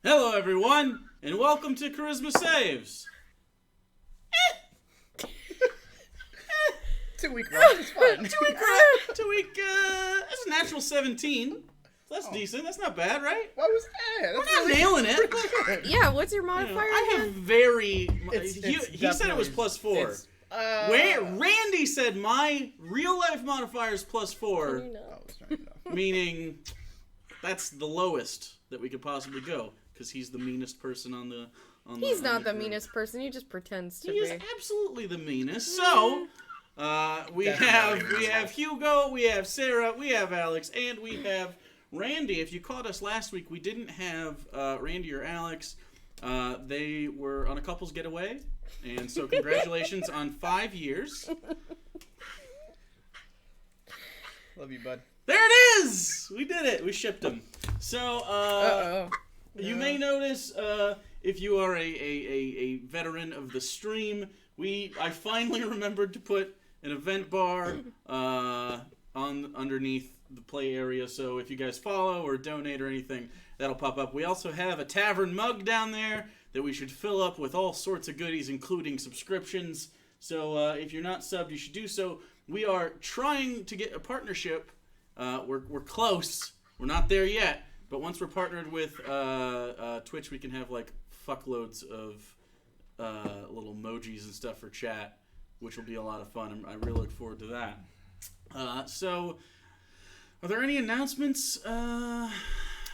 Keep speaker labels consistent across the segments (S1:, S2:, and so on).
S1: Hello, everyone, and welcome to Charisma Saves.
S2: 2 week run is fun.
S1: 2 week, that's a natural 17. That's decent. That's not bad, right?
S2: What was that?
S1: We're not nailing it. But,
S3: Yeah, what's your modifier?
S1: I have
S3: again?
S1: very.
S2: It's
S1: he said it was +4. Randy said my real life modifier is +4, meaning that's the lowest that we could possibly go because he's the meanest person on the.
S3: He's not the meanest person. He just pretends to be.
S1: He is absolutely the meanest. So. We have Hugo, we have Sarah, we have Alex, and we have Randy. If you caught us last week, we didn't have Randy or Alex. They were on a couple's getaway, and so congratulations on 5 years.
S2: Love you, bud.
S1: There it is! We did it. We shipped them. So, you may notice, if you are a veteran of the stream, I finally remembered to put an event bar underneath the play area, so if you guys follow or donate or anything, that'll pop up. We also have a tavern mug down there that we should fill up with all sorts of goodies, including subscriptions. So if you're not subbed, you should do so. We are trying to get a partnership. We're close. We're not there yet, but once we're partnered with Twitch, we can have like fuckloads of little emojis and stuff for chat, which will be a lot of fun. I really look forward to that. So, are there any announcements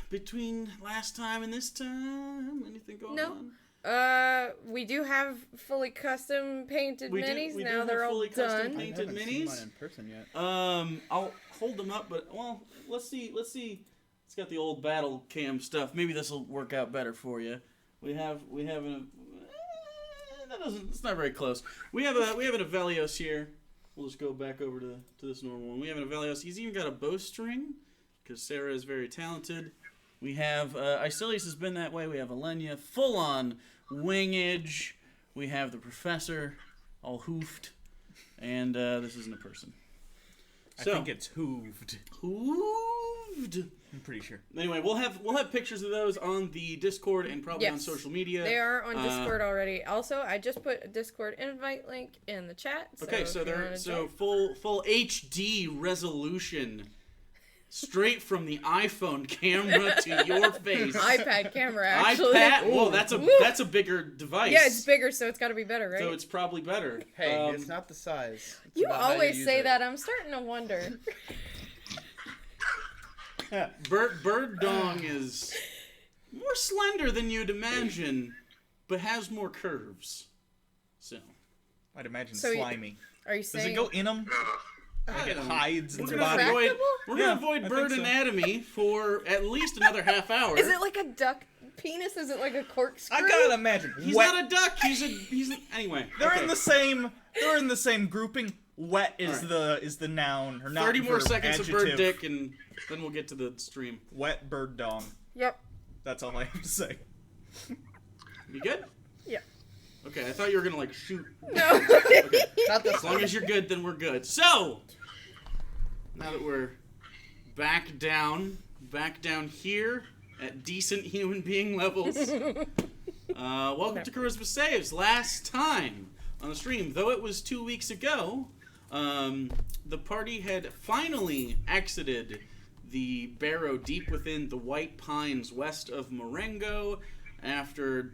S1: between last time and this time? Anything going on?
S3: We do have fully custom painted minis.
S1: We
S3: now
S1: do
S3: they're
S1: have
S3: all
S1: fully custom
S3: done.
S1: painted
S2: I haven't seen
S1: minis.
S2: mine in person yet.
S1: I'll hold them up, but let's see. It's got the old battle cam stuff. Maybe this will work out better for you. We have an. It's not very close. We have an Avelios here. We'll just go back over to this normal one. We have an Avelios. He's even got a bowstring because Sarah is very talented. We have Icilius has been that way. We have Alenia, full on wingage. We have the professor, all hoofed, and this isn't a person.
S2: I think it's hooved.
S1: Hooved.
S2: I'm pretty sure.
S1: Anyway, we'll have pictures of those on the Discord and probably on social media.
S3: They are on Discord already. Also, I just put a Discord invite link in the chat. So
S1: okay, so they're full HD resolution, straight from the iPhone camera to your face.
S3: iPad camera, actually.
S1: iPad. Whoa, that's a bigger device.
S3: Yeah, it's bigger, so it's got to be better, right?
S1: So it's probably better.
S2: Hey, it's not the size. It's
S3: you
S2: about how
S3: always say
S2: use it.
S3: that. I'm starting to wonder.
S1: Bird Dong is more slender than you'd imagine, but has more curves. So
S2: I'd imagine
S3: So
S2: slimy.
S3: Are you
S2: Does
S3: saying...
S2: it go in them? Like it hides its body.
S1: We're gonna avoid bird anatomy for at least another half hour.
S3: Is it like a duck penis? Is it like a corkscrew?
S2: I gotta imagine.
S1: He's not a duck. Anyway.
S2: They're in the same. They're in the same grouping. Wet is the noun or not.
S1: 30 more
S2: verb,
S1: seconds
S2: adjective.
S1: of bird dick, and then we'll get to the stream.
S2: Wet bird dong.
S3: Yep.
S2: That's all I have to say.
S1: You good?
S3: Yeah.
S1: Okay, I thought you were gonna shoot.
S3: No.
S1: Okay.
S2: Not
S1: As long as you're good, then we're good. So now that we're back down here at decent human being levels, welcome to Charisma Saves. Last time on the stream, though it was 2 weeks ago, the party had finally exited the Barrow deep within the White Pines west of Marengo after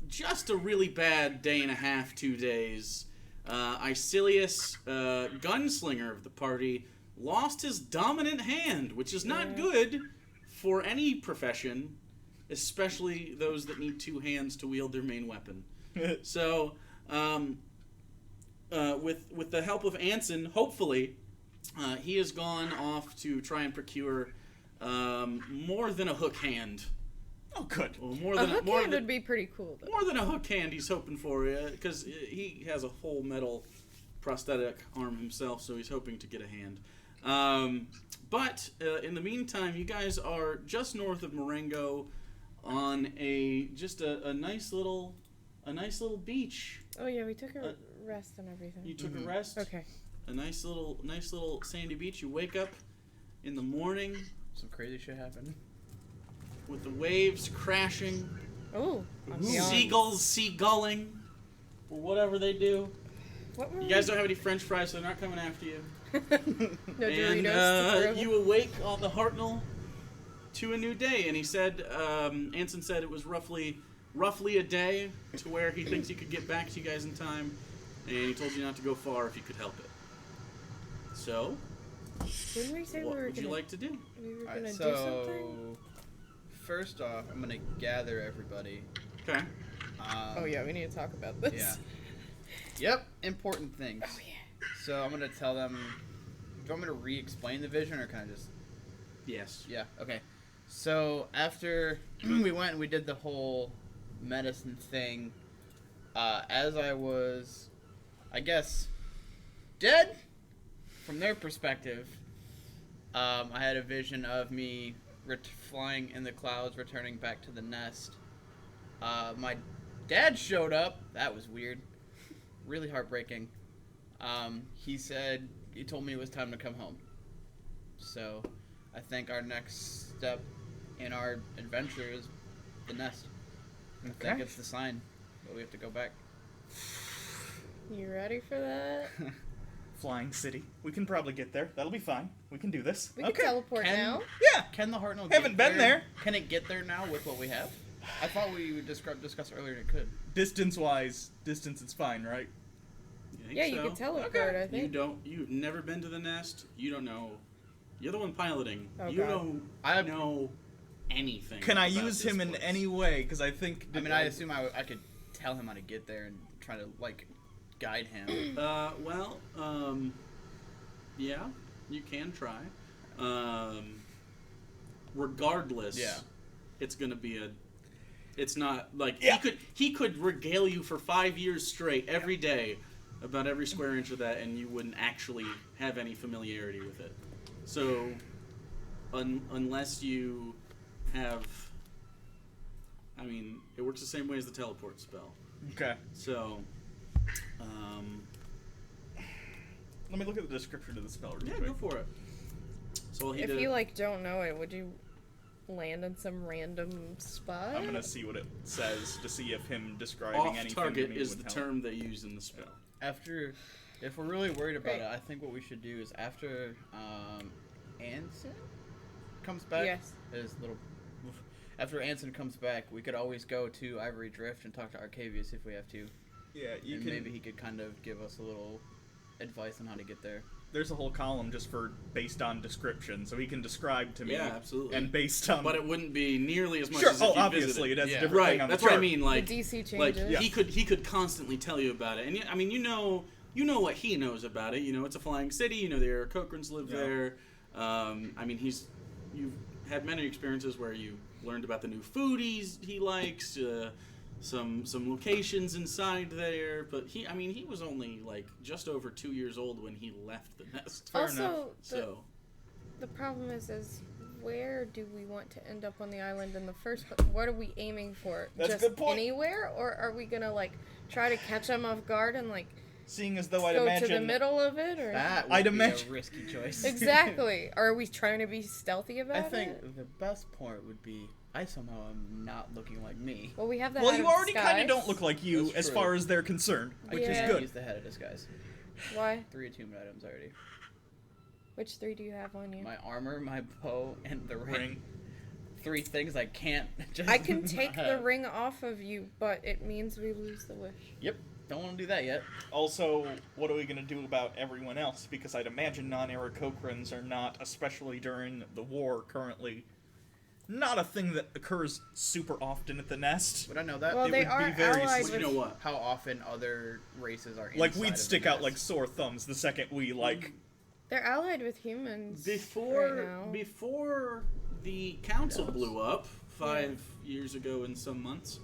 S1: just a really bad day and a half, 2 days. Icilius, gunslinger of the party, lost his dominant hand, which is not good for any profession, especially those that need two hands to wield their main weapon. So, with the help of Anson, hopefully, he has gone off to try and procure more than a hook hand.
S2: Oh, good.
S1: Well, more
S3: A
S1: than
S3: hook hand would be pretty cool, though.
S1: more than a hook hand he's hoping for, because he has a whole metal prosthetic arm himself, so he's hoping to get a hand. But in the meantime, you guys are just north of Marengo on a nice little beach.
S3: Oh yeah, we took a rest and everything.
S1: You took a rest.
S3: Okay.
S1: A nice little sandy beach. You wake up in the morning
S2: Some crazy shit happened.
S1: with with the waves crashing,
S3: Oh,
S1: seagulls seagulling, or whatever they do.
S3: What were
S1: You guys don't have any French fries, so they're not coming after you.
S3: no
S1: And
S3: Doritos.
S1: you awake on the Hartnell to a new day. And he said, Anson said it was roughly a day to where he thinks he could get back to you guys in time. And he told you not to go far if you could help it. So,
S3: Didn't we say
S1: what
S3: we were
S1: would you
S3: gonna,
S1: like to do?
S3: we were
S4: Alright,
S3: gonna do
S4: so
S3: something?
S4: first off, I'm gonna gather everybody.
S1: Okay.
S3: Oh yeah, we need to talk about this.
S4: Yeah. Yep, important things.
S3: Oh yeah.
S4: So I'm gonna tell them. Do you want me to re-explain the vision, or can I just?
S1: Yes.
S4: Yeah. Okay. So after we went and we did the whole medicine thing, as I was, I guess, dead from their perspective, I had a vision of me flying in the clouds, returning back to the nest. My dad showed up. That was weird. Really heartbreaking. He told me it was time to come home. So, I think our next step in our adventure is the nest. I think it's the sign, but we have to go back.
S3: You ready for that?
S2: Flying City. We can probably get there. That'll be fine. We can do this.
S3: We can teleport now.
S2: Yeah.
S4: Can the Hartnell
S2: Haven't been there.
S4: Can it get there now with what we have? I thought we would discuss earlier it could.
S2: Distance is fine, right?
S3: Yeah, you can teleport. I think.
S1: You've never been to the nest. You don't know. You're the one piloting.
S3: Oh,
S1: you
S3: God.
S1: don't know anything.
S2: Can I
S1: about
S2: use
S1: this
S2: him in
S1: place.
S2: any way? Because I think.
S4: I mean, I assume I could tell him how to get there and try to, like, guide him.
S1: Yeah, you can try. Regardless,
S4: Yeah.
S1: it's gonna be it's not like
S2: Yeah.
S1: he could regale you for 5 years straight every day about every square inch of that, and you wouldn't actually have any familiarity with it. So, unless you have, I mean, it works the same way as the teleport spell.
S2: Okay.
S1: So,
S2: Let me look at the description of the spell real
S1: yeah,
S2: quick.
S1: go for it. So all he
S3: If
S1: did,
S3: you like don't know it, would you land in some random spot?
S2: I'm gonna see what it says to see if him describing anything
S1: off
S2: to
S1: target
S2: me
S1: is
S2: would
S1: the
S2: help.
S1: term they use in the spell.
S4: If we're really worried about
S3: Great.
S4: it, I think what we should do is after Anson comes back,
S3: Yes.
S4: after Anson comes back, we could always go to Ivory Drift and talk to Arcavius if we have to.
S2: Yeah, you
S4: And
S2: can.
S4: maybe he could kind of give us a little advice on how to get there.
S2: There's a whole column just for based on description, so he can describe to me.
S1: Yeah, absolutely.
S2: And based on.
S1: But it wouldn't be nearly as much
S2: sure.
S1: as if you
S2: Obviously,
S1: visited.
S2: it has
S4: Yeah.
S2: a different
S1: Right,
S2: thing on
S1: that's
S2: the
S1: what I
S2: chart.
S1: mean. Like,
S3: The DC changes.
S1: like
S2: Yeah.
S1: he could constantly tell you about it, and I mean, you know what he knows about it. You know, it's a flying city. You know, the Aarakocrans live
S2: Yeah.
S1: there. I mean, you've had many experiences where you learned about the new food he likes. Some locations inside there, but he was only like just over 2 years old when he left the nest.
S2: Fair
S3: also,
S2: enough.
S1: So
S3: the problem is where do we want to end up on the island in the first place? What are we aiming for?
S2: That's a
S3: Just
S2: good point.
S3: anywhere, or are we gonna like try to catch them off guard and like
S2: Seeing as though I'd
S3: go
S2: imagine.
S3: to the middle of it, or
S4: That would
S2: I'd
S4: be
S2: imagine-
S4: a risky choice.
S3: exactly? Are we trying to be stealthy about
S4: I
S3: it?
S4: think the best part would be I somehow am not looking like me,
S3: Well, we have that.
S2: Well,
S3: hat
S2: you
S3: of
S2: already kind of
S3: disguise.
S2: don't look like you
S4: That's
S2: as
S4: true.
S2: far as they're concerned, which
S3: Yeah.
S2: is good.
S4: Use the head of disguise.
S3: Why?
S4: 3 attunement items already.
S3: Which 3 do you have on you?
S4: My armor, my bow, and the ring.
S2: Ring.
S4: 3 things I can't just
S3: I can take the
S4: have.
S3: ring off of you, but it means we lose the wish.
S4: Yep. Don't want to do that yet.
S2: Also, what are we going to do about everyone else? Because I'd imagine non-Aarakocrans are not, especially during the war currently, not a thing that occurs super often at the nest.
S4: But I know that
S3: Well,
S2: it
S3: they
S2: would be
S3: are
S2: very
S3: allied
S1: you know
S3: with.
S1: what?
S4: how often other races are
S2: Like,
S4: inside
S2: we'd
S4: of
S2: stick
S4: the
S2: out like
S4: nest.
S2: sore thumbs the second we, like...
S3: They're allied with humans.
S1: Before
S3: right now.
S1: before the council
S4: Yes.
S1: blew up 5 years ago in some months,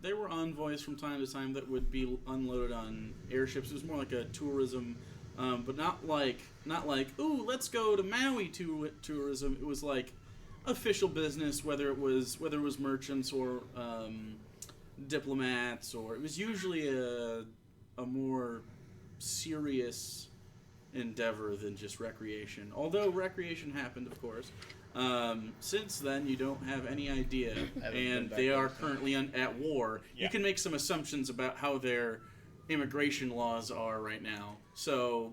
S1: there were envoys from time to time that would be unloaded on airships. It was more like a tourism, but not like ooh, let's go to Maui tourism. It was like official business, whether it was merchants or diplomats, or it was usually a more serious endeavor than just recreation. Although recreation happened, of course. Since then, you don't have any idea,
S4: Haven't been
S1: and
S4: back
S1: they
S4: there
S1: are
S4: since.
S1: currently at war.
S2: Yeah.
S1: You can make some assumptions about how their immigration laws are right now. So,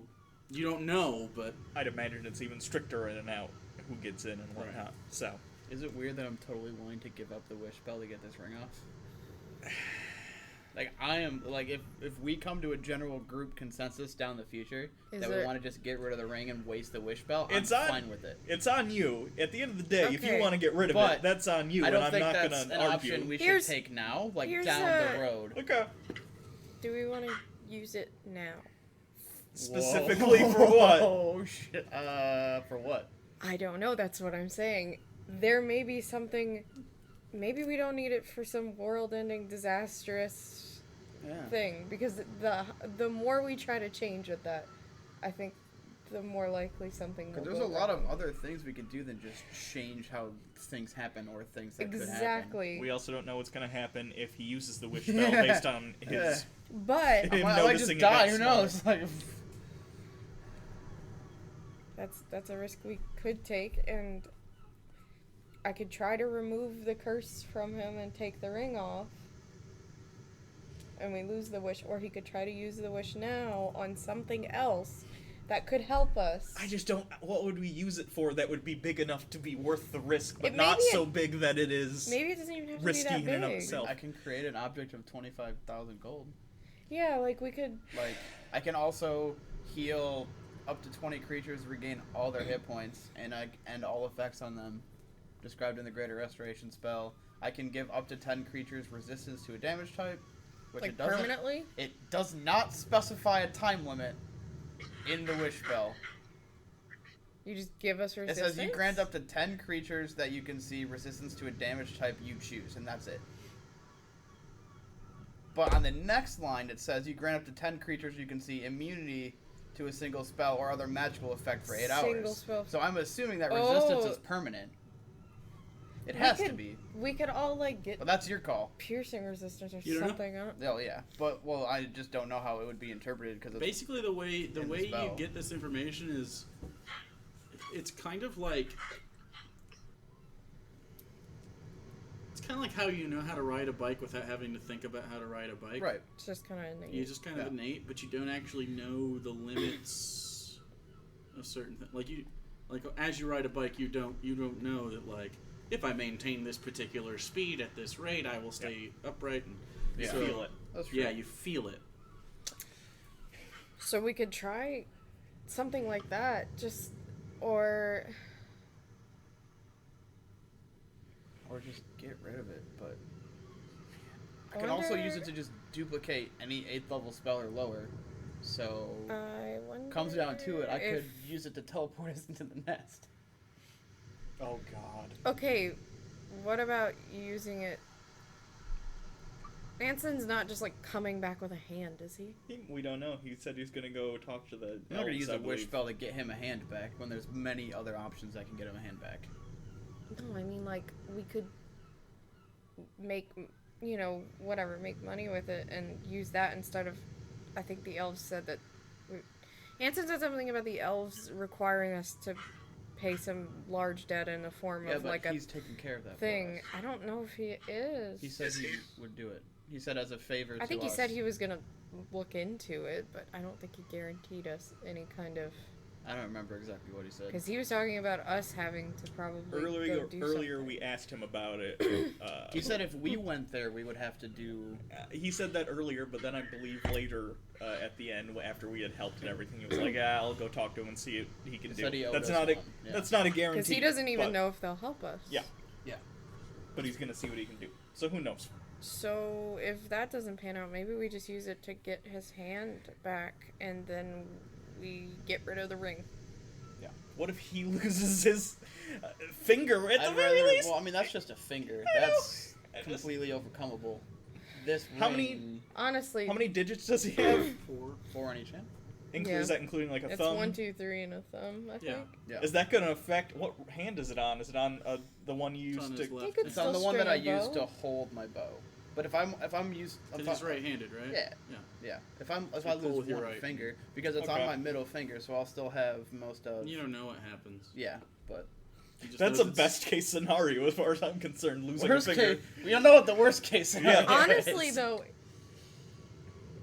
S1: you don't know, but
S2: I'd imagine it's even stricter in and out who gets in and whatnot. So,
S4: Is it weird that I'm totally willing to give up the wish spell to get this ring off? Like, I am, like, if we come to a general group consensus down the future
S3: Is
S4: that we
S3: there-
S4: want to just get rid of the ring and waste the wish spell,
S2: It's
S4: I'm
S2: on-
S4: fine with it.
S2: it's on you. At the end of the day, if you
S3: Okay.
S2: want to get rid of
S4: But
S2: it, that's on you,
S4: I
S2: and
S4: don't
S2: I'm
S4: think
S2: not
S4: that's
S2: going to
S4: an
S2: argue.
S4: option we should
S3: Here's-
S4: take now, like,
S3: here's
S4: down
S3: a-
S4: the road.
S2: Okay.
S3: Do we want to use it now?
S2: Specifically for what?
S4: Oh, shit. For what?
S3: I don't know. That's what I'm saying. There may be something. Maybe we don't need it for some world-ending disastrous
S4: Yeah.
S3: thing, because the more we try to change with that, I think the more likely something will
S4: Because there's
S3: go
S4: a lot of
S3: wrong.
S4: other things we can do than just change how things happen or things that could happen.
S3: Exactly.
S2: We also don't know what's going to happen if he uses the wish spell based on his...
S3: But
S2: Him
S4: I might just
S2: noticing it
S4: die,
S2: got
S4: who
S2: smaller.
S4: knows? Like,
S3: that's a risk we could take, and I could try to remove the curse from him and take the ring off, and we lose the wish, or he could try to use the wish now on something else that could help us.
S2: I just don't... What would we use it for that would be big enough to be worth the risk, but
S3: It
S2: not
S3: maybe
S2: so big that it is...
S3: Maybe it doesn't even have to
S2: risky
S3: be that
S2: in
S3: big.
S2: and of itself.
S4: I can create an object of 25,000 gold.
S3: Yeah, like we could.
S4: Like, I can also heal up to 20 creatures, regain all their hit points, and I end all effects on them, described in the Greater Restoration spell. I can give up to 10 creatures resistance to a damage type, which
S3: Like
S4: it doesn't.
S3: permanently?
S4: It does not specify a time limit in the wish spell.
S3: You just give us
S4: It
S3: resistance?
S4: says you grant up to 10 creatures that you can see resistance to a damage type you choose, and that's it. But on the next line, it says you grant up to 10 creatures you can see immunity to a single spell or other magical effect for 8
S3: Single
S4: hours.
S3: spell.
S4: So I'm assuming that resistance
S3: Oh.
S4: is permanent. It
S3: We
S4: has to
S3: could-
S4: be.
S3: We could all, like, get
S4: But that's your call.
S3: piercing resistance or
S1: You don't know?
S3: something. I don't-
S4: Oh yeah. But well, I just don't know how it would be interpreted because
S1: basically the way
S4: in the
S1: you
S4: spell.
S1: get this information is, it's kind of like how you know how to ride a bike without having to think about how to ride a bike.
S4: right.
S3: It's just kind of innate.
S1: You just kind of
S4: Yeah.
S1: innate, but you don't actually know the limits of certain things. Like as you ride a bike, you don't know that, like, if I maintain this particular speed at this rate, I will stay upright. And
S2: You
S4: Yeah.
S2: feel it.
S4: That's true.
S1: yeah, you feel it.
S3: So we could try something like that, or
S4: just get rid of it. But I
S3: I
S4: can also use
S3: wonder-
S4: it to just duplicate any 8th level spell or lower. So
S3: I wonder.
S4: comes down to it, I
S3: if-
S4: could use it to teleport us into the nest.
S2: Oh, God.
S3: Okay, what about using it? Anson's not just like coming back with a hand, is he?
S2: We don't know. He said he's going to go talk to the
S4: I'm not gonna
S2: elves,
S4: use
S2: I
S4: a wish
S2: believe.
S4: spell to get him a hand back when there's many other options that can get him a hand back.
S3: No, I mean, like, we could make, whatever, make money with it and use that instead of. I think the elves said that. Anson said something about the elves requiring us to pay some large debt in the form
S4: Yeah,
S3: of,
S4: but
S3: like, a
S4: he's taking care of that
S3: thing.
S4: for us.
S3: I don't know if he is.
S4: He said he would do it. He said as a favor to
S3: I think he
S4: us.
S3: said he was gonna look into it, but I don't think he guaranteed us any kind of.
S4: I don't remember exactly what he said.
S3: Because he was talking about us having to probably go
S2: Earlier,
S3: do
S2: earlier
S3: something.
S2: we asked him about it.
S4: He said if we went there, we would have to do.
S2: He said that earlier, but then I believe later at the end, after we had helped and everything, he was like, "Yeah, I'll go talk to him and see what he can
S4: He
S2: do."
S4: said he owed
S2: That's
S4: us
S2: not a
S4: one, yeah.
S2: that's not a guarantee.
S3: Because he doesn't even
S2: but-
S3: know if they'll help us.
S2: Yeah.
S4: Yeah.
S2: But he's gonna see what he can do. So who knows?
S3: So if that doesn't pan out, maybe we just use it to get his hand back, and then we get rid of the ring.
S2: Yeah. What if he loses his finger at the
S4: I'd
S2: very
S4: rather-
S2: least?
S4: Well, I mean that's just a finger.
S2: I know.
S4: That's
S2: I just-
S4: completely overcomable. This
S2: How many-
S4: ring,
S3: Honestly,
S2: How many digits does he have?
S4: 4 on each hand.
S3: Yeah.
S2: Is that including like a
S3: it's
S2: thumb?
S3: 1, 2, 3, and a thumb. I
S1: Yeah.
S3: think.
S4: Yeah.
S2: Is that gonna affect what hand is it on? Is it on the one you
S1: It's on
S2: used
S1: his
S2: to?
S1: left.
S3: could
S4: It's on the
S3: still
S4: one that I
S3: string a
S4: use
S3: bow?
S4: to hold my bow. But if I'm used,
S1: Because he's right-handed, right?
S4: Yeah.
S1: Yeah.
S4: yeah. If
S1: So
S4: I
S1: you pull
S4: lose
S1: with your
S4: one
S1: right.
S4: finger because it's
S2: Okay.
S4: on my middle finger, so I'll still have most of.
S1: You don't know what happens.
S4: Yeah, but
S1: He just
S2: That's a
S1: knows it's-
S2: best case scenario as far as I'm concerned. Losing
S4: Worst
S2: a finger.
S4: case, we don't know what the worst case scenario
S2: Yeah.
S3: Honestly,
S4: is.
S3: though,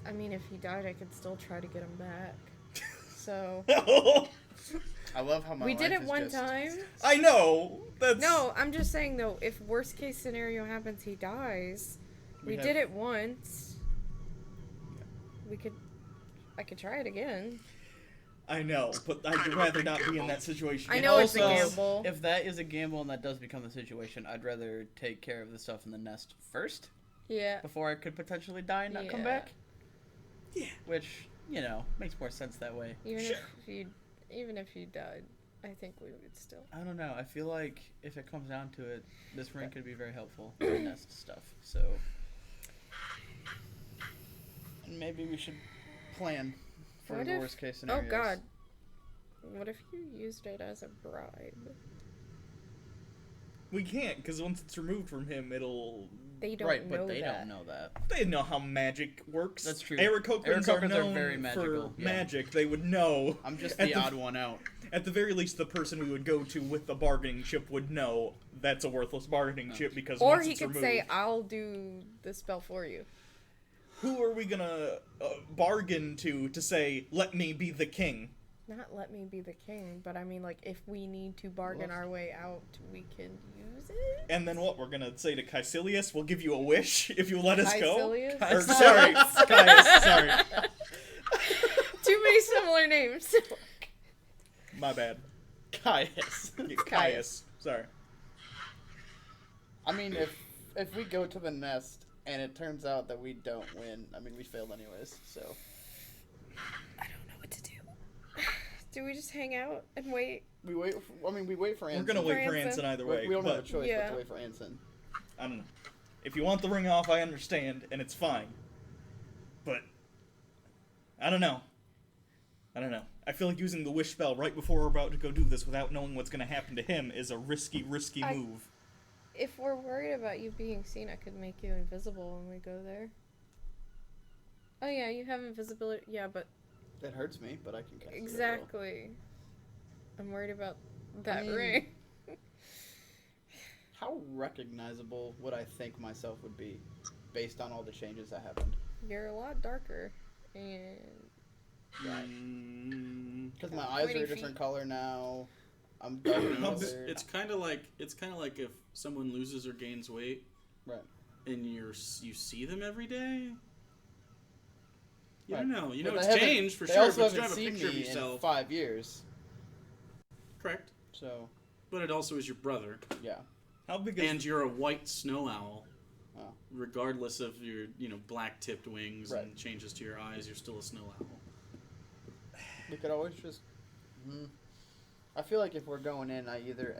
S3: I mean, if he died, I could still try to get him back. So
S4: I love how my
S3: we
S4: life
S3: did it
S4: is
S3: one
S4: just-
S3: time.
S2: I know. That's
S3: No, I'm just saying though, if worst case scenario happens, he dies. We did it once. I could try it again.
S2: I know, but I'd rather not be in that situation.
S3: I know it's a
S4: Also,
S3: gamble.
S4: If that is a gamble and that does become the situation, I'd rather take care of the stuff in the nest first
S3: Yeah.
S4: before I could potentially die and not come
S3: Yeah.
S4: back.
S2: Yeah.
S4: Which, makes more sense that way.
S3: Even if you died, I think we would still.
S4: I don't know. I feel like if it comes down to it, this ring could be very helpful for the nest stuff. So maybe we should plan for
S3: What
S4: the
S3: if-
S4: worst case
S3: Oh
S4: scenarios.
S3: God. What if you used it as a bribe?
S2: We can't, because once it's removed from him, it'll...
S3: They don't
S4: Right,
S3: know
S4: but they
S3: that.
S4: don't know that.
S2: They know how magic works.
S4: That's true.
S2: Aarakocrans are
S4: Aarakocrans are
S2: known
S4: very magical,
S2: for
S4: yeah.
S2: magic. They would know.
S4: I'm just
S2: At
S4: the
S2: the-
S4: odd one out.
S2: At the very least, the person we would go to with the bargaining chip would know that's a worthless bargaining chip because
S3: Or
S2: once
S3: he
S2: it's
S3: could
S2: removed,
S3: say, "I'll do the spell for you."
S2: who are we gonna bargain to say, "Let me be the king"?
S3: Not let me be the king, but I mean, like, if we need to bargain our way out, we can use it.
S2: And then what? We're gonna say to Caecilius, "We'll give you a wish if you let us go."
S3: Caecilius?
S2: Or sorry, Caius. Sorry,
S3: Too many similar names.
S2: my bad.
S4: Caius.
S2: Caius. Sorry.
S4: I mean, if we go to the nest and it turns out that we don't win, I mean, we failed anyways, so.
S3: I don't know what to do. Do we just hang out and wait?
S4: We wait for Anson.
S2: We're gonna wait for
S3: Anson.
S2: Anson either
S4: We
S2: way.
S4: don't have a
S2: but
S4: choice
S3: Yeah.
S4: but to wait for Anson.
S2: I don't know. If you want the ring off, I understand, and it's fine. But I don't know. I feel like using the wish spell right before we're about to go do this without knowing what's going to happen to him is a risky move.
S3: If we're worried about you being seen, I could make you invisible when we go there. Oh yeah, you have invisibility. Yeah, but
S4: It hurts me, but I can cast it.
S3: exactly. I'm worried about that
S4: I mean-
S3: ring.
S4: How recognizable would I think myself would be based on all the changes that happened?
S3: You're a lot darker, and
S4: Because my eyes are
S3: Pointy
S4: a different
S3: feet.
S4: color now. I'm darker.
S1: No,
S4: colored.
S1: it's kind of like if someone loses or gains weight,
S4: Right.
S1: and you see them every day. You
S4: Right.
S1: don't know. You know
S4: But
S1: it's
S4: they haven't-
S1: changed for
S4: they
S1: sure,
S4: also
S1: but you
S4: haven't
S1: don't have a
S4: seen
S1: picture of
S4: me in
S1: yourself.
S4: 5 years,
S1: Correct.
S4: so
S1: But it also is your brother,
S4: yeah.
S2: How big is
S1: and you're a white snow owl.
S4: Oh.
S1: Regardless of your, black tipped wings
S4: Right.
S1: and changes to your eyes, you're still a snow owl.
S4: We could always just. I feel like if we're going in, I either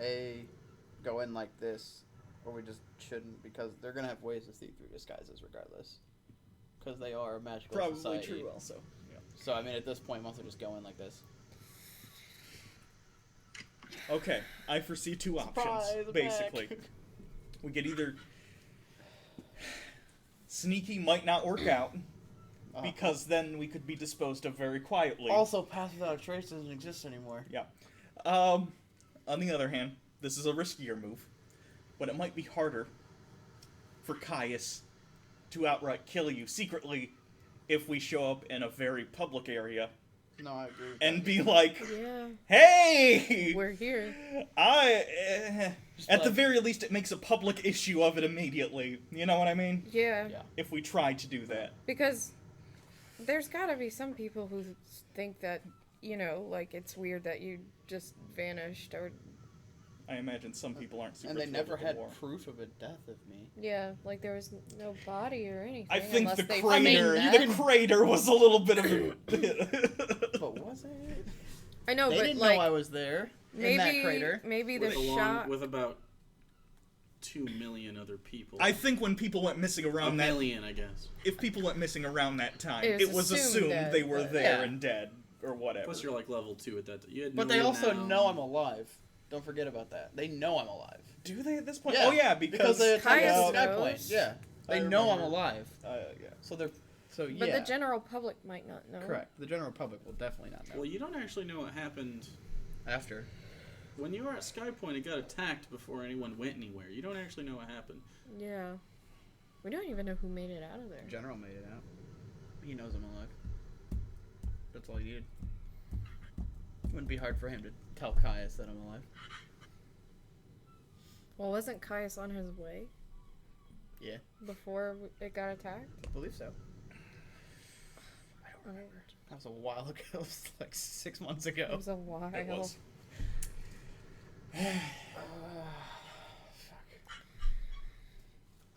S4: go in like this, or we just shouldn't, because they're gonna have ways to see through disguises regardless, because they are a magical
S2: probably
S4: society.
S2: true also? Yeah.
S4: So I mean, at this point, once we just go in like this.
S2: Okay, I foresee two options,
S4: Surprise, I'm
S2: basically.
S4: back.
S2: We could either... Sneaky might not work out, because then we could be disposed of very quietly.
S4: Also, Pass Without a Trace doesn't exist anymore.
S2: Yeah. On the other hand, this is a riskier move, but it might be harder for Caius to outright kill you secretly if we show up in a very public area
S4: No, I agree. With
S2: and
S4: that.
S2: be like,
S3: yeah,
S2: "Hey,
S3: we're here.
S2: at the
S4: like-
S2: very least, it makes a public issue of it immediately. You know what I mean?
S3: Yeah,
S4: Yeah.
S2: If we try to do that.
S3: because there's gotta be some people who think that, like it's weird that you just vanished, or
S2: I imagine some people aren't super
S4: And they
S2: thrilled
S4: never
S2: with the
S4: had
S2: war.
S4: proof of a death of me.
S3: yeah, like there was no body or anything.
S2: I think
S3: unless
S2: the
S3: they
S2: crater,
S3: found
S2: the
S3: that.
S2: crater was a little bit of a.
S4: But was it?
S3: I know,
S4: They
S3: but
S4: didn't
S3: like
S4: know I was there
S3: maybe
S4: in that crater.
S3: maybe the
S1: With,
S3: shot.
S1: with about 2 million other people.
S2: I think when people went missing
S1: a
S2: around that,
S1: million, I guess.
S2: if people went missing around that time,
S3: It was
S2: it was
S3: assumed
S2: assumed
S3: dead,
S2: they were
S3: but-
S2: there
S4: Yeah.
S2: and dead or whatever.
S1: Plus, you're like level 2 at that. You had
S4: But
S1: no
S4: they
S1: way
S4: also
S1: now.
S4: know I'm alive. Don't forget about that. They know I'm alive.
S2: Do they at this point?
S4: Yeah,
S2: Oh yeah,
S4: Because they attacked
S3: Caius
S4: us at that
S3: knows.
S4: point. Yeah.
S2: I
S4: They know I'm
S2: remember.
S4: alive.
S2: Yeah.
S4: So they're. So yeah.
S3: But the general public might not know.
S4: Correct. The general public will definitely not know.
S1: Well, you don't actually know what happened
S4: After.
S1: when you were at Sky Point, it got attacked before anyone went anywhere. You don't actually know what happened.
S3: Yeah. We don't even know who made it out of there.
S4: General made it out. He knows I'm alive. That's all he needed. Wouldn't be hard for him to tell Caius that I'm alive.
S3: Well, wasn't Caius on his way
S4: Yeah,
S3: before it got attacked?
S4: I believe so.
S3: I don't remember.
S4: That was a while ago. It was like 6 months ago.
S3: It was a while.
S2: It was.
S4: Fuck.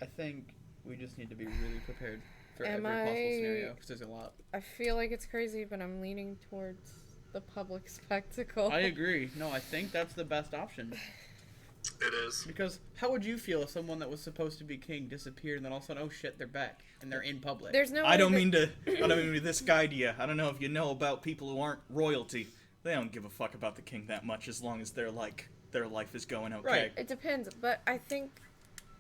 S4: I think we just need to be really prepared for every possible scenario, because there's a lot.
S3: I feel like it's crazy, but I'm leaning towards the public spectacle.
S4: I agree. No, I think that's the best option.
S5: It is.
S4: Because how would you feel if someone that was supposed to be king disappeared and then all of a sudden, oh shit, they're back and they're in public?
S3: There's no.
S2: I don't mean to this guy to you. I don't know if you know about people who aren't royalty. They don't give a fuck about the king that much as long as their life is going okay.
S4: Right.
S3: It depends, but I think.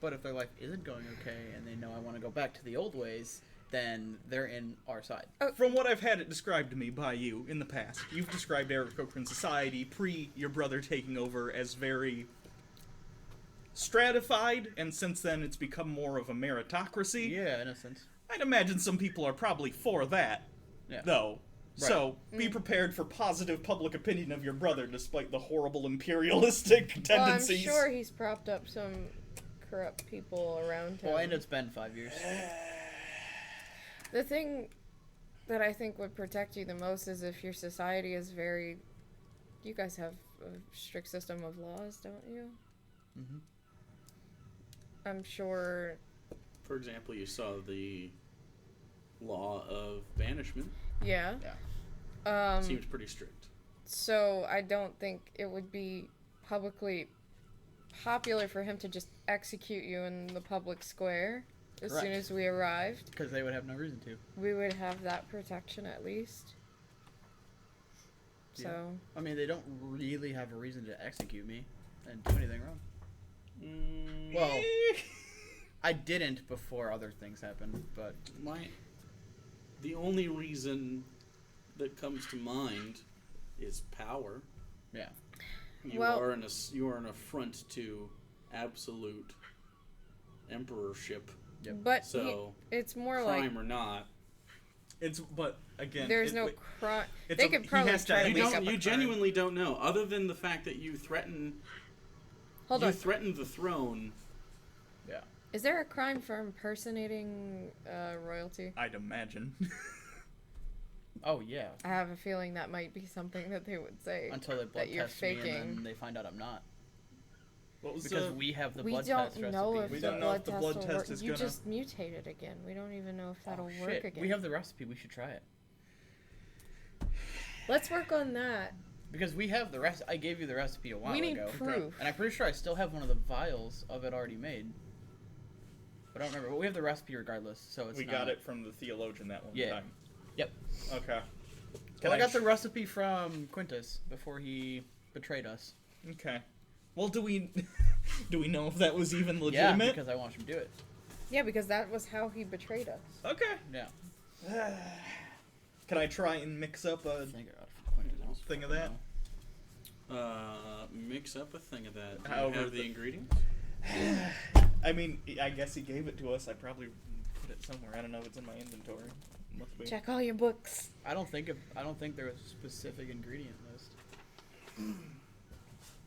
S4: But if their life isn't going okay and they know I want to go back to the old ways, then they're in our side.
S2: From what I've had it described to me by you in the past, you've described Eric Cochran's society pre your brother taking over as very stratified, and since then it's become more of a meritocracy.
S4: Yeah, in a sense.
S2: I'd imagine some people are probably for that,
S4: Yeah.
S2: though.
S4: Right.
S2: So, be prepared for positive public opinion of your brother, despite the horrible imperialistic tendencies.
S3: Well, I'm sure he's propped up some corrupt people around him.
S4: Well, and it's been 5 years.
S3: The thing that I think would protect you the most is if your society is very. You guys have a strict system of laws, don't you?
S4: Mm-hmm.
S3: I'm sure.
S1: For example, you saw the law of banishment.
S3: Yeah.
S4: Yeah.
S1: Seems pretty strict.
S3: So I don't think it would be publicly popular for him to just execute you in the public square as
S4: Correct.
S3: soon as we arrived.
S4: Because they would have no reason to.
S3: We would have that protection at least. So.
S4: Yeah. I mean, they don't really have a reason to execute me and do anything wrong. Well, I didn't before other things happened, but
S1: the only reason that comes to mind is power.
S4: yeah.
S1: You are an affront to absolute emperorship.
S4: Yep.
S3: But
S1: So
S3: it's more
S1: crime
S3: like
S1: or not,
S2: But again,
S3: there's no crime.
S2: it's
S3: They
S2: a-
S3: could
S2: he
S3: probably
S2: has to
S3: try to
S2: at
S3: make
S2: least-
S3: up a
S1: you
S3: crime.
S1: genuinely don't know, other than the fact that you threatened threatened the throne.
S4: Yeah.
S3: Is there a crime for impersonating royalty?
S2: I'd imagine.
S4: Oh, yeah.
S3: I have a feeling that might be something that they would say.
S4: Until they blood
S3: that you're
S4: test me and
S3: faking.
S4: then they find out I'm not.
S2: What was
S4: Because we have the
S3: We
S4: blood
S3: don't
S4: test
S3: know
S4: recipe.
S3: if
S2: We
S3: the
S2: don't know
S3: blood
S2: if the
S3: test
S2: blood
S3: will
S2: test
S3: work.
S2: is
S3: You
S2: gonna-
S3: just mutated again. We don't even know if that'll
S4: Oh,
S3: work
S4: shit.
S3: again.
S4: We have the recipe. We should try it.
S3: Let's work on that.
S4: Because we have the rest. I gave you the recipe a while
S3: We need
S4: ago.
S3: proof.
S4: And I'm pretty sure I still have one of the vials of it already made. But I don't remember. But we have the recipe regardless, so it's
S2: we
S4: not...
S2: got it from the theologian that one
S4: Yeah.
S2: time.
S4: Yep.
S2: Okay.
S4: Well, I got the recipe from Quintus before he betrayed us.
S2: Okay. Well, do we know if that was even
S4: Yeah,
S2: legitimate?
S4: because I watched him do it.
S3: Yeah, because that was how he betrayed us.
S2: Okay.
S4: Yeah.
S2: Can I try and mix up a
S4: Think about it from Quintus.
S2: thing of that?
S1: Mix up a thing of that. Do
S2: However
S1: you have the
S2: the-
S1: ingredients?
S2: I mean, I guess he gave it to us. I probably put it somewhere. I don't know if it's in my inventory. Must be.
S3: Check all your books.
S4: I don't think there was a specific ingredient list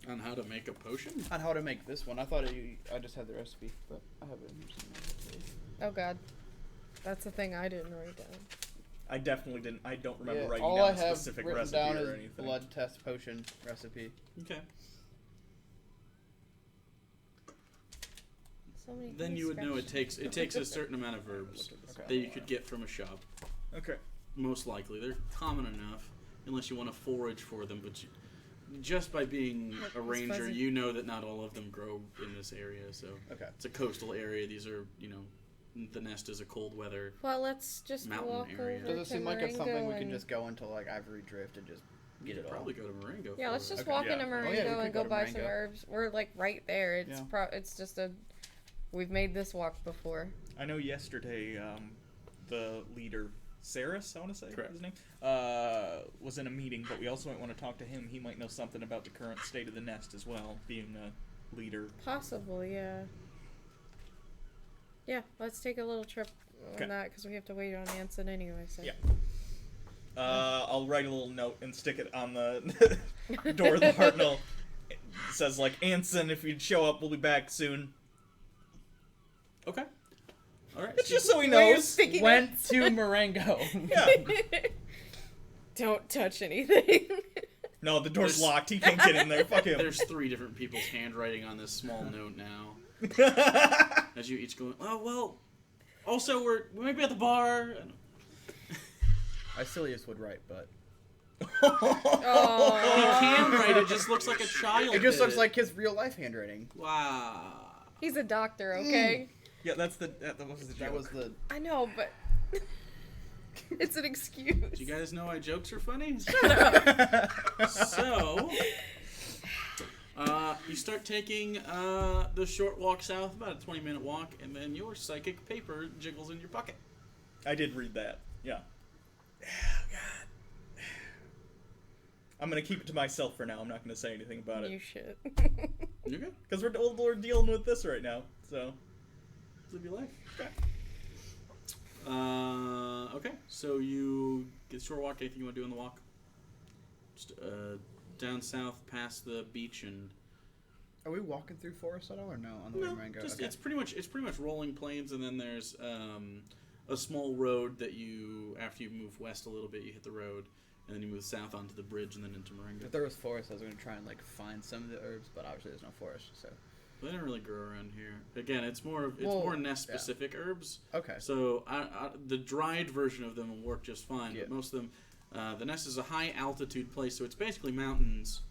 S1: On how to make a potion?
S4: on how to make this one. I thought I just had the recipe, but I have it in here somewhere.
S3: Oh god. That's the thing I didn't write down.
S2: I definitely didn't. I don't remember
S4: Yeah,
S2: writing
S4: all
S2: down
S4: I
S2: a
S4: have
S2: specific
S4: written
S2: recipe
S4: down
S2: or
S4: is
S2: anything.
S4: blood test potion recipe.
S1: Okay.
S3: So many
S1: Then
S3: things
S1: you would know it
S3: scratched.
S1: takes a certain amount of herbs
S4: Okay.
S1: that you could get from a shop.
S2: Okay.
S1: Most likely, they're common enough, unless you want to forage for them. But just by being
S3: Look,
S1: a
S3: it's
S1: ranger,
S3: fuzzy.
S1: you know that not all of them grow in this area. So
S4: Okay.
S1: it's a coastal area. These are, the nest is a cold weather.
S3: Well, let's just
S1: Mountain
S3: walk
S1: area.
S3: over
S4: Does it
S3: to
S4: seem like it's something we
S3: Marengo
S4: can
S3: and-
S4: just go into like Ivory Drift and just
S1: You
S4: get
S1: could
S4: it all?
S1: probably go to Marengo.
S3: Yeah,
S1: for
S3: let's
S1: it.
S3: just
S2: Okay,
S3: walk
S2: yeah.
S3: into
S4: Oh, yeah,
S3: Marengo
S4: we
S3: and
S4: could
S3: go
S4: go to
S3: buy some
S4: Marengo.
S3: herbs. We're like right there. It's
S4: Yeah.
S3: it's just we've made this walk before.
S2: I know yesterday, the leader Saris, I want to say
S1: Correct.
S2: his name, was in a meeting, but we also might want to talk to him. He might know something about the current state of the nest as well, being a leader.
S3: Possibly, yeah. Yeah, let's take a little trip
S2: Okay.
S3: on that because we have to wait on Anson anyway. So.
S2: Yeah. I'll write a little note and stick it on the door of the Hartnell. It says, like, Anson, if you'd show up, we'll be back soon.
S1: Okay. All right.
S2: It's just so he
S3: Were you
S2: knows.
S3: sticking
S4: Went to Marengo.
S2: Yeah.
S3: Don't touch anything.
S2: No, the door's
S1: There's-
S2: locked. He can't get in there. Fuck him.
S1: There's 3 different people's handwriting on this small note now. As you each go, oh, well, also, we might be at the bar.
S4: Icilius would write, but
S1: He
S3: Oh,
S1: can write, it just looks like a child.
S4: it just
S1: did
S4: looks like his real life handwriting.
S1: Wow.
S3: he's a doctor, okay?
S2: Yeah, that was the
S4: That was the.
S3: I know, but it's an excuse.
S1: Do you guys know why jokes are funny? So, you start taking the short walk south, about a 20-minute walk, and then your psychic paper jiggles in your pocket.
S2: I did read that. Yeah. Oh, God. I'm gonna keep it to myself for now. I'm not gonna say anything about
S3: You
S2: it
S3: should.
S1: You good?
S2: because we're dealing with this right now. So.
S1: Live your life.
S2: Okay.
S1: Okay, so you get a short walk. Anything you want to do on the walk? Just down south past the beach and
S4: Are we walking through forest at all or no on the way to Marengo?
S1: just
S4: Okay.
S1: it's pretty much rolling plains, and then there's a small road that you after you move west a little bit you hit the road, and then you move south onto the bridge and then into Marengo.
S4: If there was forest, I was gonna try and like find some of the herbs, but obviously there's no forest. So
S1: They don't really grow around here. Again, it's more
S4: Well,
S1: more nest specific herbs.
S4: okay.
S1: So the dried version of them will work just fine,
S4: Yeah.
S1: but most of them, the nest is a high altitude place, so it's basically mountains,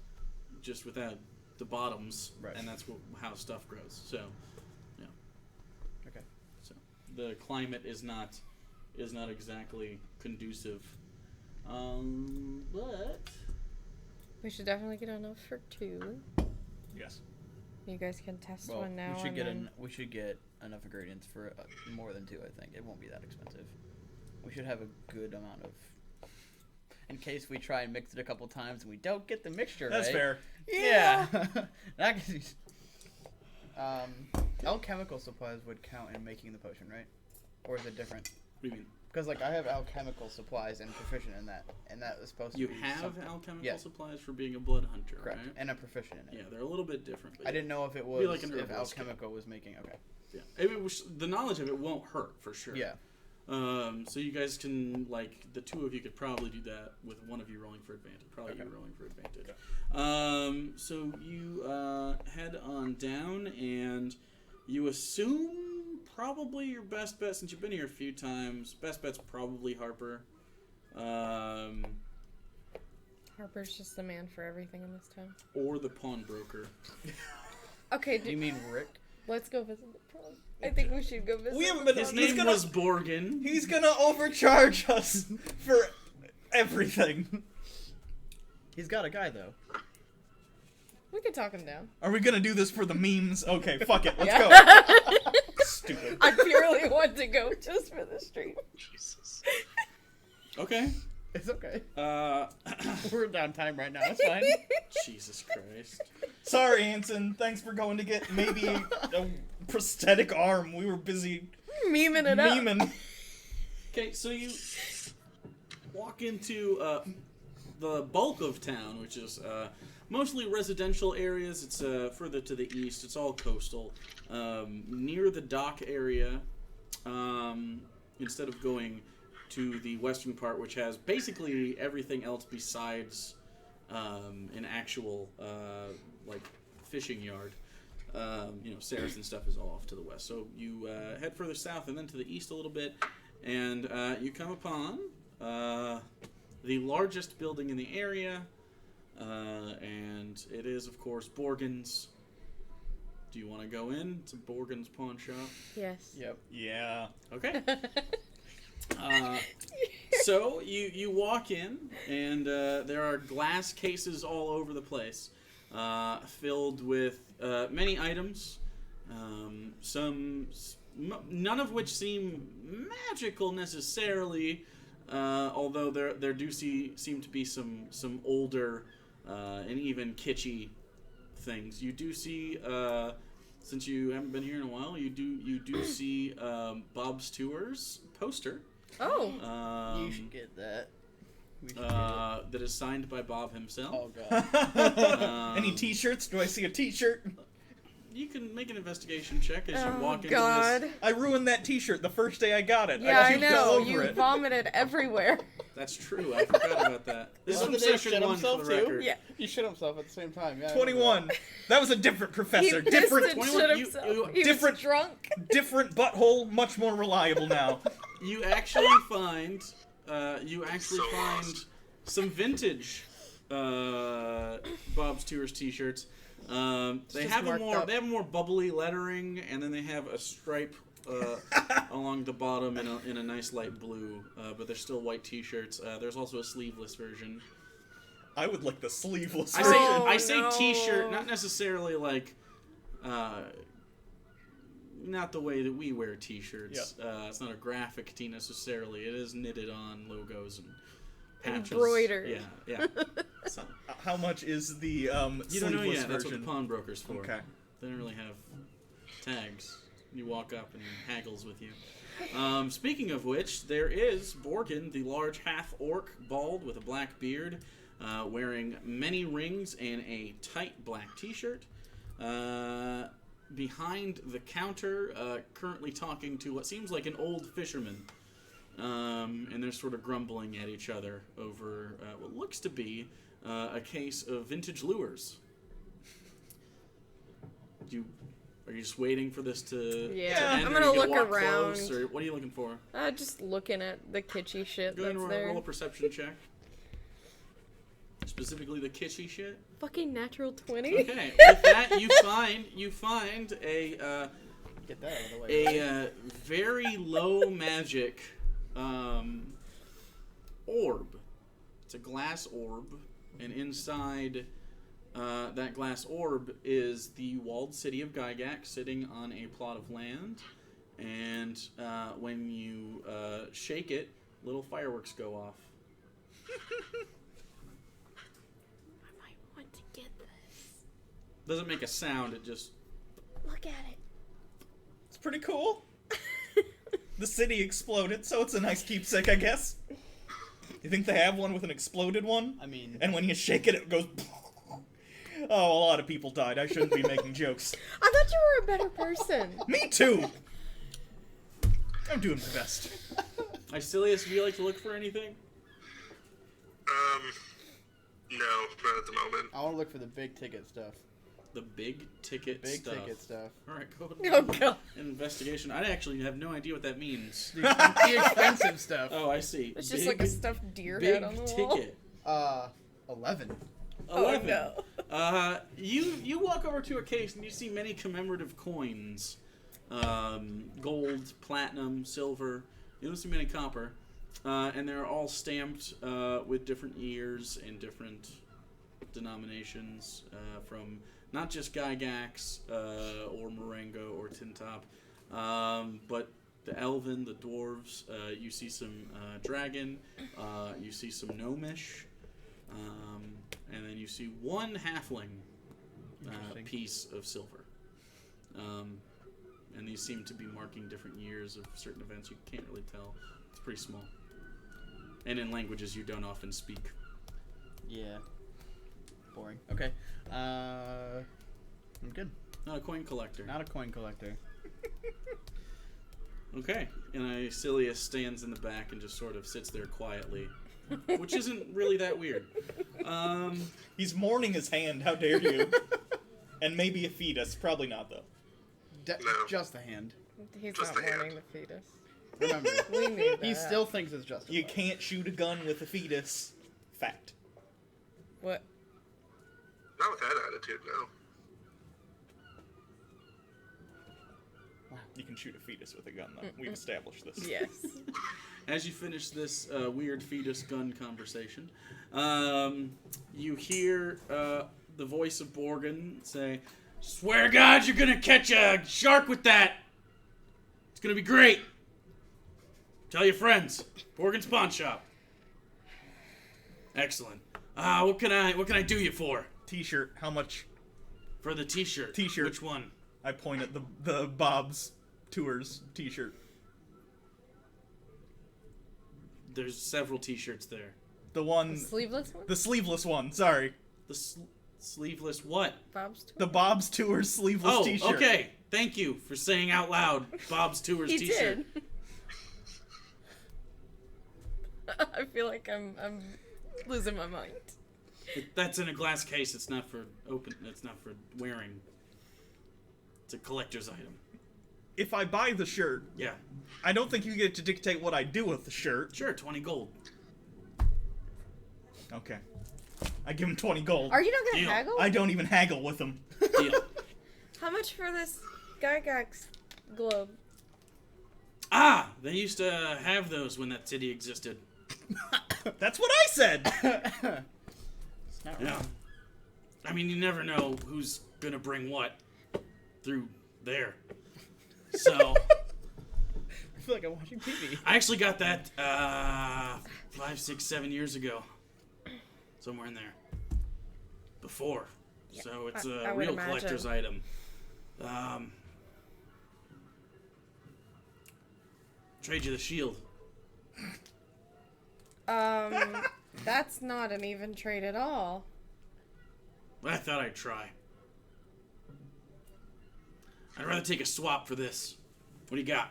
S1: just without the bottoms,
S4: Right.
S1: and that's how stuff grows. So, yeah.
S4: Okay.
S1: So the climate is not exactly conducive, but
S3: We should definitely get enough for 2.
S2: Yes.
S3: You guys can test
S4: Well,
S3: one now.
S4: we should
S3: and
S4: get
S3: then...
S4: we should get enough ingredients for more than 2. I think it won't be that expensive. We should have a good amount of. In case we try and mix it a couple times and we don't get the mixture
S2: That's
S4: right.
S2: fair.
S4: Yeah. That could alchemical supplies would count in making the potion, right? Or is it different?
S1: what do you mean?
S4: Because like I have alchemical supplies and proficient in that, and that is supposed to
S1: You
S4: be
S1: have
S4: something.
S1: alchemical
S4: Yeah.
S1: supplies for being a blood hunter,
S4: Correct,
S1: right?
S4: and I'm proficient in it.
S1: Yeah, they're a little bit different. But
S4: I didn't know if it was
S1: Be like an
S4: if
S1: herbalist kit.
S4: alchemical was making. Okay.
S1: Yeah, it was, the knowledge of it won't hurt for sure.
S4: Yeah.
S1: So you guys can, like, the 2 of you could probably do that with one of you rolling for advantage. Probably
S4: Okay.
S1: you rolling for advantage. So you head on down, and you assume probably your best bet, since you've been here a few times, best bet's probably Harper.
S3: Harper's just the man for everything in this town.
S1: Or the pawnbroker.
S3: Okay,
S4: Do you mean Rick?
S3: let's go visit the prom. I think we should go visit.
S2: We haven't
S3: the
S2: been-
S1: His
S3: prom.
S2: He's
S1: name
S2: gonna-
S1: was Borgin.
S2: He's gonna overcharge us for everything.
S4: He's got a guy though.
S3: We could talk him down.
S2: Are we gonna do this for the memes? Okay, fuck it. Let's
S3: Yeah.
S2: go. Stupid.
S3: I purely want to go just for the stream.
S5: Jesus.
S1: Okay.
S4: It's okay.
S1: Uh,
S4: We're downtime right now. It's fine.
S1: Jesus Christ.
S2: Sorry, Anson. Thanks for going to get maybe a prosthetic arm. We were busy
S3: Memeing it up.
S2: memeing.
S1: Okay, so you walk into the bulk of town, which is mostly residential areas. It's further to the east. It's all coastal. Near the dock area, instead of going to the western part, which has basically everything else besides an actual like fishing yard. Saracen stuff is all off to the west. So you head further south and then to the east a little bit, and you come upon the largest building in the area, and it is, of course, Borgin's. Do you want to go in to Borgin's pawn shop?
S3: Yes.
S4: Yep.
S2: Yeah.
S1: Okay. So you walk in, and there are glass cases all over the place, filled with many items. None of which seem magical necessarily. although there do seem to be some older and even kitschy things. You do see, since you haven't been here in a while, you do see Bob's Tours poster.
S3: Oh.
S4: You should get that. We should get it.
S1: That is signed by Bob himself.
S4: Oh god.
S2: Any T-shirts? Do I see a T-shirt?
S1: You can make an investigation check as you walk into
S3: God.
S1: this.
S2: I ruined that T-shirt the first day I got it.
S3: Yeah, I
S2: puked all
S3: know.
S2: over
S3: You
S2: it.
S3: vomited everywhere.
S1: That's true. I forgot about that. This
S4: Wasn't
S1: is
S4: there
S1: session
S4: shit
S1: 1
S4: himself
S1: for the
S4: too?
S1: record.
S3: Yeah.
S4: He shit himself at the same time. Yeah. I
S2: 21. That was a different professor.
S3: He
S2: Different,
S3: pissed and
S1: 21,
S3: shit
S1: you-
S3: himself. He
S2: different-
S3: was drunk.
S2: different butthole. Much more reliable now.
S1: You actually find
S5: So lost.
S1: some vintage Bob's Tours T-shirts. They
S4: just
S1: have
S4: marked up.
S1: they have more bubbly lettering, and then they have a stripe along the bottom in a nice light blue. But they're still white T-shirts. There's also a sleeveless version.
S2: I would like the sleeveless
S1: I
S2: version.
S1: say
S3: no.
S1: T-shirt, not necessarily like. Not the way that we wear T-shirts. It's not a graphic tee necessarily. It is knitted on logos and patches.
S3: Embroidered.
S1: Yeah. So,
S2: How much is the
S1: you don't know
S2: sleeveless
S1: yet. That's what the
S2: version?
S1: pawnbroker's for.
S2: Okay.
S1: They don't really have tags. You walk up and he haggles with you. Speaking of which, there is Borgin, the large half-orc, bald with a black beard, wearing many rings and a tight black T-shirt. Behind the counter, currently talking to what seems like an old fisherman. And they're sort of grumbling at each other over what looks to be a case of vintage lures. Are you just waiting for this to
S3: Yeah,
S1: end,
S3: I'm
S1: or
S3: gonna
S1: you
S3: look
S1: walk
S3: around.
S1: close, or what are you looking for?
S3: Just looking at the kitschy shit
S1: Go ahead
S3: that's
S1: and
S3: there.
S1: roll a perception check. Specifically the kitschy shit.
S3: Fucking natural 20.
S1: Okay, with that you find a
S4: Get that out of the way.
S1: a very low magic orb. It's a glass orb, and inside that glass orb is the walled city of Gygax sitting on a plot of land. And when you shake it, little fireworks go off.
S3: I might want to get this.
S1: Doesn't make a sound, it just...
S3: Look at it.
S2: It's pretty cool. The city exploded, so it's a nice keepsake, I guess. You think they have one with an exploded one?
S4: I mean,
S2: And when you shake it, it goes... Oh, a lot of people died. I shouldn't be making jokes.
S3: I thought you were a better person.
S2: Me too! I'm doing my best.
S1: Icilius, do you like to look for anything?
S5: No, not at the moment.
S4: I want to look for the big ticket stuff.
S1: The big ticket
S4: Big
S1: stuff.
S4: ticket stuff.
S1: Alright, go ahead.
S3: Oh god.
S1: An investigation. I actually have no idea what that means.
S4: The expensive stuff.
S1: Oh, I see.
S3: It's just
S1: Big-
S3: like a stuffed deer
S1: big
S3: head on the wall.
S1: ticket.
S4: 11.
S1: 11.
S3: Oh no.
S1: You walk over to a case and you see many commemorative coins. Gold, platinum, silver. You don't see many copper. And they're all stamped with different years and different denominations from not just Gygax or Marengo or Tintop, but the Elven, the Dwarves. You see some Dragon. You see some Gnomish. And then you see one halfling
S4: Interesting.
S1: piece of silver. And these seem to be marking different years of certain events. You can't really tell. It's pretty small. And in languages you don't often speak.
S4: Yeah. Boring. Okay. I'm good.
S1: Not a coin collector.
S4: Not a coin collector.
S1: Okay. And Icilius stands in the back and just sort of sits there quietly. Which isn't really that weird.
S2: He's mourning his hand, how dare you? And maybe a fetus. Probably not, though.
S5: No.
S4: Just a hand.
S3: He's
S5: Just
S3: not
S5: a hand.
S3: wanting the fetus.
S4: Remember,
S3: We knew that.
S4: he still thinks it's justified.
S2: You can't shoot a gun with a fetus. Fact.
S3: What?
S5: Not with that attitude, no.
S2: You can shoot a fetus with a gun, though. We've established this.
S3: Yes.
S1: As you finish this weird fetus gun conversation, you hear the voice of Borgin say, "Swear to God, you're gonna catch a shark with that. It's gonna be great." Tell your friends. Morgan's Pawn Shop. Excellent. What can I do you for?
S2: T-shirt. How much?
S1: For the t-shirt.
S2: T-shirt.
S1: Which one?
S2: I point at the Bob's Tours T-shirt.
S1: There's several t-shirts there.
S2: The one.
S3: Sleeveless one?
S2: The sleeveless one. Sorry.
S1: The sleeveless what?
S3: Bob's tour?
S2: The Bob's Tours sleeveless
S1: Oh,
S2: T-shirt.
S1: okay. Thank you for saying out loud Bob's Tours
S3: He
S1: t-shirt.
S3: did. I feel like I'm losing my mind.
S1: That's in a glass case. It's not for It's not for wearing. It's a collector's item.
S2: If I buy the shirt,
S1: Yeah.
S2: I don't think you get to dictate what I do with the shirt.
S1: Sure, 20 gold.
S2: Okay. I give him 20 gold.
S3: Are you not gonna
S1: Deal.
S3: haggle?
S2: I don't even haggle with him.
S1: Deal.
S3: How much for this Gygax globe?
S1: Ah, they used to have those when that city existed.
S2: That's what I said.
S4: It's not
S1: Yeah.
S4: wrong.
S1: I mean, you never know who's gonna bring what through there. So,
S4: I feel like I'm watching TV.
S1: I actually got that 5, 6, 7 years ago. Somewhere in there. Before. So it's
S3: I
S1: a
S3: would
S1: real
S3: imagine.
S1: collector's item. Trade you the shield.
S3: That's not an even trade at all.
S1: I thought I'd try. I'd rather take a swap for this. What do you got?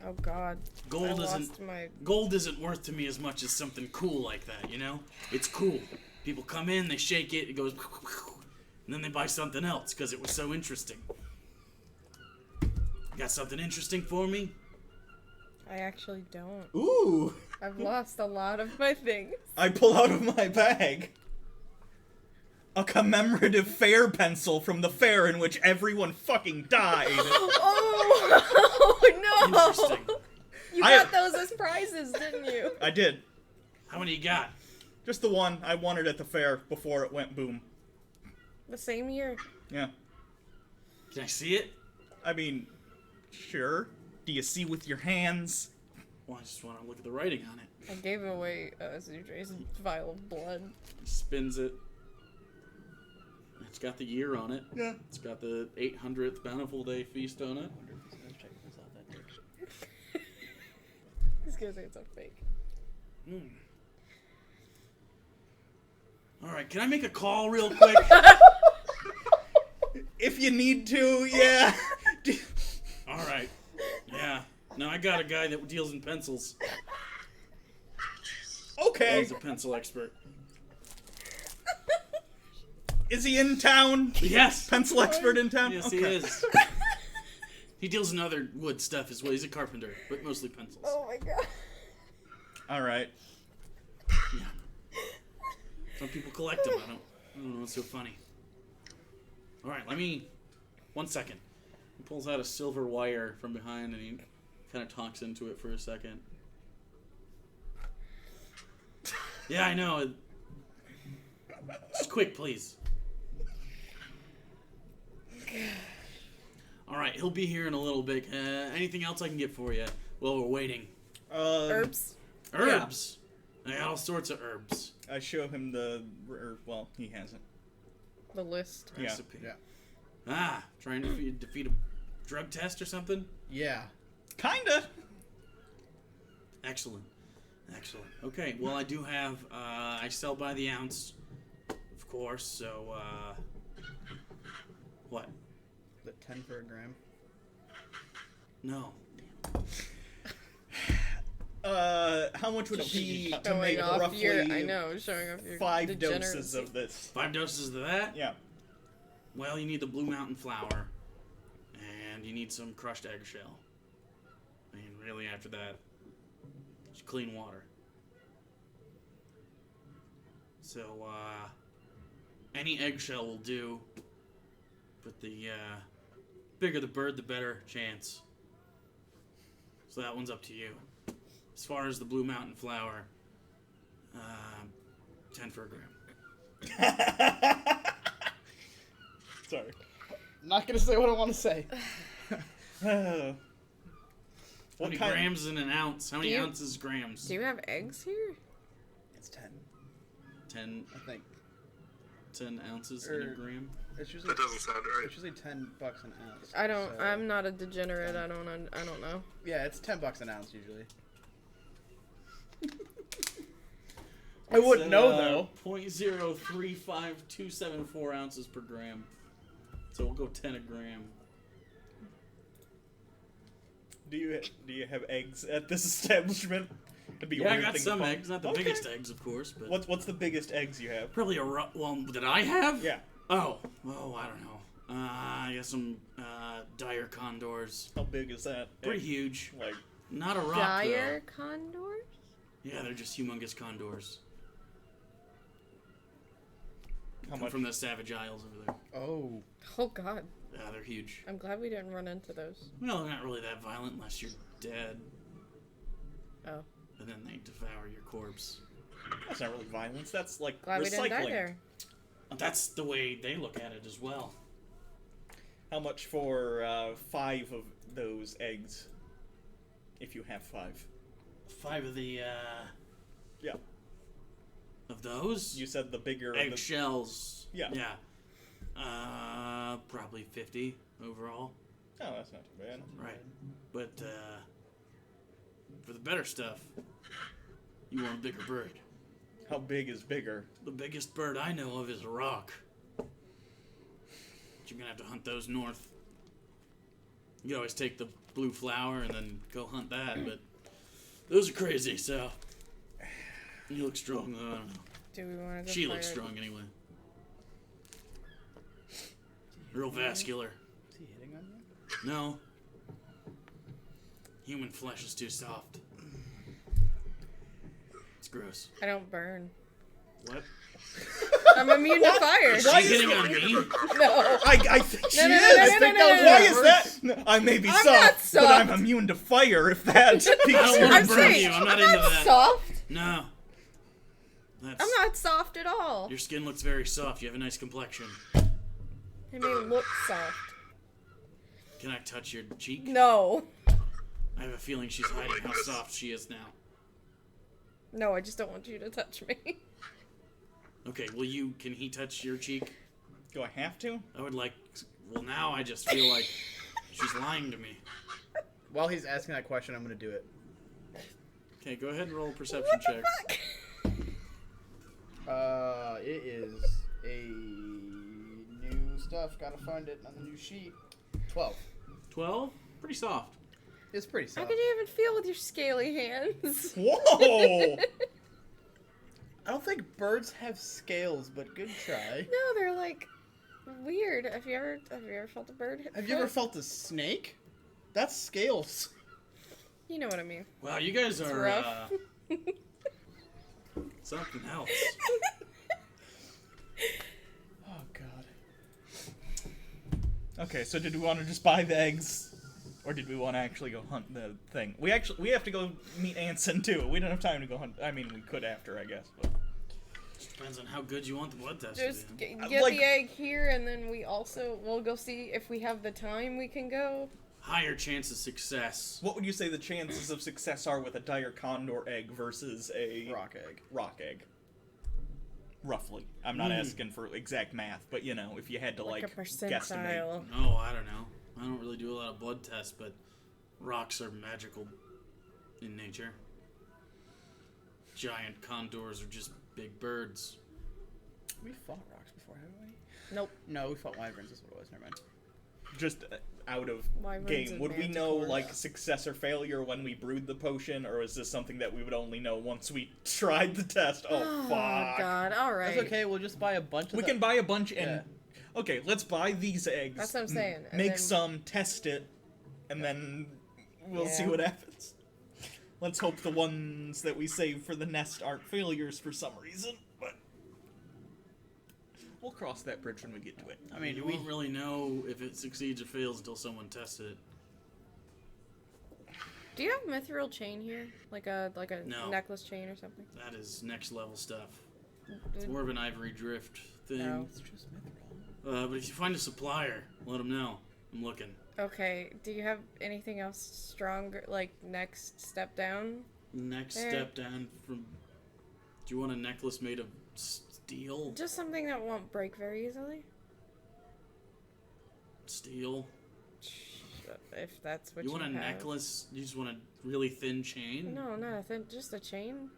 S3: Oh God.
S1: Gold
S3: I
S1: isn't
S3: lost my.
S1: gold isn't worth to me as much as something cool like that, you know? It's cool. People come in, they shake it, it goes, and then they buy something else because it was so interesting. Got something interesting for me?
S3: I actually don't.
S2: Ooh.
S3: I've lost a lot of my things.
S2: I pull out of my bag a commemorative fair pencil from the fair in which everyone fucking died.
S3: Oh no!
S1: Interesting.
S3: You
S2: I-
S3: got those as prizes, didn't you?
S2: I did.
S1: How many you got?
S2: Just the one I wanted at the fair before it went boom.
S3: The same year.
S2: Yeah.
S1: Can I see it?
S2: I mean, sure. Do you see with your hands?
S1: Well, I just want to look at the writing on it.
S3: I gave away Zudra's vial of blood.
S1: He spins it. It's got the year on it.
S2: Yeah.
S1: It's got the 800th Bountiful Day feast on it.
S3: He's gonna say it's a fake.
S1: Alright, can I make a call real quick?
S2: If you need to, yeah.
S1: Alright. Yeah. No, I got a guy that deals in pencils.
S2: Okay.
S1: He's a pencil expert.
S2: Is he in town?
S1: Yes!
S2: Pencil expert in town?
S1: Yes,
S2: okay.
S1: he is. He deals in other wood stuff as well. He's a carpenter, but mostly pencils.
S3: Oh my god.
S2: Alright.
S1: Yeah. Some people collect them. I don't know what's so funny. Alright, let me... 1 second. He pulls out a silver wire from behind and he kind of talks into it for a second. Yeah, I know. Just quick, please. Alright, he'll be here in a little bit. Anything else I can get for you while we're waiting?
S3: Herbs.
S1: Herbs. I got all sorts of herbs.
S2: I show him well, he hasn't.
S3: The list.
S2: Yeah.
S1: Recipe.
S4: Yeah.
S1: Ah, trying to defeat a drug test or something?
S4: Yeah.
S2: Kinda.
S1: Excellent. Excellent. Okay, well, I do have, I sell by the ounce, of course, so, what?
S4: Is it 10 for a gram?
S1: No.
S2: How much would it be to
S3: Showing
S2: make
S3: off
S2: roughly
S3: your, I know, showing off your
S2: 5
S3: degeneracy.
S2: doses of this?
S1: 5 doses of that?
S2: Yeah.
S1: Well, you need the Blue Mountain flour, and you need some crushed eggshell. And really, after that, just clean water. So, any eggshell will do, but the, bigger the bird, the better chance. So that one's up to you. As far as the Blue Mountain flour, 10 for a gram.
S2: Sorry.
S4: Not gonna say what I want to say.
S1: How many grams in an ounce? How many ounces grams?
S3: Do you have eggs here?
S4: It's 10.
S1: 10,
S4: I think.
S1: 10 ounces in a gram?
S4: It's usually,
S5: That doesn't sound right.
S4: it's usually $10 an ounce.
S3: I don't.
S4: so-
S3: I'm not a degenerate. I don't know.
S4: Yeah, it's $10 an ounce usually. I wouldn't know though.
S1: 0.035274 ounces per gram. So we'll go 10 a gram.
S2: Do you have eggs at this establishment? It'd be a
S1: Yeah, I
S2: weird
S1: got
S2: thing to
S1: some
S2: find.
S1: eggs. Not the
S2: Okay.
S1: biggest eggs, of course, but
S2: What's the biggest eggs you have?
S1: probably well, did I have?
S2: Yeah.
S1: Oh, I don't know. I got some dire condors.
S2: How big is that?
S1: Pretty
S2: egg?
S1: huge.
S2: Like,
S1: Not a rock,
S3: Dire condors?
S1: though. Yeah, they're just humongous condors.
S2: how
S1: Come
S2: much?
S1: from the Savage Isles over there.
S4: Oh.
S3: Oh God.
S1: Yeah, they're huge.
S3: I'm glad we didn't run into those.
S1: Well, they're not really that violent unless you're dead,
S3: Oh.
S1: and then they devour your corpse.
S2: That's not really violence. That's like
S3: Glad we didn't die
S2: recycling.
S3: there.
S1: That's the way they look at it as well.
S2: How much for 5 of those eggs? If you have 5.
S1: 5 of the,
S2: Yeah.
S1: of those?
S2: You said the bigger of
S1: egg
S2: the...
S1: shells.
S2: Yeah.
S1: Yeah. Probably 50 overall.
S2: Oh, that's not too bad.
S1: Right. But, for the better stuff, you want a bigger bird.
S2: How big is bigger?
S1: The biggest bird I know of is a rock. But you're gonna have to hunt those north. You can always take the blue flower and then go hunt that, but those are crazy, so. You look strong, though. I don't know.
S3: Do we want to?
S1: She looks strong anyway. Real vascular.
S4: Is he hitting on you?
S1: No. Human flesh is too soft. It's gross.
S3: I don't burn.
S1: What?
S3: I'm immune to fire.
S1: Is she hitting on me?
S3: No.
S2: I think she
S3: No, no,
S2: is.
S3: no, no,
S2: I
S3: no,
S2: think
S3: no, no,
S2: why
S3: no.
S2: is that? No, I may be
S3: I'm
S2: soft,
S3: not
S2: but I'm
S3: soft.
S2: immune to fire. If that
S1: I
S2: piques
S1: don't
S2: your
S1: want
S3: I'm
S1: to burn
S3: saying,
S1: you. I'm not
S3: I'm
S1: into
S3: not
S1: that.
S3: soft.
S1: No. That's,
S3: I'm not soft at all.
S1: Your skin looks very soft. You have a nice complexion.
S3: It may look soft.
S1: Can I touch your cheek?
S3: No.
S1: I have a feeling she's hiding how soft she is now.
S3: No, I just don't want you to touch me.
S1: Okay, can he touch your cheek?
S2: Do I have to?
S1: I would like, well now I just feel like she's lying to me.
S4: While he's asking that question, I'm gonna do it.
S1: Okay, go ahead and roll a perception
S3: What the
S1: check.
S3: fuck?
S4: It is a new stuff. Gotta find it on the new sheet. 12.
S1: 12? Pretty soft.
S4: It's pretty
S3: How
S4: soft.
S3: could you even feel with your scaly hands?
S2: Whoa!
S4: I don't think birds have scales, but good try.
S3: No, they're like weird. Have you ever felt a bird?
S4: Have you ever felt a snake? That's scales.
S3: You know what I mean.
S1: Wow, you guys
S3: It's
S1: are
S3: rough.
S1: something else.
S4: Oh god.
S2: Okay, so did we want to just buy the eggs, or did we want to actually go hunt the thing? We have to go meet Anson too. We don't have time to go hunt. I mean, we could after, I guess. But...
S1: Depends on how good you want the blood test
S3: Just
S1: to be.
S3: get
S2: like-
S3: the egg here, and then we'll go see if we have the time. We can go.
S1: Higher chance of success.
S2: What would you say the chances of success are with a dire condor egg versus a
S4: Rock egg.
S2: rock egg? Roughly. I'm not asking for exact math, but you know, if you had to
S3: Like a
S2: guesstimate.
S3: percentile.
S1: No, I don't know. I don't really do a lot of blood tests, but rocks are magical in nature. Giant condors are just big birds.
S4: We fought rocks before, haven't we?
S3: Nope.
S4: No, we fought wyverns. That's what it was. Never mind.
S2: Just out of
S3: Wyverns
S2: game,
S3: and
S2: would we know
S3: manticores.
S2: like success or failure when we brewed the potion, or is this something that we would only know once we tried the test? Oh, fuck.
S3: God. All right.
S4: That's okay. We'll just buy a bunch of
S2: We
S4: them.
S2: can buy a bunch and
S4: Yeah.
S2: okay, let's buy these eggs.
S3: That's what I'm saying, and
S2: Make
S3: then-
S2: some, test it, and then we'll see
S3: Yeah.
S2: what happens. Let's hope the ones that we save for the nest aren't failures for some reason, but we'll cross that bridge when we get to it.
S1: I mean, you won't really know if it succeeds or fails until someone tests it.
S3: Do you have mithril chain here? Like a
S1: No.
S3: necklace chain or something?
S1: That is next level stuff. It's more of an ivory drift thing.
S3: No.
S4: It's just mithril.
S1: But if you find a supplier, let them know. I'm looking.
S3: Okay, do you have anything else stronger, like next step down?
S1: Next
S3: There.
S1: step down from... Do you want a necklace made of steel?
S3: Just something that won't break very easily.
S1: Steel?
S3: If that's what
S1: You
S3: you
S1: want a
S3: have.
S1: necklace? You just want a really thin chain?
S3: No, nothing. Just a chain.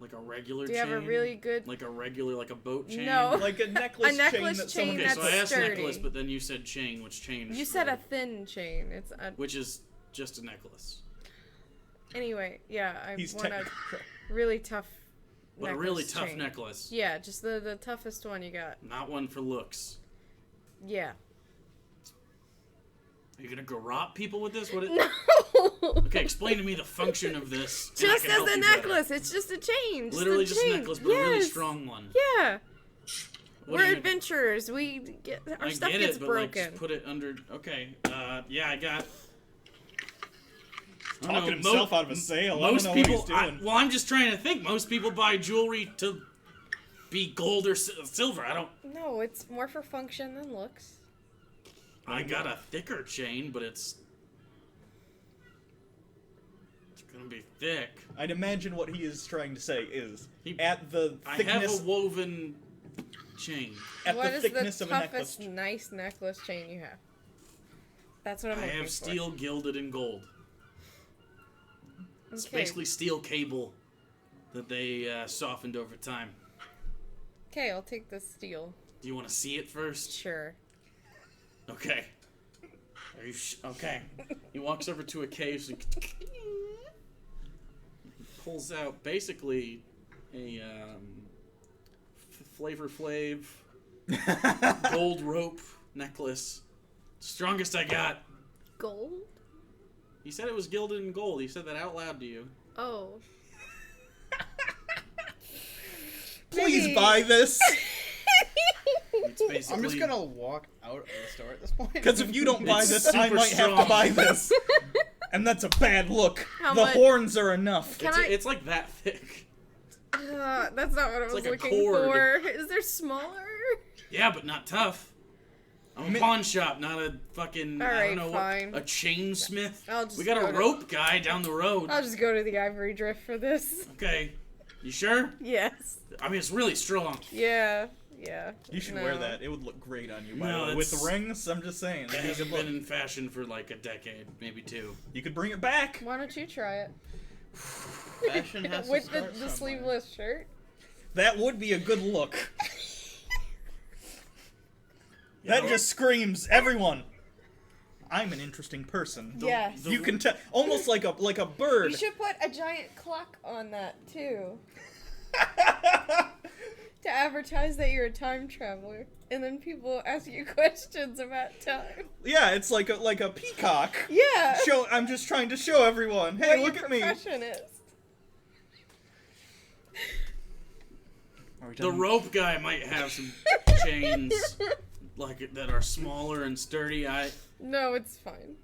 S1: Like a regular
S3: Do
S1: chain?
S3: you have a really good...
S1: Like a regular, like a boat chain?
S3: No.
S2: Like a necklace,
S3: A necklace
S2: chain that
S3: chain
S2: someone
S1: Okay,
S3: that's
S1: so I asked
S3: sturdy.
S1: necklace, but then you said chain, which changed.
S3: You said a thin chain. It's a...
S1: Which is just a necklace.
S3: Anyway, yeah, I
S2: He's
S3: want a
S2: tech-
S3: really tough
S1: But a
S3: necklace
S1: really tough
S3: chain.
S1: necklace.
S3: Yeah, just the toughest one you got.
S1: Not one for looks.
S3: Yeah.
S1: Are you gonna garrote people with this? What?
S3: No!
S1: Okay, explain to me the function of this. and I
S3: Just
S1: can
S3: as
S1: help
S3: a
S1: you better.
S3: necklace. It's just a chain.
S1: Literally just a
S3: chain.
S1: necklace, but a really
S3: Yes.
S1: strong one.
S3: Yeah.
S1: What
S3: We're
S1: are you-
S3: adventurers. We get our
S1: I
S3: stuff
S1: get
S3: gets
S1: it, but
S3: broken.
S1: like, just put it under. Okay. Yeah, I got. I don't
S2: Talking
S1: know,
S2: himself out of a sale. I don't
S1: Most
S2: know
S1: people.
S2: what he's doing.
S1: Well, I'm just trying to think. Most people buy jewelry to be gold or silver. I don't.
S3: No, it's more for function than looks.
S1: I got a thicker chain, but it's gonna be thick.
S2: I'd imagine what he is trying to say is
S1: He-
S2: at the
S1: I
S2: thickness,
S1: have a woven chain.
S2: at
S3: What
S2: the
S3: is
S2: thickness
S3: the
S2: of a necklace.
S3: toughest nice necklace chain you have? That's what I'm
S1: I
S3: looking
S1: have
S3: for.
S1: steel gilded in gold. It's
S3: Okay.
S1: basically steel cable that they softened over time.
S3: Okay, I'll take the steel.
S1: Do you want to see it first?
S3: Sure.
S1: Okay. Are you okay? He walks over to a case and pulls out basically a Flavor Flav gold rope necklace. Strongest I got.
S3: Gold?
S1: He said it was gilded in gold. He said that out loud to you.
S3: Oh.
S2: Please
S3: Maybe.
S2: buy this,
S1: It's basically.
S4: I'm just gonna walk out of the store at this point.
S2: because if you don't buy
S1: It's
S2: this, I
S1: super
S2: might have
S1: strong.
S2: to buy this, and that's a bad look.
S3: How
S2: The
S3: much?
S2: horns are enough.
S3: Can
S1: It's,
S3: I-
S1: it's like that thick.
S3: That's not what I was
S1: like a
S3: looking
S1: cord.
S3: for. Is there smaller?
S1: Yeah, but not tough. I'm a pawn shop, not a fucking. I
S3: Alright,
S1: don't know
S3: fine.
S1: what. A chainsmith.
S3: I'll just
S1: We got
S3: go
S1: a
S3: to-
S1: rope guy down the road.
S3: I'll just go to the Ivory Drift for this.
S1: Okay. You sure?
S3: Yes.
S1: I mean, it's really strong.
S3: Yeah. Yeah.
S2: You should
S3: No.
S2: wear that. It would look great on you. By
S1: No,
S2: the way. With
S1: that's-
S2: the rings, I'm just saying.
S1: It
S2: that'd be a
S1: hasn't
S2: good
S1: been
S2: look.
S1: in fashion for like a decade, maybe two.
S2: You could bring it back.
S3: Why don't you try it?
S4: Fashion has to
S3: With the
S4: start somewhere.
S3: sleeveless shirt?
S2: That would be a good look. That just screams, everyone. I'm an interesting person.
S3: Yes.
S2: You can tell, almost like a bird.
S3: You should put a giant clock on that too. To advertise that you're a time traveler. And then people ask you questions about time.
S2: Yeah, it's like a peacock.
S3: Yeah.
S2: I'm just trying to show everyone. Hey,
S3: what
S2: look
S3: your
S2: at me.
S3: profession is.
S2: Are we
S1: The
S2: done?
S1: rope guy might have some chains like that are smaller and sturdy.
S3: No, it's fine.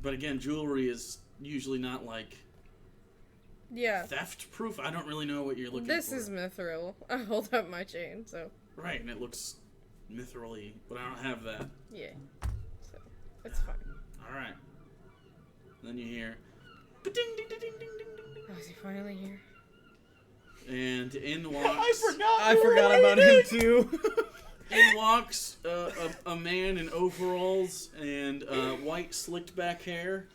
S1: But again, jewelry is usually not like
S3: Yeah.
S1: theft proof. I don't really know what you're looking
S3: This
S1: for.
S3: is mithril. I hold up my chain, so
S1: Right, and it looks mithril-y, but I don't have that.
S3: yeah. So it's fine.
S1: All right. Then you hear, "Ba-ding, ding, ding, ding, ding, ding, ding,
S3: Oh, is he finally here?
S1: ding." And in walks.
S2: I forgot about him too.
S1: In walks a man in overalls and white slicked back hair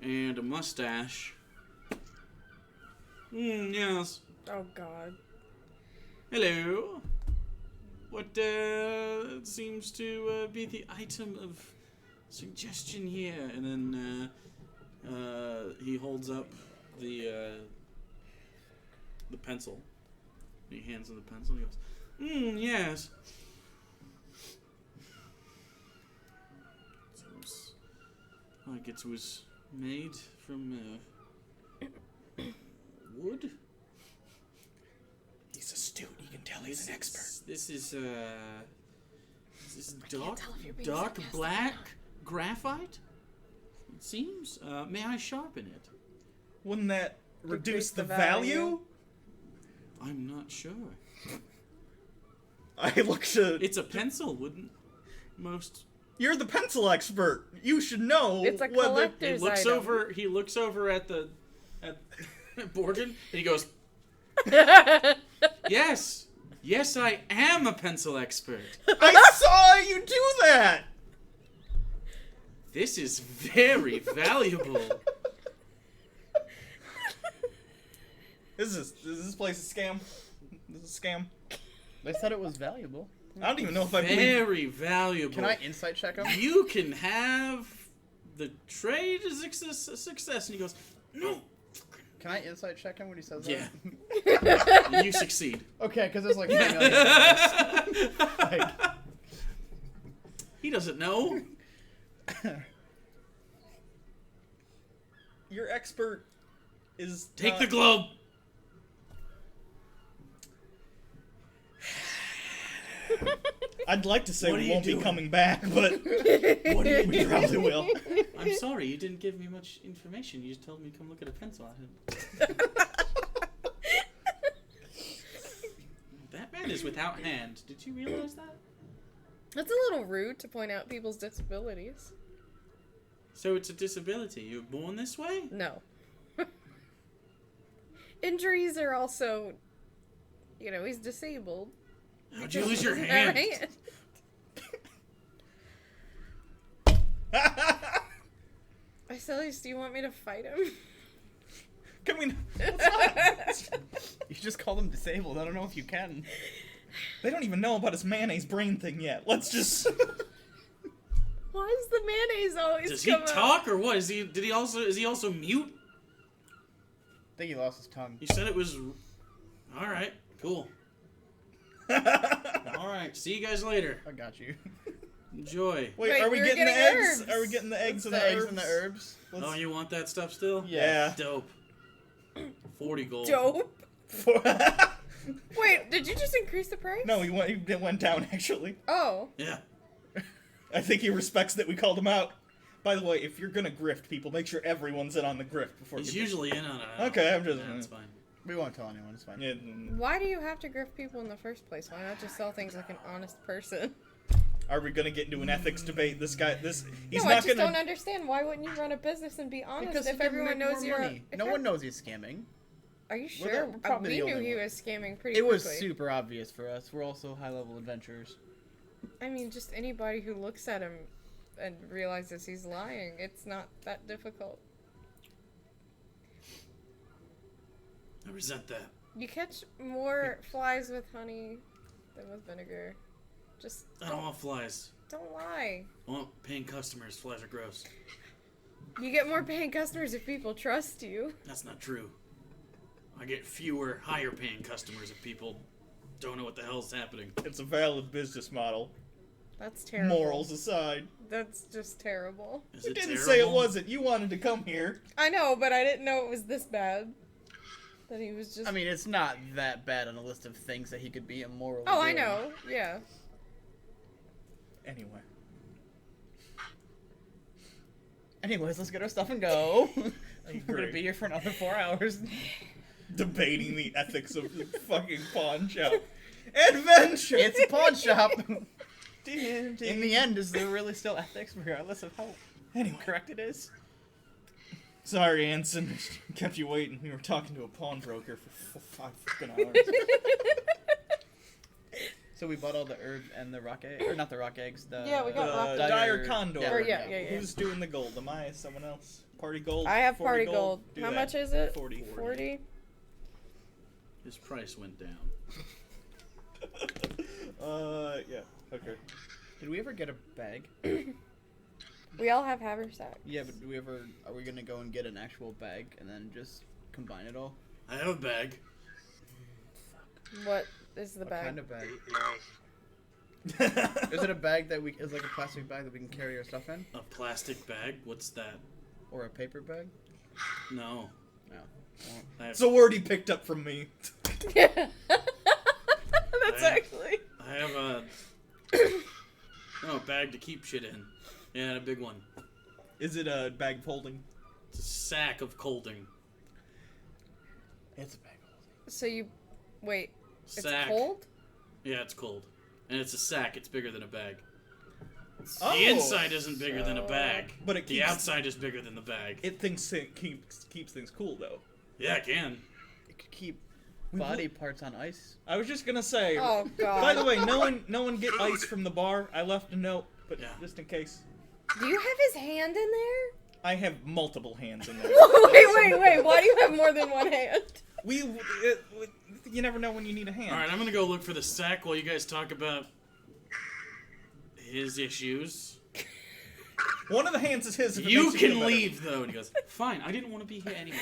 S1: and a mustache. Yes.
S3: Oh god.
S1: Hello. What seems to be the item of suggestion here? And then he holds up the pencil. He hands him the pencil and he goes, yes. Seems like it was made from wood.
S2: He's astute. You can tell he's an expert.
S1: This is dark,
S3: tell if you're being
S1: dark
S3: sarcastic
S1: black
S3: or not.
S1: graphite. It seems. May I sharpen it?
S2: Wouldn't that reduce
S3: Decrease
S2: the
S3: the
S2: value?
S3: value?
S1: I'm not sure.
S2: I look to.
S1: It's a pencil, wouldn't most
S2: You're the pencil expert. You should know
S3: It's a
S2: whether...
S3: collector's item.
S1: He looks over at Borgin, and he goes, Yes! Yes, I am a pencil expert.
S2: I saw you do that!
S1: This is very valuable.
S2: Is this place a scam? This is a scam?
S4: They said it was valuable.
S2: I don't even know if I believe...
S1: Very valuable.
S4: Can I insight check him?
S1: You can have the trade as a success. And he goes, No.
S4: Can I insight check him when he says that?
S1: Yeah. You succeed.
S4: Okay, because there's like 3 million. Like,
S1: He doesn't know.
S2: Your expert is...
S1: Take
S2: not-
S1: the globe.
S2: I'd like to say
S1: What are
S2: we
S1: you
S2: won't be
S1: doing?
S2: coming back, but
S1: What are you
S2: we probably will.
S1: I'm sorry, you didn't give me much information. You just told me to come look at a pencil. That man is without hand. Did you realize that?
S3: That's a little rude to point out people's disabilities.
S1: So it's a disability. You were born this way?
S3: No. Injuries are also, he's disabled.
S1: How'd you lose your
S3: Doesn't
S1: hand?
S3: have Iselis, do you want me to fight him?
S2: Can we...
S4: you just call them disabled. I don't know if you can.
S2: They don't even know about his mayonnaise brain thing yet. Let's just...
S3: Why does the mayonnaise always
S1: Does he
S3: come out?
S1: talk or what? Is he also mute?
S4: I think he lost his tongue.
S1: You said it was. All right, cool. All right, see you guys later.
S4: I got you.
S1: Enjoy.
S2: Wait,
S3: Wait,
S2: are we
S3: we were
S2: getting the
S3: getting
S2: eggs?
S3: herbs.
S2: Are we getting the eggs and
S4: The
S2: the
S4: eggs
S2: herbs?
S4: and the herbs.
S1: Oh, you want that stuff still?
S2: Yeah.
S1: Dope. 40 gold.
S3: Dope.
S2: For-
S3: Wait, did you just increase the price?
S2: no, he went down, actually.
S3: Oh.
S1: Yeah.
S2: I think he respects that we called him out. By the way, if you're gonna grift people, make sure everyone's in on the grift before
S1: He's
S2: you...
S1: usually in on it.
S2: Okay, I'm just-
S1: Yeah, that's fine.
S4: We won't tell anyone. It's fine.
S2: Yeah,
S3: Why do you have to grift people in the first place? Why not just sell things like an honest person?
S2: are we gonna get into an ethics debate? He's
S3: No,
S2: not
S3: I just
S2: gonna...
S3: don't understand. Why wouldn't you run a business and be honest
S4: Because
S3: if
S4: he can
S3: everyone
S4: make
S3: knows
S4: more
S3: you're
S4: money.
S3: if
S4: No
S3: ev-
S4: one knows he's scamming.
S3: Are you
S4: We're
S3: sure?
S4: probably
S3: We
S4: the
S3: knew
S4: only
S3: he
S4: one.
S3: was scamming pretty
S4: It
S3: quickly.
S4: was super obvious for us. We're also high-level adventurers.
S3: I mean, just anybody who looks at him and realizes he's lying, it's not that difficult.
S1: I resent that.
S3: You catch more flies with honey than with vinegar. Just
S1: I don't want flies.
S3: don't lie.
S1: I want paying customers. Flies are gross.
S3: You get more paying customers if people trust you.
S1: That's not true. I get fewer, higher paying customers if people don't know what the hell's happening.
S2: It's a valid business model.
S3: That's terrible.
S2: Morals aside.
S3: That's just terrible.
S1: Is
S2: You
S1: it
S2: didn't
S1: terrible?
S2: say it wasn't. You wanted to come here.
S3: I know, but I didn't know it was this bad. That he was just.
S4: I mean, it's not that bad on a list of things that he could be immoral.
S3: Oh, I know. Yeah.
S2: Anyway.
S4: Anyways, let's get our stuff and go. We're gonna
S2: Great.
S4: be here for another 4 hours.
S2: Debating the ethics of the fucking pawn shop. Adventure!
S4: It's a pawn shop.
S2: In
S4: In the end, is there really still ethics, regardless of how
S2: Anyway.
S4: correct it is?
S2: Sorry, Anson. Kept you waiting. We were talking to a pawnbroker for 5 freaking hours.
S4: So we bought all the herb and the rock egg, or not the rock eggs. The
S3: Yeah, we got rock eggs.
S2: Dire Condor.
S4: Yeah,
S3: Or yeah.
S2: Who's doing the gold? Am I? Someone else? Party gold?
S3: I have
S2: 40
S3: party gold.
S2: Do
S3: How
S2: that.
S3: much is it?
S2: 40.
S3: 40?
S1: His price went down.
S2: Yeah. Okay.
S4: Did we ever get a bag?
S3: We all have haversacks.
S4: Yeah, but do we ever? Are we gonna go and get an actual bag and then just combine it all?
S1: I have a bag.
S3: What is the
S4: What
S3: bag?
S4: kind of bag?
S5: No.
S4: Is it a bag that is like a plastic bag that we can carry our stuff in,
S1: A plastic bag? What's that?
S4: or a paper bag?
S1: No.
S4: No.
S1: I have,
S2: It's a word he picked up from me.
S3: That's
S1: I-
S3: actually.
S1: I have a bag to keep shit in. Yeah, a big one.
S2: Is it a bag of holding?
S1: It's a sack of colding.
S4: It's a bag.
S3: So you. Wait. It's
S1: Sack.
S3: cold?
S1: Yeah, it's cold. And it's a sack. It's bigger than a bag.
S2: Oh.
S1: The inside isn't bigger than a bag,
S2: But it
S1: the
S2: keeps-
S1: outside is bigger than the bag.
S2: It thinks it keeps things cool, though.
S1: Yeah, it can.
S4: It could keep body parts on ice.
S2: I was just gonna say.
S3: Oh god.
S2: By the way, no one get ice from the bar. I left a note, but
S1: Yeah.
S2: just in case.
S3: Do you have his hand in there?
S2: I have multiple hands in there.
S3: wait. Why do you have more than one hand?
S2: You never know when you need a hand.
S1: All right, I'm gonna go look for the sack while you guys talk about his issues.
S2: One of the hands is his. If it
S1: You
S2: makes feel
S1: can
S2: better.
S1: leave though. And he goes, "Fine, I didn't want to be here anyway."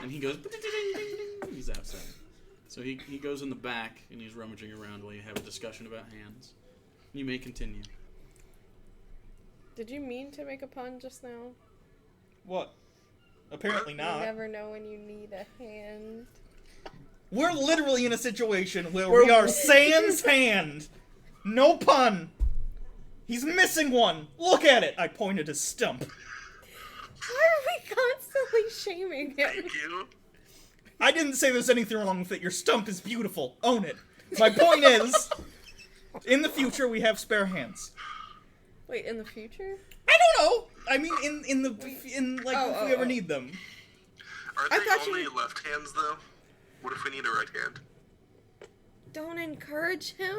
S1: And he goes, "Ding-ding-ding-ding-ding." He's outside. So he goes in the back and he's rummaging around while you have a discussion about hands. You may continue.
S3: Did you mean to make a pun just now?
S2: What? Apparently
S3: You
S2: not.
S3: never know when you need a hand.
S2: We're literally in a situation where we are sans hand. No pun. He's missing one. Look at it. I pointed his stump.
S3: Why are we constantly shaming him?
S5: Thank you.
S2: I didn't say there's anything wrong with it. Your stump is beautiful. Own it. My point is, in the future we have spare hands.
S3: Wait, in the future?
S2: I don't know. I mean, if we ever need them.
S5: Are
S3: I
S5: they
S3: thought you
S5: only
S3: were-
S5: left hands though? What if we need a right hand?
S3: Don't encourage him.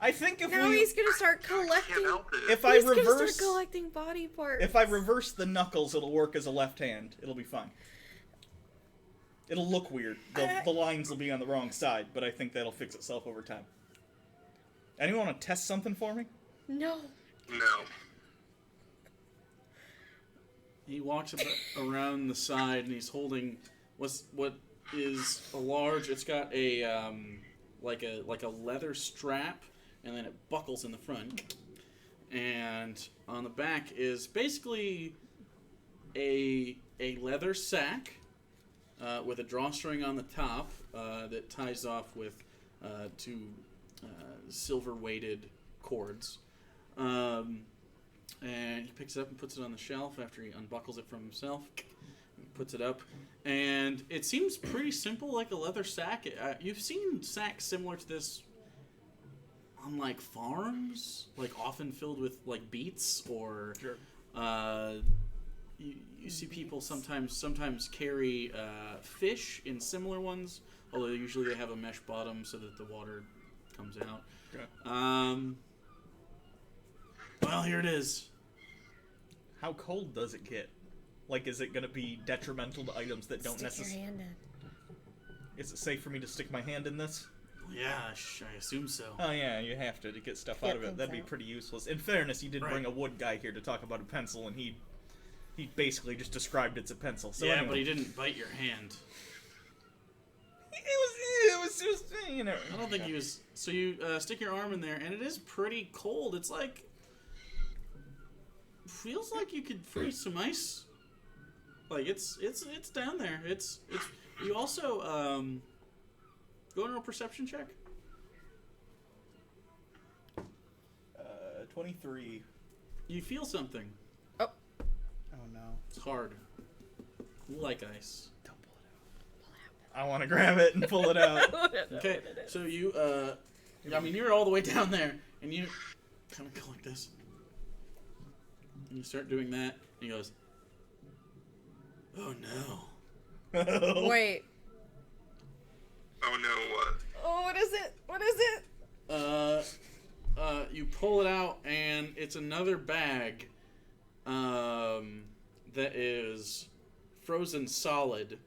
S2: I think if
S3: Now
S2: we,
S3: he's gonna start
S5: Can't
S3: collecting.
S5: help it.
S2: if I
S3: He's gonna
S2: reverse,
S3: start collecting body parts.
S2: if I reverse the knuckles, it'll work as a left hand. It'll be fine. It'll look weird. The lines will be on the wrong side, but I think that'll fix itself over time. Anyone want to test something for me?
S3: No.
S5: No.
S1: He walks around the side and he's holding what is a large. It's got a like a leather strap, and then it buckles in the front. And on the back is basically a leather sack with a drawstring on the top that ties off with two silver weighted cords. And he picks it up and puts it on the shelf after he unbuckles it from himself. And puts it up. And it seems pretty simple, like a leather sack. You've seen sacks similar to this on, like, farms? Like, often filled with, like, beets or...
S2: Sure.
S1: You see people sometimes carry fish in similar ones, although usually they have a mesh bottom so that the water comes out.
S2: Okay.
S1: Well, here it is.
S2: How cold does it get? Like, is it going to be detrimental to items that don't
S3: Stick your
S2: necessarily...
S3: hand in.
S2: Is it safe for me to stick my hand in this?
S1: Yeah, I assume so.
S2: Oh yeah, you have to get stuff out
S3: Get
S2: of it.
S3: things
S2: That'd be
S3: out.
S2: pretty useless. In fairness, you did
S1: Right.
S2: bring a wood guy here to talk about a pencil, and he basically just described it's a pencil. So
S1: yeah,
S2: anyway.
S1: but he didn't bite your hand.
S2: It was just, you know.
S1: I don't think he was. So you stick your arm in there, and it is pretty cold. It's like feels like you could freeze some ice. Like it's down there. It's you also go into a perception check.
S2: 23.
S1: You feel something.
S4: Oh no.
S1: It's hard. Like ice.
S4: Don't pull it
S2: I want to grab it and pull it out.
S1: Okay, so you I mean you're all the way down there, and you kind of go like this, and you start doing that, and he goes, "Oh no."
S3: Wait.
S5: Oh no, what?
S3: Oh, what is it? What is it?
S1: You pull it out, and it's another bag that is frozen solid.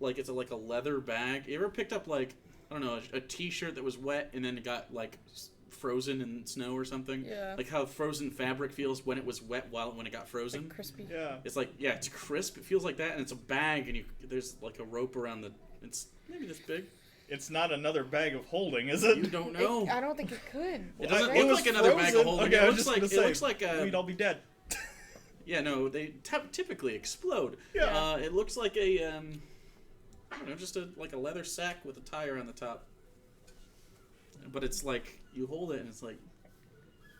S1: Like it's like a leather bag. You ever picked up like, I don't know, a t-shirt that was wet and then it got like frozen in snow or something?
S3: Yeah.
S1: Like how frozen fabric feels when it was wet when it got frozen?
S3: Like crispy.
S2: Yeah.
S1: It's like, yeah, it's crisp. It feels like that, and it's a bag, and there's like a rope around the... It's maybe this big.
S2: It's not another bag of holding, is it?
S1: You don't know.
S3: I don't think it could.
S1: It doesn't
S3: Right?
S1: look like another bag of holding.
S2: Okay,
S1: It
S2: I was
S1: looks
S2: just
S1: like
S2: gonna say, we'd all be dead.
S1: Yeah, no, they typically explode.
S2: Yeah.
S1: It looks like a I don't know, just like a leather sack with a tire on the top. But it's like you hold it and it's like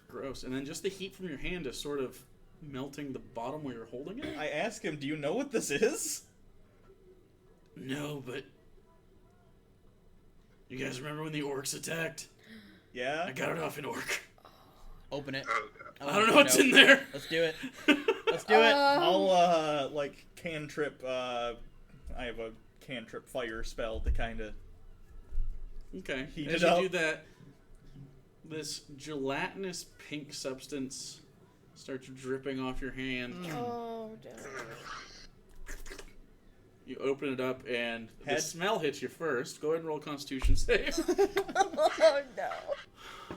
S1: gross, and then just the heat from your hand is sort of melting the bottom where you're holding it.
S2: I asked him, do you know what this is?
S1: No, but you guys remember when the orcs attacked?
S2: Yeah?
S1: I got it off an orc.
S4: Open it.
S5: Oh god.
S1: I don't know what's in there.
S4: Let's do it. Let's do it.
S2: I'll, cantrip, I have a cantrip fire spell to kind of...
S1: Okay.
S2: Heat
S1: As
S2: it
S1: you
S2: up.
S1: do that, this gelatinous pink substance starts dripping off your hand.
S3: Oh, no.
S1: You open it up, and the
S2: Head.
S1: smell hits you first. Go ahead and roll Constitution save.
S3: Oh, no.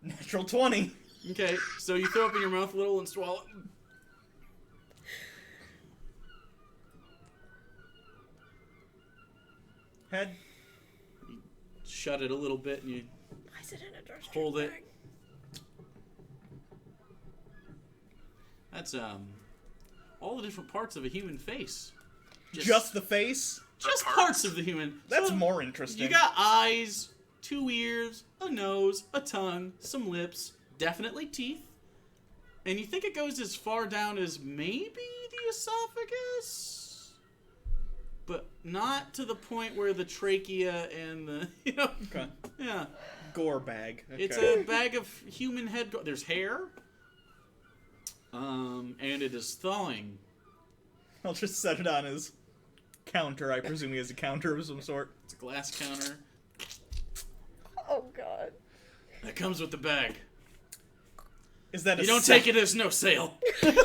S2: Natural 20.
S1: Okay, so you throw up in your mouth a little and swallow.
S2: Head.
S1: Shut it a little bit, and you
S3: Why is it in a drawstring
S1: hold it.
S3: bag?
S1: That's all the different parts of a human face.
S2: Just the face?
S1: Just
S5: parts?
S1: parts of the human.
S2: That's
S1: So,
S2: more interesting.
S1: You got eyes, 2 ears, a nose, a tongue, some lips, definitely teeth. And you think it goes as far down as maybe the esophagus? But not to the point where the trachea and the,
S2: Okay.
S1: yeah.
S2: Gore bag. Okay.
S1: It's a bag of human head. There's hair. And it is thawing.
S2: I'll just set it on his counter. I presume he has a counter of some sort.
S1: It's a glass counter.
S3: Oh, God.
S1: That comes with the bag.
S2: Is that
S1: You don't take it, there's no sale.
S3: Is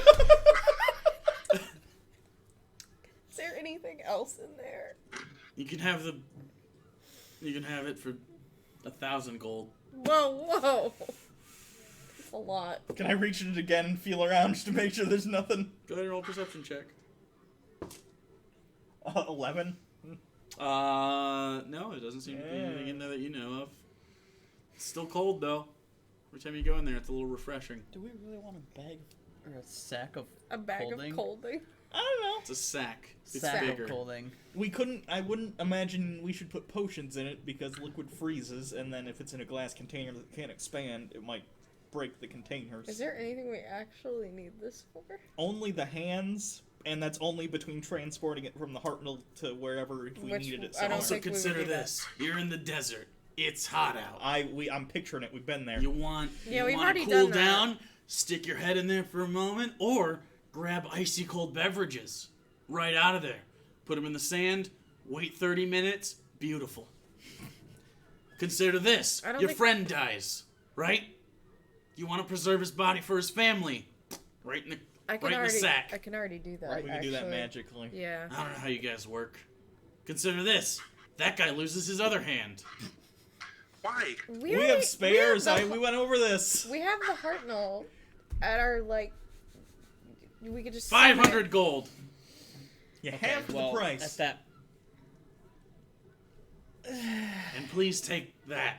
S3: there anything else in there?
S1: You can have it for 1,000 gold.
S3: Whoa. That's a lot.
S2: Can I reach it again and feel around just to make sure there's nothing?
S1: Go ahead and roll a perception check.
S2: 11?
S1: No, it doesn't seem to be anything in there that you know of. It's still cold though. Every time you go in there, it's a little refreshing.
S4: Do we really want a bag or a sack of
S3: A bag
S4: colding?
S3: of colding.
S2: I don't know.
S1: It's a sack. It's
S4: Sack
S1: bigger.
S4: of colding.
S2: I wouldn't imagine we should put potions in it because liquid freezes, and then if it's in a glass container that can't expand, it might break the containers.
S3: Is there anything we actually need this for?
S2: Only the hands, and that's only between transporting it from the Hartnell to wherever if we
S3: Which
S2: needed it
S3: I don't
S2: somewhere.
S1: Also
S3: think we would
S1: consider
S3: do that.
S1: this. You're in the desert. It's hot out.
S2: I'm picturing it. We've been there.
S1: You want
S3: Yeah,
S1: you
S3: we've
S1: want
S3: already
S1: to cool
S3: done that.
S1: down, stick your head in there for a moment, or grab icy cold beverages right out of there. Put them in the sand, wait 30 minutes, beautiful. Consider this.
S3: I don't
S1: Your
S3: think-
S1: friend dies, right? You want to preserve his body for his family. Right in the
S3: I can
S1: right in the sack.
S3: I can already do that.
S2: we can do that
S3: actually.
S2: magically.
S3: Yeah.
S1: I don't know how you guys work. Consider this. That guy loses his other hand.
S5: Why?
S2: We have spares. We went over this.
S3: We have the Hartnell at our, we could just...
S1: 500 gold.
S2: You
S4: Okay,
S2: half
S4: well,
S2: the price.
S4: That's that.
S1: And please take that.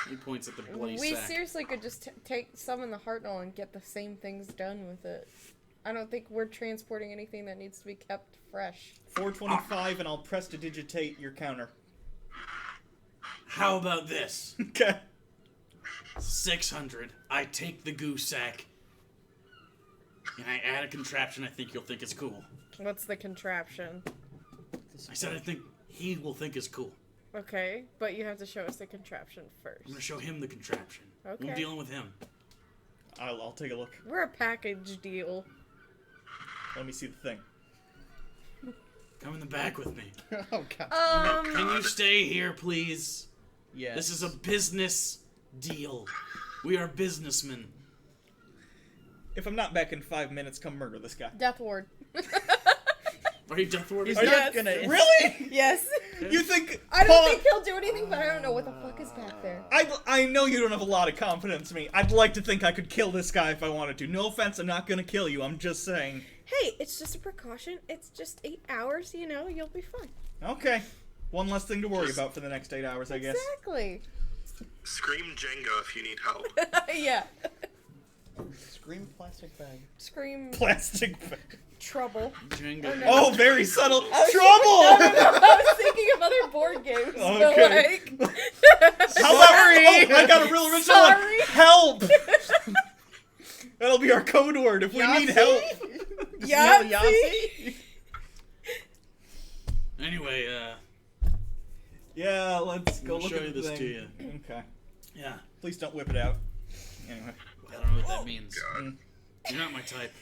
S1: He points at the bloody
S3: We
S1: sack.
S3: seriously could just take some in the Hartnell and get the same things done with it. I don't think we're transporting anything that needs to be kept fresh.
S2: 425, and I'll prestidigitate your counter.
S1: How about this?
S2: Okay.
S1: 600. I take the goose sack. And I add a contraption I think you'll think is cool.
S3: What's the contraption?
S1: I said I think he will think is cool.
S3: Okay, but you have to show us the contraption
S1: I'm
S3: first.
S1: gonna show him the contraption.
S3: Okay.
S1: I'm dealing with him.
S2: I'll take a look.
S3: We're a package deal.
S2: Let me see the thing.
S1: Come in the back with me.
S4: Oh god.
S1: Can you stay here, please?
S4: Yes.
S1: This is a business deal. We are businessmen.
S2: If I'm not back in 5 minutes, come murder this guy.
S3: Death Ward.
S1: Are you Death Ward?
S4: He's
S2: Are
S4: not
S2: you-
S4: gonna.
S2: Really?
S3: Yes.
S2: You think?
S3: I don't
S2: Paul-
S3: think he'll do anything, but I don't know what the fuck is back there.
S2: I know you don't have a lot of confidence in me. I'd like to think I could kill this guy if I wanted to. No offense, I'm not gonna kill you. I'm just saying.
S3: Hey, it's just a precaution. It's just 8 hours, you'll be fine.
S2: Okay. One less thing to worry about for the next 8 hours, I guess.
S3: Exactly.
S5: Scream Jenga if you need help.
S3: Yeah.
S4: Scream plastic bag.
S3: Scream
S2: Plastic bag.
S3: trouble.
S1: Jenga.
S3: Oh, no.
S2: Oh, very subtle.
S3: I was
S2: Trouble!
S3: thinking- no, I was thinking of other board games.
S2: Okay.
S3: But
S2: How about, oh, I got a real original
S3: Sorry.
S2: one. Help! That'll be our code word if we need help.
S3: yeah.
S4: Yahtzee?
S1: Anyway,
S2: Yeah, let's go
S1: I'll
S2: look
S1: show
S2: at
S1: you
S2: the
S1: this
S2: thing.
S1: to you.
S2: Okay.
S1: Yeah.
S2: Please don't whip it out. Anyway.
S1: I don't know what that means.
S5: God.
S1: You're not my type.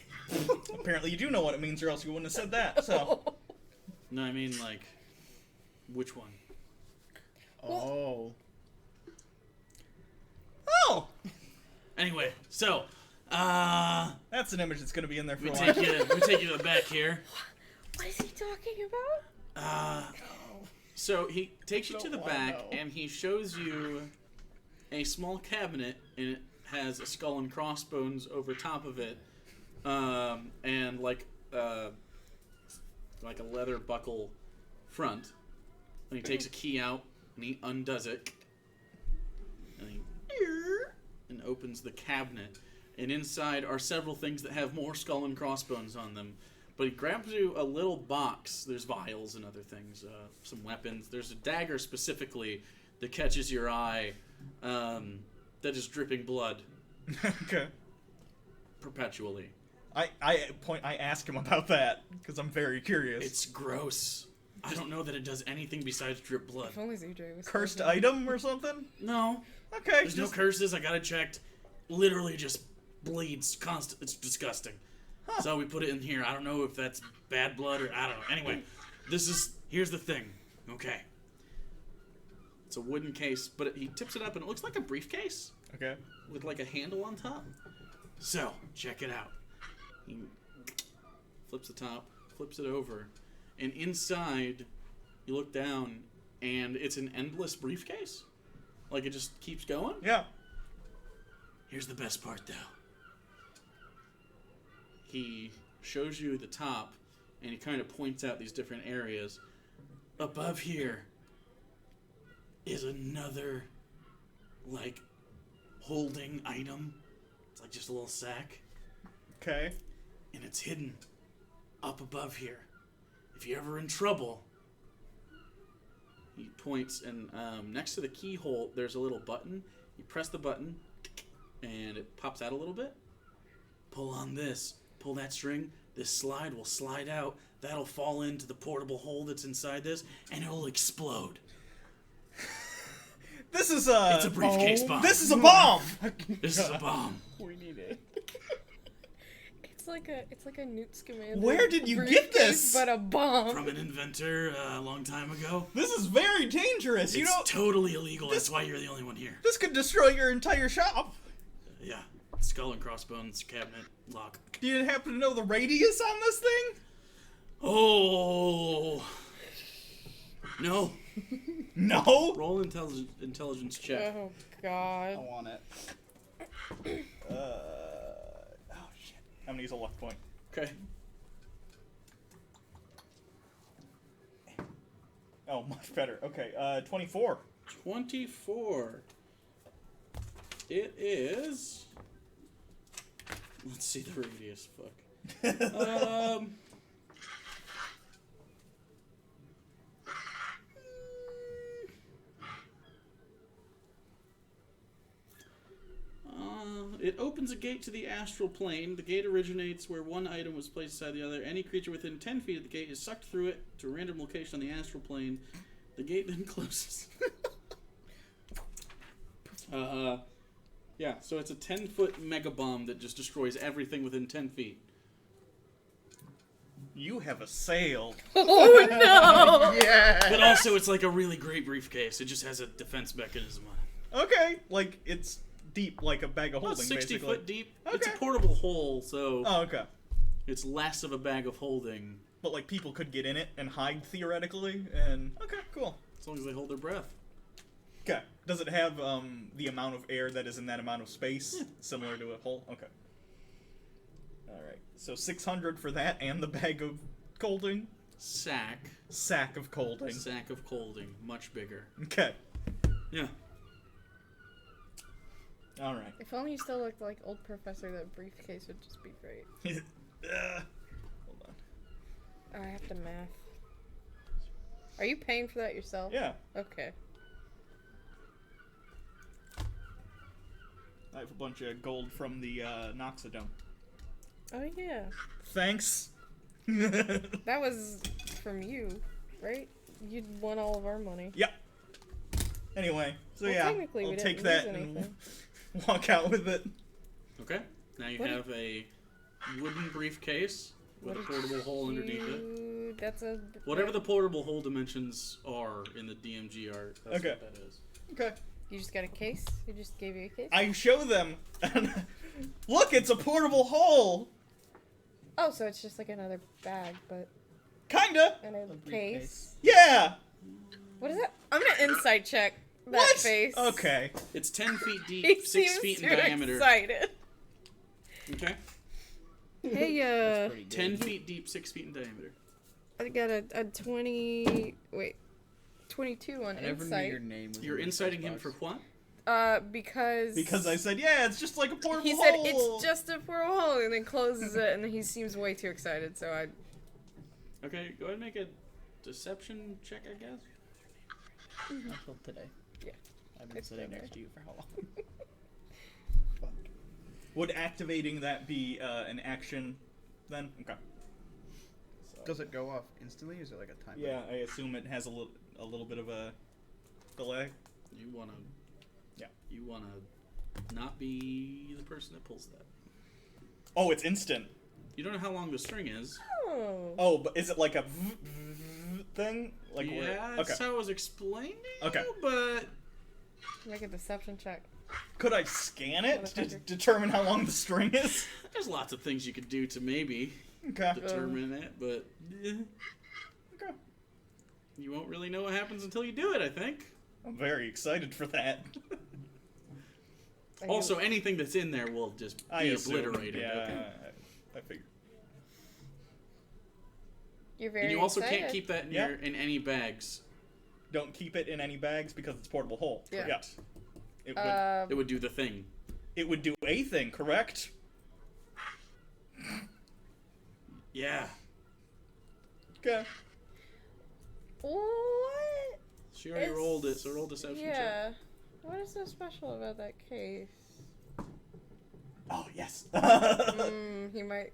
S2: Apparently you do know what it means, or else you wouldn't have said that. So.
S1: No, I mean, like, which one?
S4: Oh.
S2: Oh!
S1: Anyway, so,
S2: That's an image that's going to be in there for
S1: we
S2: a while.
S1: take you to the back here.
S3: What is he talking about?
S1: So he takes you to
S4: Don't
S1: the
S4: wanna
S1: back,
S4: know.
S1: and he shows you a small cabinet, and it has a skull and crossbones over top of it, and like a leather buckle front. And he takes a key out, and he undoes it, and he opens the cabinet. And inside are several things that have more skull and crossbones on them. But he grabs you a little box. There's vials and other things, some weapons. There's a dagger specifically that catches your eye, that is dripping blood
S2: Okay.
S1: perpetually.
S2: I ask him about that, because I'm very curious.
S1: It's gross. I don't know that it does anything besides drip blood.
S3: If only ZJ was
S2: Cursed
S3: talking.
S2: item or something?
S1: No,
S2: Okay.
S1: there's no curses. I got it checked. Literally just bleeds constant. It's disgusting.
S2: Huh.
S1: So we put it in here. I don't know if that's bad blood or I don't know. Anyway, here's the thing. Okay. It's a wooden case, but he tips it up and it looks like a briefcase
S2: Okay.
S1: with like a handle on top. So, check it out. He flips the top, flips it over, and inside you look down and it's an endless briefcase. Like it just keeps going.
S2: Yeah.
S1: Here's the best part, though. He shows you the top, and he kind of points out these different areas. Above here is another, like, holding item. It's like just a little sack,
S2: Okay.
S1: and it's hidden up above here. If you're ever in trouble, he points, and next to the keyhole, there's a little button. You press the button, and it pops out a little bit. Pull on this. Pull that string. This slide will slide out. That'll fall into the portable hole that's inside this, and it'll explode.
S2: This is
S1: It's a briefcase bomb.
S2: This is a bomb.
S1: This is a bomb.
S4: We need it.
S3: It's like a Newt Scamander.
S2: Where did you get
S3: briefcase,
S2: this?
S3: But a bomb.
S1: From an inventor a long time ago.
S2: This is very dangerous. You
S1: It's
S2: know,
S1: totally illegal. That's why you're the only one here.
S2: this could destroy your entire shop.
S1: Yeah. Skull and crossbones, cabinet, lock.
S2: Do you happen to know the radius on this thing?
S1: Oh. No.
S2: No.
S1: Roll intelligence check.
S3: Oh God.
S4: I want it.
S2: Oh shit. I'm gonna use a luck point.
S1: Okay.
S2: Oh, much better. Okay. 24.
S1: 24. It is. Let's see the radius. Fuck. It opens a gate to the astral plane. The gate originates where one item was placed beside the other. Any creature within 10 feet of the gate is sucked through it to a random location on the astral plane. The gate then closes. Yeah, so it's a 10-foot mega bomb that just destroys everything within 10 feet.
S2: You have a sail.
S3: Oh no!
S4: Yeah.
S1: But also, it's like a really great briefcase. It just has a defense mechanism on it.
S2: Okay. Like it's deep, like a bag of
S1: About
S2: holding,
S1: 60
S2: basically.
S1: foot deep. It's a
S2: Okay.
S1: portable hole, so
S2: Oh, okay.
S1: it's less of a bag of holding,
S2: But like people could get in it and hide theoretically, and okay, cool.
S1: as long as they hold their breath.
S2: Okay. Does it have the amount of air that is in that amount of space, similar to a hole? Okay. All right. So 600 for that and the bag of colding.
S1: Sack
S2: Sack of colding.
S1: of colding, much bigger.
S2: Okay.
S1: Yeah.
S2: All right.
S3: If only you still looked like old professor, that briefcase would just be great.
S2: Hold on.
S3: I have to math. Are you paying for that yourself?
S2: Yeah.
S3: Okay.
S2: I have a bunch of gold from the Noxodome.
S3: Oh yeah.
S2: Thanks.
S3: That was from you, right? You won all of our money.
S2: Yep. Anyway, so
S3: Well,
S2: yeah,
S3: technically we
S2: I'll
S3: didn't
S2: take that
S3: lose
S2: and
S3: anything.
S2: walk out with it.
S1: Okay. Now you
S3: What
S1: have a wooden briefcase with a portable hole underneath it.
S3: That's a...
S1: Whatever the portable hole dimensions are in the DMG art, that's
S2: Okay.
S1: what that is.
S2: Okay.
S3: You just got a case? He just gave you a case?
S2: I show them. Look, it's a portable hole.
S3: Oh, so it's just like another bag, but
S2: Kinda.
S3: in a
S4: briefcase.
S3: case.
S2: Yeah.
S3: What is that? I'm gonna insight check that
S2: What?
S3: face.
S2: Okay.
S1: It's 10 feet
S3: He
S1: deep, 6
S3: seems
S1: feet in
S3: too
S1: diameter.
S3: excited.
S1: Okay.
S3: Hey,
S4: That's pretty good.
S1: 10 feet deep, 6 feet in diameter.
S3: I got a 20... Wait. 22 on
S4: I never knew
S3: insight.
S4: your name was
S1: You're
S4: in the
S1: inciting him
S4: box.
S1: for what?
S2: Because I said, yeah, it's just like a portable
S3: he
S2: hole.
S3: said it's just a portal hole, and then closes it, and then he seems way too excited. So I...
S1: Okay, go ahead and make a deception check, I guess.
S4: Until today.
S3: Yeah.
S4: I've been
S3: It's
S4: sitting
S3: okay.
S4: next to you for how long? Fuck.
S2: Would activating that be an action then? Okay. So,
S4: Does it go off instantly, or is it like a timer?
S2: yeah, I assume it has a little bit of a delay.
S1: You wanna...
S2: Yeah.
S1: You wanna not be the person that pulls that.
S2: Oh, it's instant.
S1: You don't know how long the string is.
S3: Oh.
S2: Oh, but is it like a thing? Like
S1: Yeah,
S2: where,
S1: that's
S2: okay.
S1: how it was explained to
S2: Okay.
S1: you, but...
S3: Make a deception check.
S2: Could I scan it to
S3: Motherfucker.
S2: determine how long the string is?
S1: There's lots of things you could do to maybe
S2: Okay.
S1: determine it, but...
S2: Okay.
S1: You won't really know what happens until you do it, I think.
S2: I'm very excited for that.
S3: Are you-
S1: Also, anything that's in there will just
S2: I
S1: be
S2: assume,
S1: obliterated.
S2: Yeah,
S1: Okay.
S2: I figured.
S3: You're very
S1: And you also
S3: excited.
S1: can't keep that in,
S2: Yeah.
S1: in any bags.
S2: Don't keep it in any bags because it's portable hole.
S3: Yeah.
S2: Yes. It
S1: It would do the thing.
S2: would do a thing, correct?
S1: Yeah.
S2: Okay.
S3: What?
S1: She already
S3: It's-
S1: rolled it, so roll deception check.
S3: Yeah. What is so special about that case?
S2: Oh yes.
S3: He might.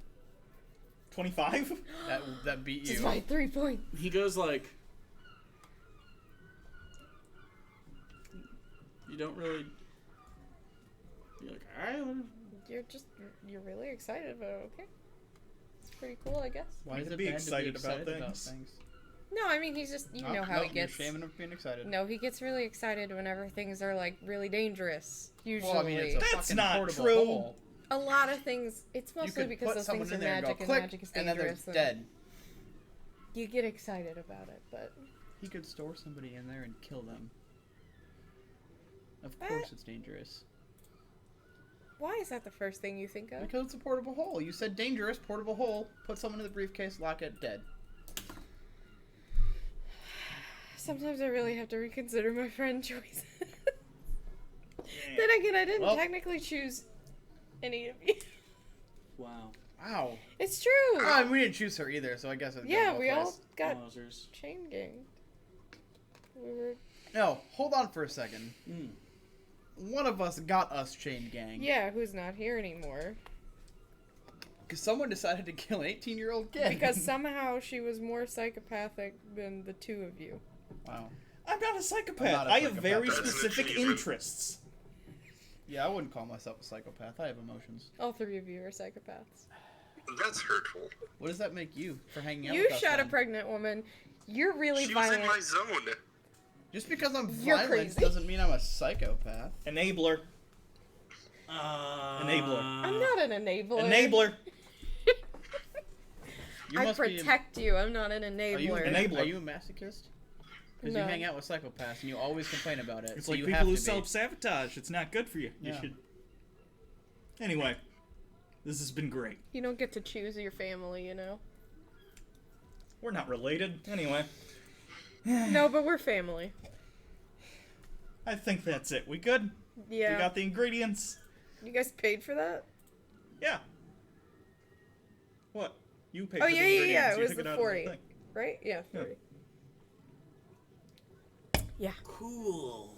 S2: 25?
S4: That beat
S3: Just
S4: you.
S3: by 3 points.
S1: He goes like... You don't really... You're like, alright,
S3: You're really excited about it, okay? It's pretty cool, I guess.
S4: Why
S2: You
S4: is
S2: can
S4: it
S2: be
S4: bad
S2: excited
S4: to be
S2: about
S4: excited about
S2: things.
S4: things?
S3: No, I mean, he's just, you know how
S4: no,
S3: he gets.
S4: You're shaming him for being excited.
S3: No, he gets really excited whenever things are, like, really dangerous. Usually.
S4: Well, I mean, it's a
S2: That's
S4: fucking
S2: not
S4: portable
S2: true.
S4: hole.
S3: A lot of things, it's
S4: You
S3: mostly
S4: could
S3: because
S4: put
S3: those
S4: someone
S3: things
S4: in
S3: are
S4: there and
S3: magic,
S4: go
S3: and
S4: click,
S3: magic is
S4: and then they're
S3: dangerous.
S4: dead.
S3: You get excited about it, but
S4: He could store somebody in there and kill them. Of
S3: What?
S4: course it's dangerous.
S3: why is that the first thing you think of?
S4: Because it's a portable hole. You said dangerous, portable hole. Put someone in the briefcase, lock it, dead.
S3: Sometimes I really have to reconsider my friend choices. Then again, I didn't
S4: Well-
S3: technically choose any of you.
S1: Wow.
S4: Wow.
S3: It's true.
S4: Oh, and we didn't choose her either, so I guess it's
S3: Yeah, we all got
S1: Wowzers.
S3: chain gang. We were.
S4: No, hold on for a second.
S1: Mm.
S4: One of us got us chain gang.
S3: Yeah, who's not here anymore.
S4: Because someone decided to kill an 18-year-old kid.
S3: Because somehow she was more psychopathic than the two of you.
S4: Wow.
S2: I'm not a psychopath.
S4: I'm not a
S2: I have
S4: psychopath.
S2: very
S5: That's an
S2: specific
S5: achievement.
S2: interests.
S4: Yeah, I wouldn't call myself a psychopath. I have emotions.
S3: All three of you are psychopaths.
S5: That's hurtful.
S4: What does that make you for hanging out
S3: You
S4: with us
S3: shot a
S4: then?
S3: pregnant woman. You're really
S5: She was
S3: violent.
S5: in my zone.
S4: Just because I'm
S3: You're
S4: violent
S3: crazy.
S4: doesn't mean I'm a psychopath.
S2: Enabler. Enabler.
S3: I'm not an enabler.
S2: Enabler.
S4: You
S3: I
S4: must be
S3: protect you. I'm not an
S4: Are you,
S3: enabler.
S2: Enabler.
S4: are you a masochist? Because
S3: No.
S4: you hang out with psychopaths and you always complain about it.
S2: It's
S4: so
S2: like
S4: you
S2: people
S4: have
S2: who
S4: to be.
S2: self-sabotage. It's not good for you. You
S4: Yeah.
S2: should... Anyway. This has been great.
S3: You don't get to choose your family, you know?
S2: We're not related. Anyway.
S3: No, but we're family.
S2: I think that's it. We good?
S3: Yeah.
S2: We got the ingredients?
S3: You guys paid for that?
S2: Yeah. What? You paid
S3: Oh,
S2: for the
S3: yeah,
S2: ingredients.
S3: it
S2: You
S3: was
S2: took
S3: the
S2: it out
S3: 40.
S2: Of the thing.
S3: Right? Yeah,
S2: Yeah.
S3: 40. Yeah.
S1: Cool.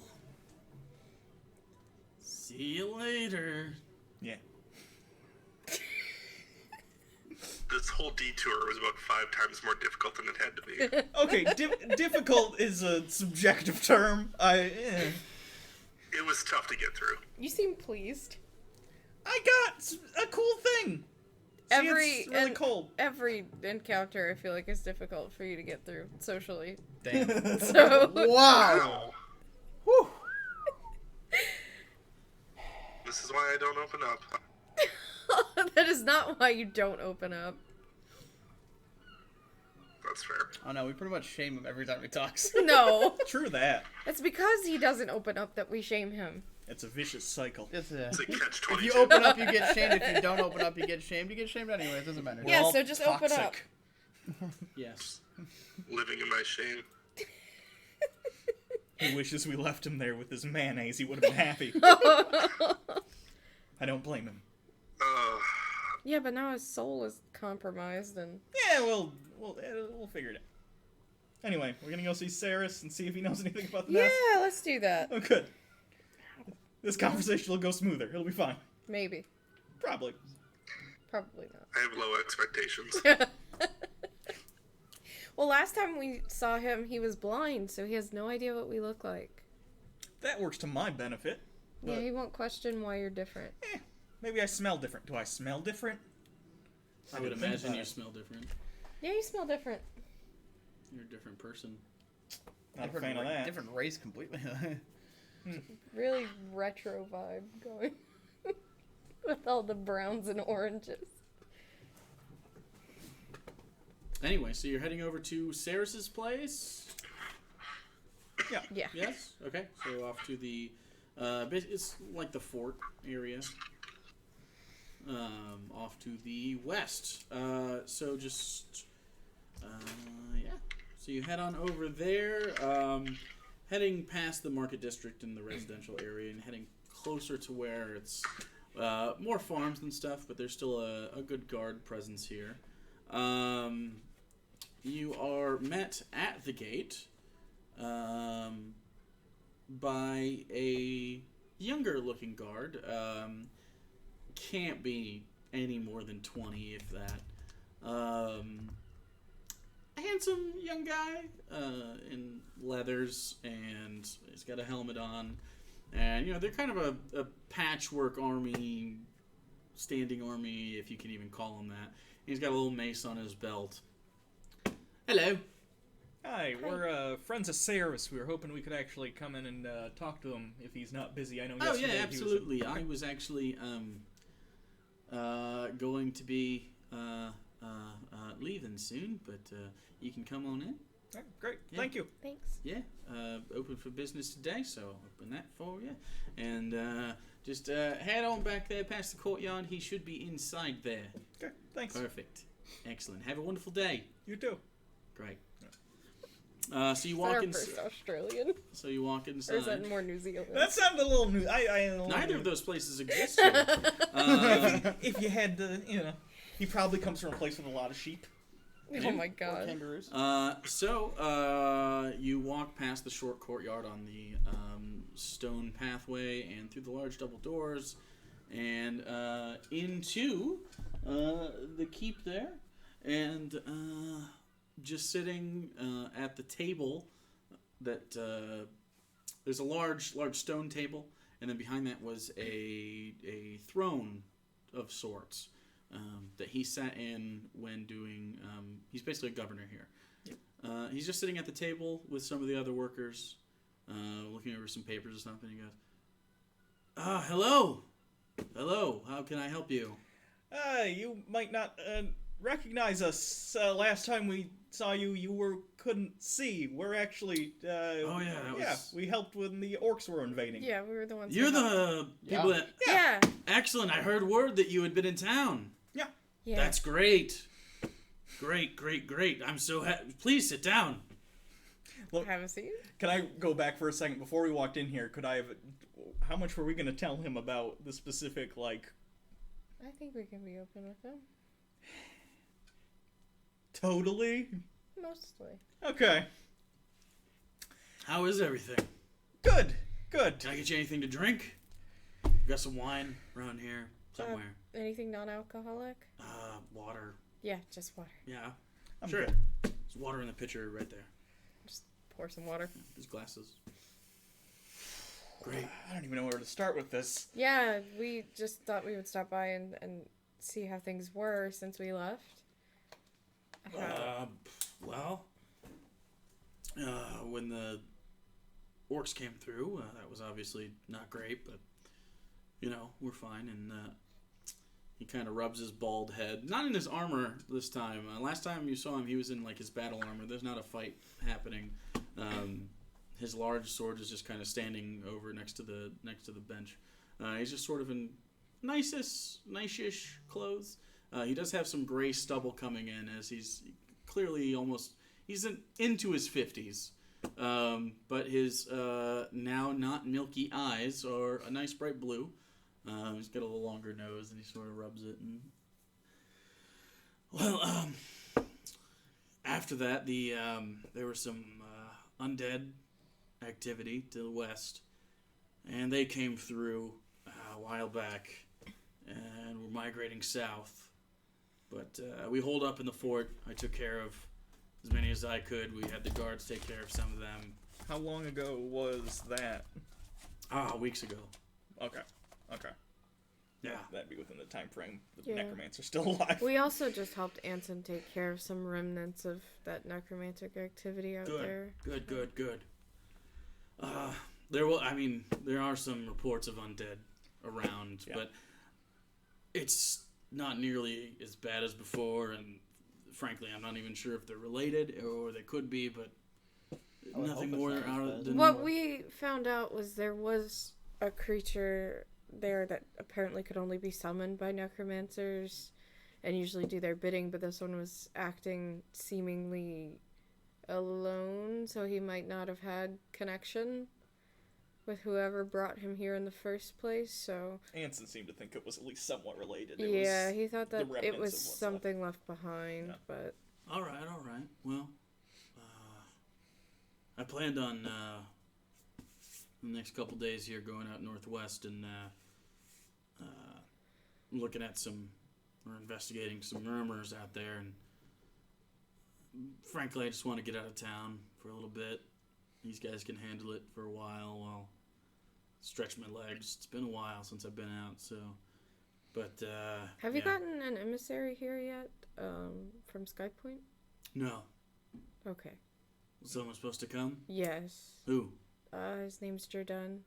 S1: See you later.
S2: Yeah.
S5: this whole detour was about 5 times more difficult than it had to be.
S2: Okay, difficult is a subjective term.
S5: It was tough to get through.
S3: You seem pleased.
S2: I got a cool thing. See, it's really cold.
S3: Every encounter, I feel like, is difficult for you to get through socially.
S4: Damn.
S3: So
S4: Wow.
S2: Whew.
S5: This is why I don't open up.
S3: that is not why you don't open up.
S5: That's fair.
S4: Oh no, we pretty much shame him every time he talks.
S3: No,
S2: True that.
S3: it's because he doesn't open up that we shame him.
S2: It's a vicious cycle.
S4: It's
S5: It's a catch-22.
S4: if you open up, you get shamed. If you don't open up, you get shamed. You get shamed anyway. It doesn't matter.
S2: We're
S3: Yeah,
S2: all
S3: so just open up.
S2: toxic.
S1: Yes.
S5: Living in my shame.
S2: He wishes we left him there with his mayonnaise. He would have been happy. I don't blame him.
S3: Yeah, but now his soul is compromised, and
S2: Yeah, we'll figure it out. Anyway, we're gonna go see Saris and see if he knows anything about the
S3: yeah,
S2: nest.
S3: let's do that.
S2: Oh, good. This conversation will go smoother. It'll be fine.
S3: Maybe,
S2: Probably.
S3: probably
S5: I have low expectations.
S3: not. Well, last time we saw him, he was blind, so he has no idea what we look like.
S2: That works to my benefit.
S3: Yeah,
S2: But
S3: he won't question why you're different.
S2: maybe I smell different. Do I smell different?
S1: I would
S2: didn't think
S1: imagine
S2: about
S1: you
S2: it.
S1: smell different.
S3: Yeah, you smell different.
S1: You're a different person.
S2: Not a fan of that.
S4: Different race completely.
S3: Really retro vibe going with all the browns and oranges.
S1: Anyway, so you're heading over to Saris's place?
S2: Yeah.
S3: Yeah.
S1: Yes? Okay. So off to the, it's like the fort area. Off to the west. So just, yeah. So you head on over there, heading past the market district in the residential area and heading closer to where it's more farms and stuff, but there's still a good guard presence here. You are met at the gate by a younger-looking guard. Can't be any more than 20, if that. A handsome young guy in leathers, and he's got a helmet on. And, they're kind of a patchwork army, standing army, if you can even call him that. He's got a little mace on his belt. Hello.
S2: Hi, we're friends of Saris. We were hoping we could actually come in and talk to him if he's not busy. I know
S1: Oh,
S2: yesterday
S1: yeah,
S2: he
S1: absolutely.
S2: was...
S1: I was actually going to be leaving soon, but you can come on in.
S2: Right, great,
S1: Yeah.
S2: thank you.
S3: Thanks.
S1: Yeah, open for business today, so I'll open that for you. And just head on back there past the courtyard. He should be inside there.
S2: Okay, thanks.
S1: Perfect. Excellent. Have a wonderful day.
S2: You too.
S1: Great. So you
S3: Is that
S1: walk
S3: our
S1: in.
S3: first Australian?
S1: So you walk
S3: Or is
S1: inside.
S3: that more New Zealand?
S2: That sounded a little new.
S1: Neither of those places exist here.
S2: If you had to, he probably comes from a place with a lot of sheep.
S3: Oh my
S4: Or
S3: god.
S4: kangaroos.
S1: So you walk past the short courtyard on the stone pathway and through the large double doors and into the keep there, and just sitting at the table that there's a large stone table, and then behind that was a throne of sorts. That he sat in when doing... he's basically a governor here. He's just sitting at the table with some of the other workers, looking over some papers or something. He goes, hello! Hello, how can I help you?
S2: You might not recognize us. Last time we saw you, you couldn't see. We're actually...
S1: Oh, yeah, that was...
S2: we helped when the orcs were invading.
S3: Yeah, we were the ones.
S1: You're
S3: who helped.
S1: the people
S4: Yeah.
S1: that...
S3: Yeah.
S1: Excellent, I heard word that you had been in town.
S3: Yeah.
S1: That's great. Great. I'm so happy. Please sit down.
S3: Have a seat.
S2: Can I go back for a second? Before we walked in here, could I have... How much were we going to tell him about the specific,
S3: I think we can be open with them.
S2: Totally?
S3: Mostly.
S2: Okay.
S1: How is everything?
S2: Good.
S1: Can I get you anything to drink? Got some wine around here somewhere.
S3: Anything non-alcoholic?
S1: Water.
S3: Yeah, just water.
S1: Yeah.
S2: I'm
S1: Sure.
S2: good.
S1: There's water in the pitcher right there.
S3: Just pour some water.
S1: There's glasses. Great.
S2: I don't even know where to start with this.
S3: Yeah, we just thought we would stop by and see how things were since we left.
S1: Well, when the orcs came through, that was obviously not great, but, we're fine. And he kind of rubs his bald head. Not in his armor this time. Last time you saw him, he was in, his battle armor. There's not a fight happening. His large sword is just kind of standing over next to the bench. He's just sort of in nice-ish clothes. He does have some gray stubble coming in, as he's clearly he's into his 50s. But his now not milky eyes are a nice bright blue. He's got a little longer nose, and he sort of rubs it. After that, there were some undead activity to the west, and they came through a while back, and were migrating south. But we holed up in the fort. I took care of as many as I could. We had the guards take care of some of them.
S2: How long ago was that?
S1: Weeks ago.
S2: Okay.
S1: Yeah.
S2: That'd be within the time frame. The
S3: Yeah.
S2: necromancer's still alive.
S3: We also just helped Anson take care of some remnants of that necromantic activity out there.
S1: Good. There are some reports of undead around, but it's not nearly as bad as before, and frankly, I'm not even sure if they're related, or they could be, but nothing more out than...
S3: What we found out was there was a creature there that apparently could only be summoned by necromancers and usually do their bidding, but this one was acting seemingly alone, so he might not have had connection with whoever brought him here in the first place, so...
S2: Anson seemed to think it was at least somewhat related.
S3: He thought that
S2: the
S3: it
S2: remnants
S3: was
S2: of what's
S3: something left behind,
S2: Yeah.
S3: but...
S1: All right. Well, I planned on the next couple days here going out northwest and looking at investigating some rumors out there, and frankly, I just want to get out of town for a little bit. These guys can handle it for a while while stretch my legs. It's been a while since I've been out, so... But,
S3: Have you gotten an emissary here yet, from Skypoint?
S1: No.
S3: Okay.
S1: Was someone supposed to come?
S3: Yes.
S1: Who?
S3: His name's Jordan.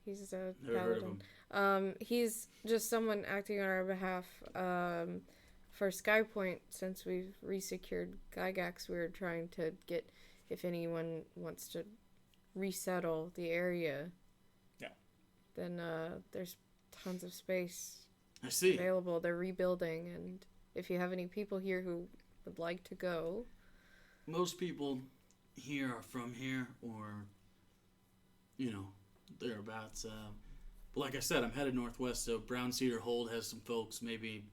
S3: He's a
S1: Never heard of
S3: paladin.
S1: him.
S3: He's just someone acting on our behalf. For Skypoint, since we've resecured Gygax, we were trying to get if anyone wants to resettle the area.
S2: Yeah.
S3: Then there's tons of space
S1: I see.
S3: available. They're rebuilding, and if you have any people here who would like to go,
S1: Most people here are from here, or, thereabouts. But like I said, I'm headed northwest, so Brown Cedar Hold has some folks. Maybe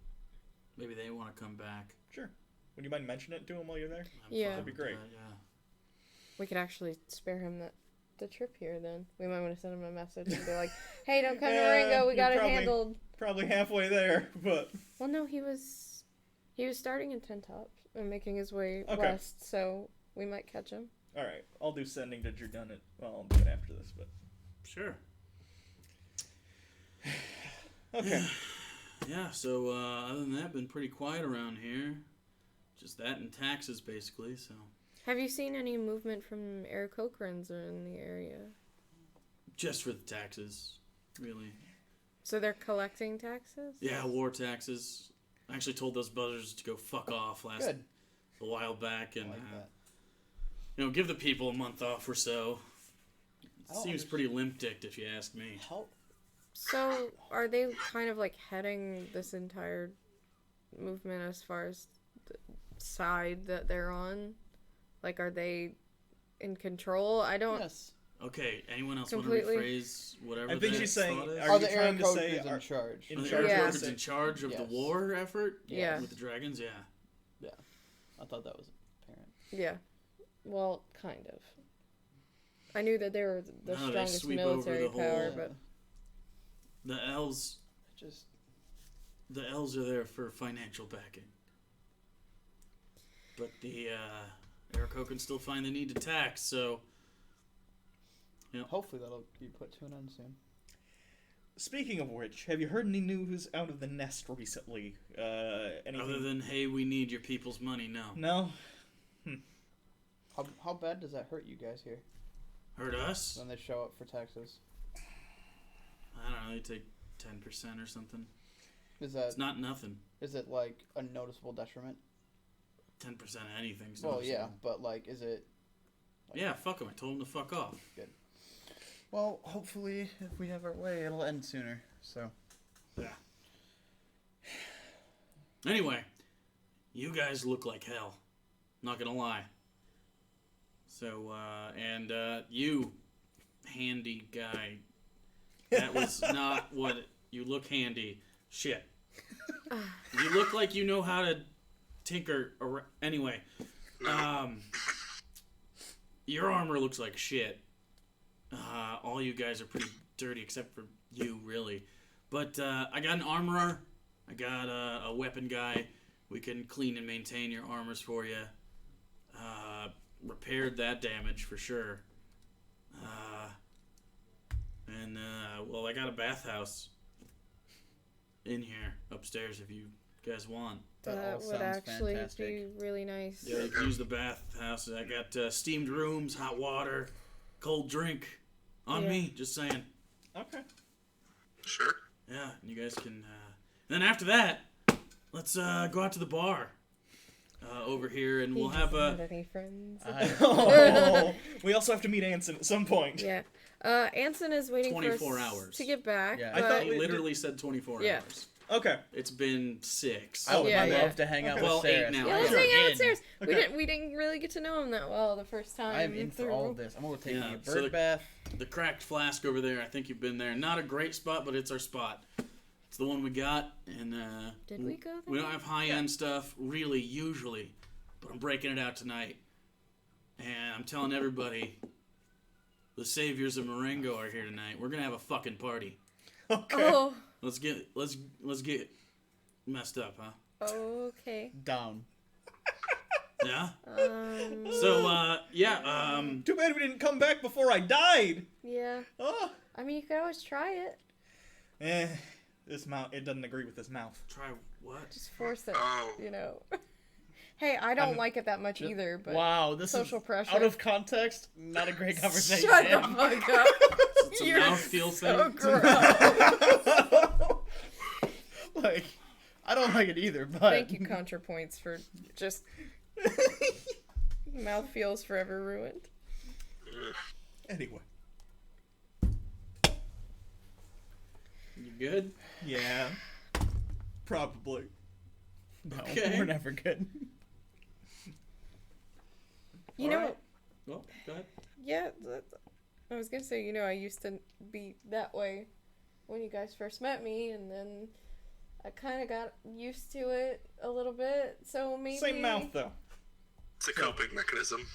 S1: they want to come back.
S2: Sure. Would you mind mentioning it to him while you're there?
S3: Yeah.
S2: That'd be great.
S1: Yeah.
S3: we could actually spare him the trip here. Then we might want to send him a message and be like, "Hey, don't come to Ringo. We
S2: you're
S3: got it
S2: probably-
S3: handled."
S2: Probably halfway there, but...
S3: Well, no, he was starting in Ten Tops and making his way
S2: Okay.
S3: west, so we might catch him.
S2: Alright, I'll do sending to Jordan. Well, I'll do it after this, but...
S1: Sure.
S2: Okay.
S1: Yeah, so other than that, been pretty quiet around here. Just that and taxes, basically, so...
S3: Have you seen any movement from Aarakocrans in the area?
S1: Just for the taxes, really.
S3: So they're collecting taxes?
S1: Yeah, war taxes. I actually told those buzzards to go fuck off a while back, and
S4: I like that.
S1: give the people a month off or so.
S4: I don't
S1: Seems pretty limp-dicked, if you ask me.
S4: How?
S3: So are they kind of like heading this entire movement as far as the side that they're on? Like, are they in control? I don't...
S4: Yes.
S1: Okay, anyone else
S3: Completely.
S1: want to rephrase whatever
S2: I think
S1: that
S2: she's saying,
S1: thought is?
S2: Are
S4: Are
S2: you
S4: the
S2: trying to say...
S4: Aarakocrans in charge?
S2: in
S1: Are the
S2: charge
S3: Yeah.
S1: Aarakocrans in charge of the
S4: Yes.
S1: war effort?
S3: Yeah.
S1: With the dragons? Yeah.
S4: Yeah. I thought that was apparent.
S3: Yeah. Well, kind of. I knew that they were the
S1: No, they
S3: strongest
S1: sweep over
S3: military
S1: the whole-
S3: power, but...
S1: The elves
S4: Just
S1: are there for financial backing. but the Aarakocra can still find the need to tax, so...
S4: Hopefully that'll be put to an end soon.
S2: Speaking of which, have you heard any news out of the nest recently? Anything?
S1: Other than, hey, we need your people's money, no.
S2: No?
S4: How bad does that hurt you guys here
S1: Hurt us?
S4: when they show up for taxes?
S1: I don't know, they take 10% or something.
S4: Is that
S1: It's not nothing.
S4: is it like a noticeable detriment?
S1: 10% of anything's
S4: Well, yeah,
S1: noticeable.
S4: but like, is it?
S1: Yeah, fuck them. I told them to fuck off.
S4: Good. Well, hopefully, if we have our way, it'll end sooner. So.
S1: Yeah. Anyway, you guys look like hell. Not gonna lie. So, you, handy guy, that was not what you look handy. Shit. You look like you know how to tinker. Anyway, your armor looks like shit. All you guys are pretty dirty, except for you, really. But I got an armorer. I got a weapon guy. We can clean and maintain your armors for you. Repaired that damage for sure. Well, I got a bathhouse in here upstairs if you guys want.
S4: That all
S3: would
S4: sounds
S3: actually
S4: fantastic.
S3: be really nice.
S1: Yeah, you can use the bathhouse. I got steamed rooms, hot water, cold drink on
S3: Yeah.
S1: me. Just saying.
S2: Okay.
S5: Sure.
S1: Yeah, and you guys can. Then after that, let's go out to the bar over here, and we'll have
S3: Have any friends?
S2: Oh, we also have to meet Anson at some point.
S3: Yeah. Anson is waiting for
S1: 24
S3: us
S1: hours.
S3: to get back.
S4: Yeah.
S2: I
S3: but-
S2: thought
S1: He literally said 24
S3: Yeah.
S1: hours.
S2: Okay.
S1: It's been 6.
S4: I would
S3: Yeah,
S4: love
S3: yeah.
S4: to hang out
S1: Well,
S4: with Sarah.
S1: 8 now.
S3: Yeah, let's
S1: Sure.
S3: hang out
S4: In.
S3: upstairs.
S2: Okay.
S3: We didn't really get to know him that well the first time.
S4: I'm in for
S3: through.
S4: all of this. I'm gonna take
S1: Yeah,
S4: a bird
S1: so the-
S4: bath.
S1: The cracked flask over there, I think you've been there. Not a great spot, but it's our spot. It's the one we got, and
S3: Did we go there?
S1: we don't have high-end stuff, really, usually, but I'm breaking it out tonight. And I'm telling everybody, the saviors of Marengo are here tonight. We're gonna have a fucking party.
S2: Okay.
S3: Oh,
S1: Let's get messed up, huh?
S3: okay.
S4: Down.
S1: Yeah?
S3: Um,
S1: So,
S2: Too bad we didn't come back before I died.
S3: yeah.
S2: Oh.
S3: I mean, you could always try it.
S2: This mouth, it doesn't agree with this mouth.
S1: try what?
S3: Just force it,
S5: Oh.
S3: you know. Hey, I don't
S2: I'm-
S3: like it that much either, but
S4: Wow, this
S3: social
S4: is
S3: pressure.
S4: out of context. Not a great conversation.
S3: Shut the fuck up.
S1: It's a
S3: You're
S1: mouthfeel
S3: so
S1: thing.
S3: gross.
S4: Like, I don't like it either. But
S3: Thank you, ContraPoints, for just mouth feels forever ruined.
S2: Anyway.
S1: You good?
S2: Yeah. Probably.
S4: No,
S1: Okay.
S4: we're never good.
S3: You know,
S1: Alright. Well, go ahead.
S3: yeah, I was gonna say, I used to be that way when you guys first met me, and then I kind of got used to it a little bit, so maybe...
S2: Same mouth, though.
S5: It's a coping mechanism.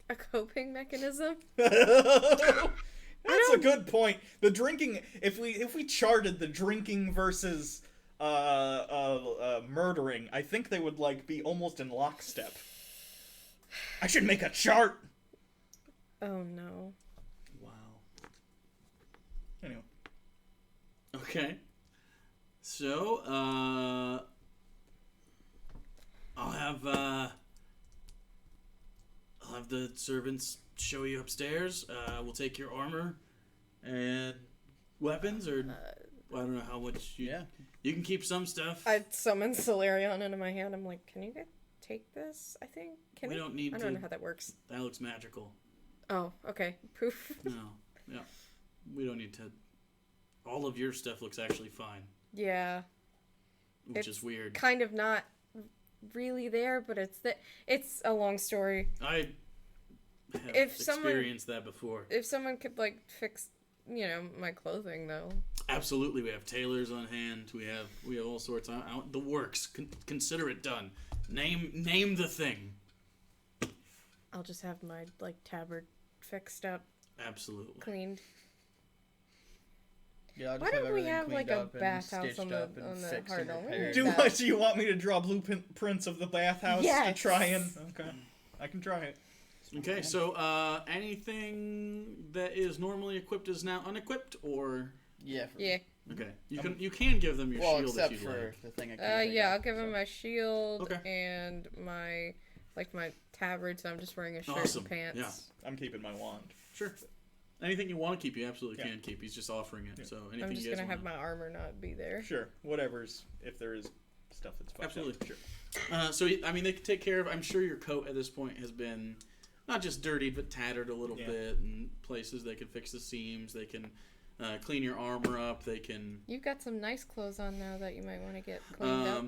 S3: A coping mechanism?
S2: That's a good point. The drinking, if we charted the drinking versus murdering, I think they would be almost in lockstep. I should make a chart.
S3: Oh, no.
S1: Wow.
S2: Anyway.
S1: Okay. So, I'll have the servants show you upstairs. We'll take your armor and weapons, or I don't know how much you.
S4: Yeah.
S1: You can keep some stuff.
S3: I summoned Solarion into my hand. I'm like, can you guys take this? I think. Can
S1: We don't need
S3: I don't
S1: to-
S3: know how that works.
S1: That looks magical.
S3: Oh, okay. Proof.
S1: No. Yeah. We don't need to. All of your stuff looks actually fine,
S3: Yeah.
S1: which
S3: It's
S1: is weird.
S3: Kind of not really there, but it's a long story.
S1: I have
S3: If someone-
S1: experienced that before.
S3: If someone could fix, my clothing though.
S1: Absolutely, we have tailors on hand. We have all sorts. The works. Consider it done. Name the thing.
S3: I'll just have my tabard fixed up,
S1: Absolutely.
S3: cleaned.
S4: Yeah, I'll just
S3: Why don't we
S4: everything
S3: have like
S4: cleaned
S3: a
S4: up and
S3: bathhouse
S4: stitched
S3: on the
S4: up and fixed
S3: hard
S4: and
S3: on?
S4: repaired.
S2: Do
S3: that.
S2: what? Do you want me to draw blueprints of the bathhouse to
S3: Yes.
S2: try and? Okay, I can try it.
S1: Okay, so anything that is normally equipped is now unequipped, or
S4: Yeah.
S3: Yeah.
S1: okay, you can give them your
S4: Well,
S1: shield
S4: except
S1: if you
S4: for
S1: like.
S4: the thing I can't take
S3: Yeah,
S4: off,
S3: I'll give him
S4: so.
S3: my shield
S1: Okay.
S3: and my tabard, so I'm just wearing a shirt
S1: Awesome,
S3: and pants.
S1: yeah.
S2: I'm keeping my wand.
S1: Sure. Anything you want to keep, you absolutely
S2: Yeah.
S1: can keep. He's just offering it.
S2: Yeah.
S1: So anything
S3: I'm just
S1: you guys
S3: gonna have
S1: want.
S3: my armor not be there.
S2: Sure, whatever's if there is stuff that's fucked
S1: Absolutely.
S2: up. Sure.
S1: So I mean, they can take care of. I'm sure your coat at this point has been not just dirtied, but tattered a little
S2: Yeah.
S1: bit, and places they can fix the seams. They can clean your armor up. They can.
S3: You've got some nice clothes on now that you might want to get cleaned up.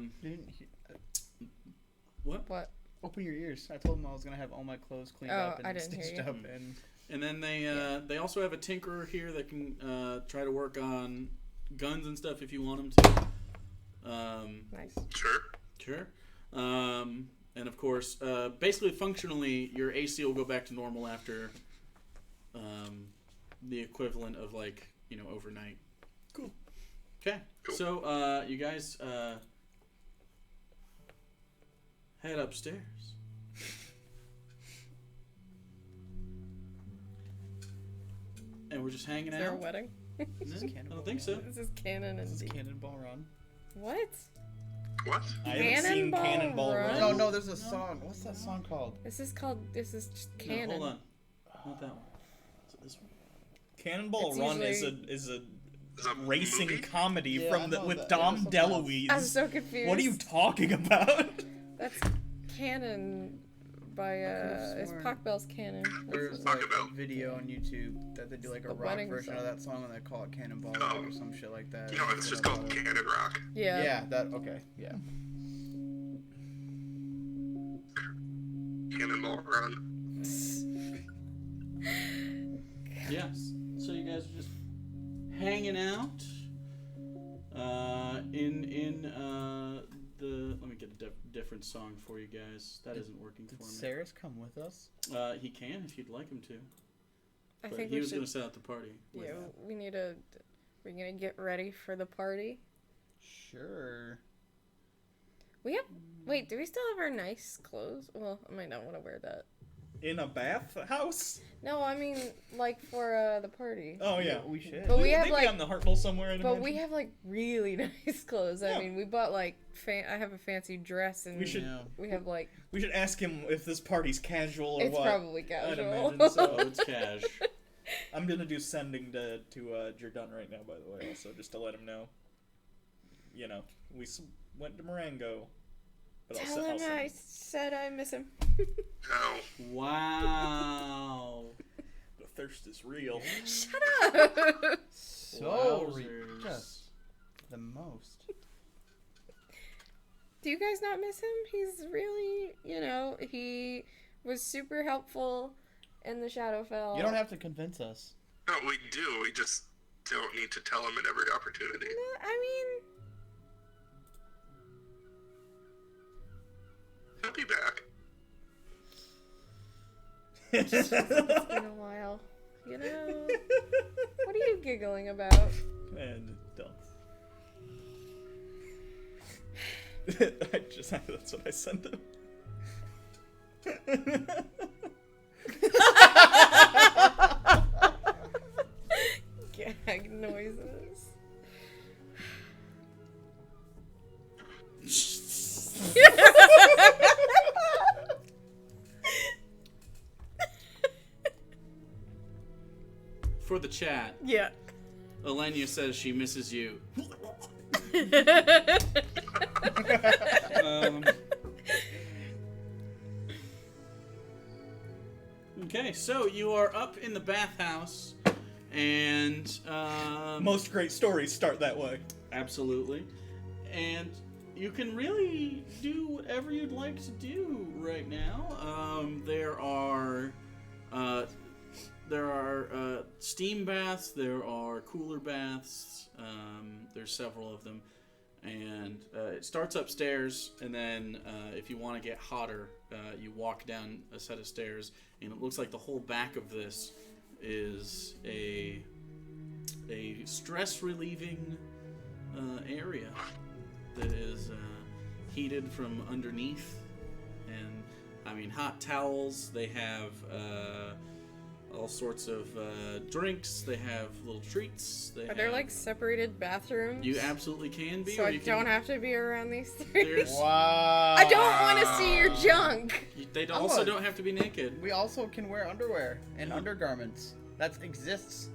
S3: What?
S4: Open your ears. I told him I was gonna have all my clothes cleaned
S3: Oh,
S4: up and
S3: I didn't hear
S4: stitched
S3: you.
S4: up and
S1: And then they also have a tinkerer here that can try to work on guns and stuff if you want him to.
S3: Nice.
S5: Sure.
S1: Sure. And of course, basically functionally, your AC will go back to normal after the equivalent of overnight.
S2: Cool.
S1: Okay.
S5: Cool.
S1: So you guys head upstairs. And we're just hanging
S3: Is there a
S1: out.
S3: wedding?
S1: No, I don't think so.
S3: This is canon and
S4: this is
S3: D.
S4: Cannonball Run.
S3: What?
S5: What?
S2: I haven't seen
S3: Cannonball
S2: Cannonball
S3: Run?
S2: Run.
S4: No, there's a song. What's that song called?
S3: This is just
S1: No,
S3: canon.
S1: hold on. Not that one. Is it this one?
S2: Cannonball
S3: It's
S2: Run
S3: usually-
S2: is a
S5: Is that
S2: racing
S5: movie?
S2: comedy
S4: Yeah, I know
S2: with
S4: that.
S2: Dom
S4: Yeah, something else.
S2: DeLuise.
S3: I'm so confused.
S2: What are you talking about?
S3: That's canon by it's
S4: sworn.
S3: Pockbell's canon.
S4: There's
S5: Talk
S4: like
S5: about-
S4: a video on YouTube that they do like a
S3: The
S4: rock
S3: wedding
S4: version
S3: song.
S4: of that song and they call it Cannonball
S5: Oh.
S4: Rock or some shit like that.
S5: You know, it's just called Cannon Rock.
S3: Yeah.
S4: Yeah, that okay. Yeah.
S5: Cannonball Run.
S1: Yes. So you guys are just hanging out in the. Let me get a different song for you guys. That isn't working
S4: Did
S1: for me.
S4: Saris come with us?
S1: He can if you'd like him to.
S3: I
S1: But
S3: think
S1: he
S3: we
S1: was
S3: should.
S1: going to set up the party. with
S3: Yeah,
S1: that.
S3: we need to. We're gonna get ready for the party.
S4: Sure.
S3: We have. Wait, do we still have our nice clothes? Well, I might not want to wear that.
S2: In a bathhouse?
S3: No, I mean like for the party.
S2: Oh yeah.
S4: We should.
S3: But we have
S2: They'd
S3: like.
S2: be on the Hartnell somewhere. I'd
S3: But
S2: imagine.
S3: we have like really nice clothes.
S2: Yeah.
S3: I mean, we bought like I have a fancy dress and
S2: We should-
S4: Yeah.
S3: we have like
S2: We should ask him if this party's casual or
S3: it's
S2: what.
S3: probably
S2: I'd
S3: casual.
S2: imagine so.
S1: Oh, it's cash.
S2: I'm gonna do sending to Jerdun right now, by the way, also just to let him know. You know, we went to Marengo. But
S3: Tell him I said I miss him.
S5: No.
S1: Wow.
S2: The thirst is real.
S3: Shut up.
S4: So
S1: Wowzers.
S4: just the most.
S3: Do you guys not miss him? He's really, he was super helpful in the Shadowfell.
S4: You don't have to convince us.
S5: No, we do. We just don't need to tell him at every opportunity.
S3: I mean,
S5: He'll be back.
S3: it's been a while. What are you giggling about?
S2: And done. That's what I sent him.
S3: Gag noises.
S1: For the chat,
S3: Yeah.
S1: Elenia says she misses you. Okay, so you are up in the bathhouse, and
S2: Most great stories start that way.
S1: absolutely, and you can really do whatever you'd like to do right now. There are steam baths, there are cooler baths. There's several of them, and it starts upstairs, and then if you want to get hotter, you walk down a set of stairs, and it looks like the whole back of this is a a stress-relieving area that is heated from underneath. And, I mean, hot towels. They have all sorts of drinks. They have little treats.
S3: Are there like separated bathrooms?
S1: You absolutely can be.
S3: So
S1: or
S3: I
S1: you
S3: don't
S1: can,
S3: have to be around these three.
S4: Wow.
S3: I don't want to see your junk.
S1: They also don't have to be naked.
S4: We also can wear underwear and undergarments. That exists.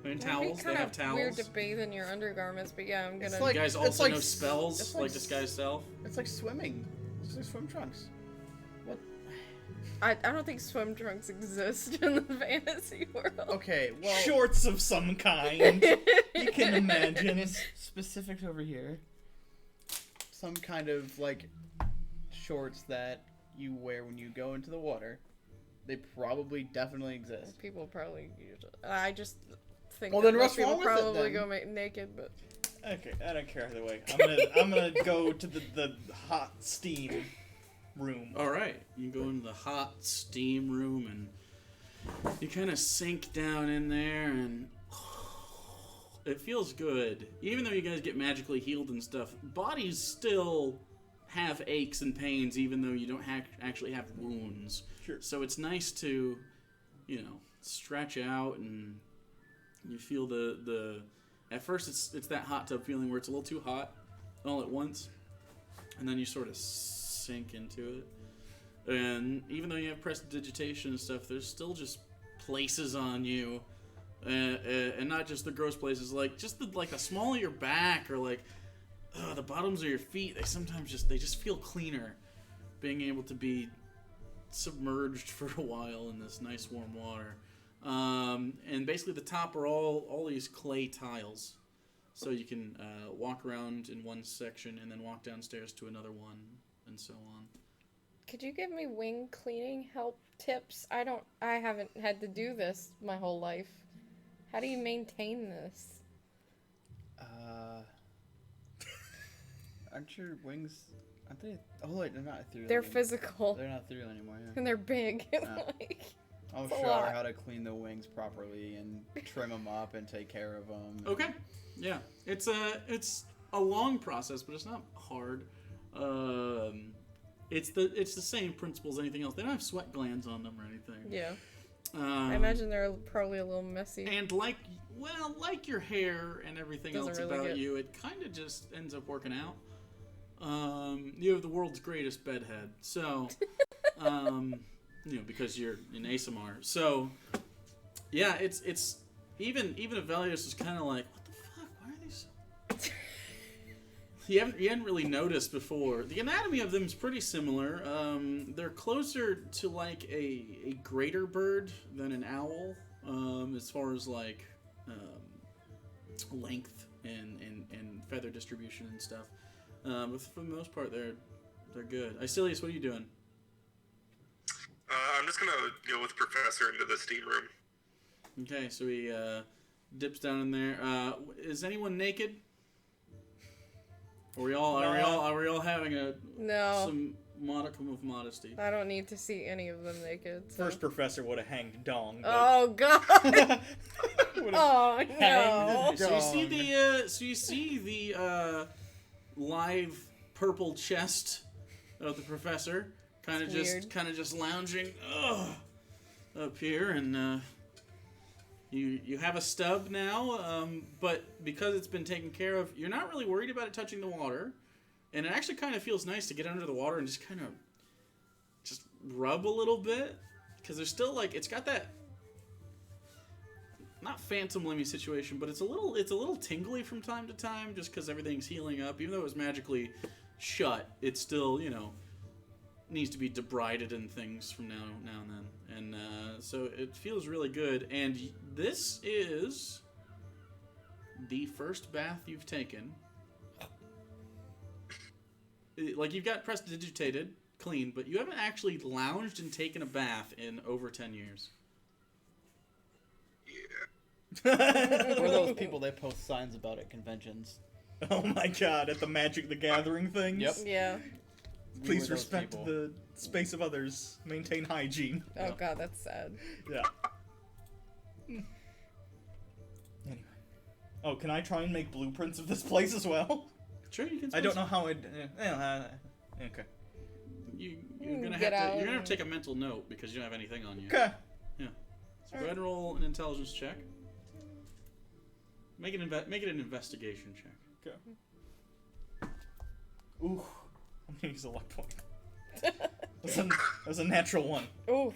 S1: And
S3: It'd be
S1: towels. They
S3: kind
S1: have
S3: of
S1: towels.
S3: weird to bathe in your undergarments, but yeah, I'm gonna.
S4: It's like-
S1: You guys
S4: it's
S1: also
S4: like
S1: know
S4: s-
S1: spells,
S4: it's
S1: like
S4: like
S1: disguise self.
S4: It's like swimming. It's like swim trunks. What?
S3: I don't think swim trunks exist in the fantasy world.
S4: Okay, well,
S2: Shorts of some kind. You can imagine.
S4: it's specific over here. Some kind of like shorts that you wear when you go into the water. They probably definitely exist.
S3: People probably use it. I just think
S4: Well,
S3: that
S4: then
S3: most
S4: what's
S3: people
S4: wrong with it,
S3: probably
S4: then?
S3: go naked, but
S2: Okay, I don't care either way. I'm gonna go to the hot steam room.
S1: All right, you go into the hot steam room and you kind of sink down in there, and it feels good. Even though you guys get magically healed and stuff, bodies still have aches and pains, even though you don't actually have wounds.
S2: Sure.
S1: So it's nice to, stretch out, and you feel the. At first, it's that hot tub feeling where it's a little too hot all at once, and then you sort of sink into it. And even though you have prestidigitation and stuff, there's still just places on you, and not just the gross places, like just the small of your back, or like the bottoms of your feet. They sometimes just feel cleaner, being able to be submerged for a while in this nice warm water. And basically the top are all these clay tiles, so you can walk around in one section and then walk downstairs to another one, and so on.
S3: could you give me wing cleaning help tips? I haven't had to do this my whole life. How do you maintain this?
S4: Aren't your wings? Aren't they? Oh wait, they're not ethereal.
S3: They're
S4: anymore.
S3: physical
S4: They're not ethereal anymore. Yeah.
S3: and they're big.
S4: Yeah.
S3: Like,
S4: I'll
S3: It's a
S4: show her
S3: lot.
S4: how to clean the wings properly and trim them up and take care of them.
S1: Okay, yeah, it's a long process, but it's not hard. It's the same principle as anything else. They don't have sweat glands on them or anything.
S3: yeah. I imagine they're probably a little messy.
S1: And like your hair and everything
S3: Doesn't
S1: else
S3: really
S1: about
S3: get-
S1: you, it kind of just ends up working out. You have the world's greatest bedhead, so because you're in ASMR. So yeah, it's even if Valios is kind of like, what the fuck? Why are they so? You hadn't really noticed before. The anatomy of them is pretty similar. They're closer to like a greater bird than an owl, as far as like length and feather distribution and stuff. But for the most part, they're good. Isilius, what are you doing?
S5: I'm just gonna go with Professor into the steam room.
S1: Okay, so he dips down in there. Is anyone naked? Are we all having
S3: No,
S1: some modicum of modesty?
S3: I don't need to see any of them naked. So.
S2: First professor would have hanged dong. But
S3: Oh god.
S2: would've
S3: Oh no.
S2: hanged
S1: So
S2: dong.
S1: you see the live purple chest of the professor, kind of
S3: It's weird.
S1: just lounging up here, and you have a stub now, but because it's been taken care of, you're not really worried about it touching the water, and it actually kind of feels nice to get under the water and just kind of just rub a little bit, because there's still like it's got that. Not phantom limby situation, but it's a little tingly from time to time, just because everything's healing up. Even though it was magically shut, it still needs to be debrided and things from now and then. And so it feels really good. And this is the first bath you've taken. Like, you've got prestidigitated, clean, but you haven't actually lounged and taken a bath in over 10 years.
S5: Yeah.
S4: We're those people that post signs about at conventions.
S2: Oh my god, at the Magic the Gathering things?
S4: Yep.
S3: Yeah.
S4: We
S2: Please
S4: were those
S2: respect
S4: people.
S2: the space of others. Maintain hygiene.
S3: Oh god, that's sad.
S2: Yeah. Oh, can I try and make blueprints of this place as well?
S1: Sure, you can.
S2: I don't know how I'd... okay.
S1: You're gonna
S3: Get
S1: have
S3: out
S1: to
S3: and-
S1: take a mental note because you don't have anything on you.
S2: Okay.
S1: Yeah. So go ahead and roll an intelligence check. Make it an investigation check.
S2: Okay. Ooh. I'm gonna use a luck point. That was a natural one.
S3: Oof.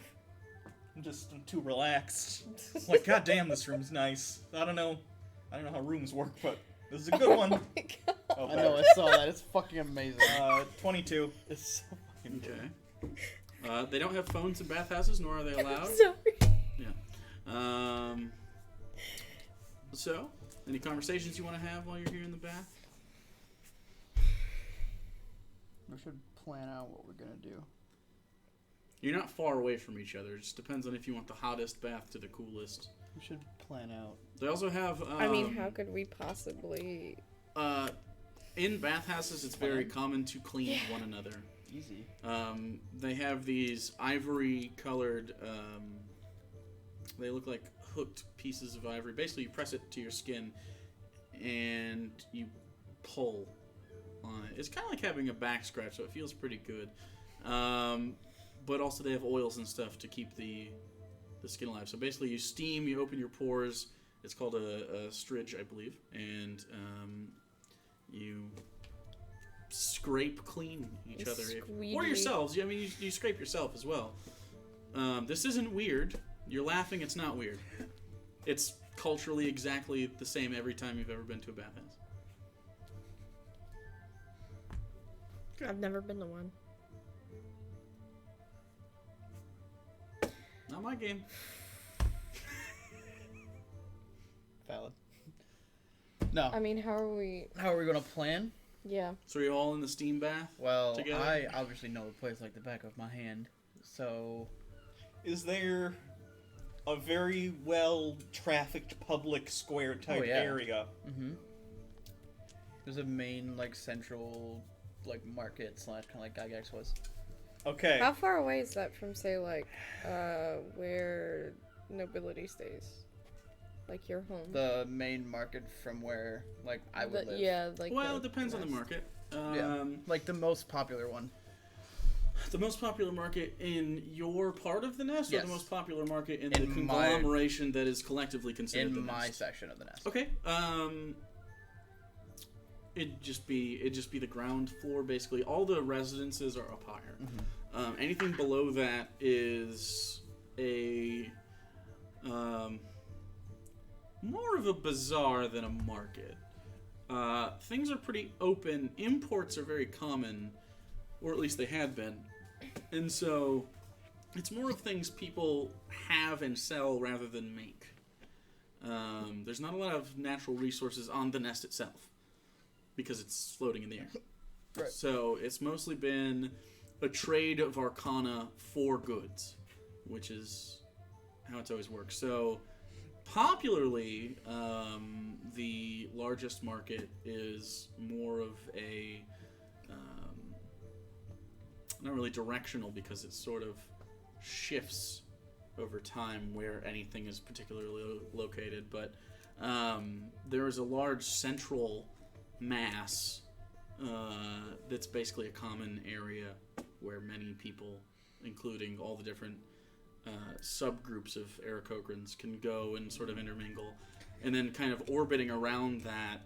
S2: I'm too relaxed. Like, goddamn, this room's nice. I don't know how rooms work, but this is a good one.
S3: Oh my god.
S2: Oh,
S4: I know, I saw that. It's fucking amazing.
S2: 22.
S4: It's so fucking good.
S1: Okay. They don't have phones in bathhouses, nor are they allowed.
S3: Sorry.
S1: Yeah. So, any conversations you want to have while you're here in the bath?
S4: We should plan out what we're gonna do.
S1: You're not far away from each other. It just depends on if you want the hottest bath to the coolest.
S4: We should plan out.
S1: They also have.
S3: I mean, how could we possibly?
S1: In bathhouses, it's very common to clean one another.
S4: Easy.
S1: They have these ivory-colored. They look like hooked pieces of ivory. Basically, you press it to your skin, and you pull on it. It's kind of like having a back scratch, so it feels pretty good. But also, they have oils and stuff to keep the skin alive. So basically, you steam, you open your pores. It's called a stridge, I believe, and you scrape clean each other or yourselves. I mean, you scrape yourself as well. This isn't weird. You're laughing. It's not weird. It's culturally exactly the same every time you've ever been to a bathhouse.
S3: I've never been to one.
S1: Not my game.
S4: Valid. No.
S3: I mean, how are we?
S4: How are we gonna plan?
S3: Yeah.
S1: So you're all in the steam bath?
S4: Well,
S1: Together?
S4: I obviously know the place like the back of my hand, so...
S2: Is there a very well-trafficked public square type
S4: yeah.
S2: area?
S4: Mm-hmm. There's a main, like, central, like, market / kind of like Gygax was.
S2: Okay.
S3: How far away is that from, say, like, where nobility stays? Like your home?
S4: The main market from where, like, I would live.
S3: Yeah, like.
S1: Well, it depends on the market.
S4: Like, the most popular one.
S1: The most popular market in your part of the nest, or
S4: Yes.
S1: the most popular market in
S4: In
S1: the conglomeration that is collectively considered the
S4: In my
S1: nest?
S4: section of the nest.
S1: Okay. It'd just be the ground floor. Basically, all the residences are up higher.
S4: Mm-hmm.
S1: Anything below that is a more of a bazaar than a market. Things are pretty open. Imports are very common, or at least they had been, and so it's more of things people have and sell rather than make. There's not a lot of natural resources on the nest itself because it's floating in the air.
S4: Right.
S1: So it's mostly been a trade of arcana for goods, which is how it's always worked. So popularly, the largest market is more of a not really directional because it sort of shifts over time where anything is particularly located, but there is a large central mass that's basically a common area where many people, including all the different subgroups of Aarakocrans, can go and sort of intermingle. And then kind of orbiting around that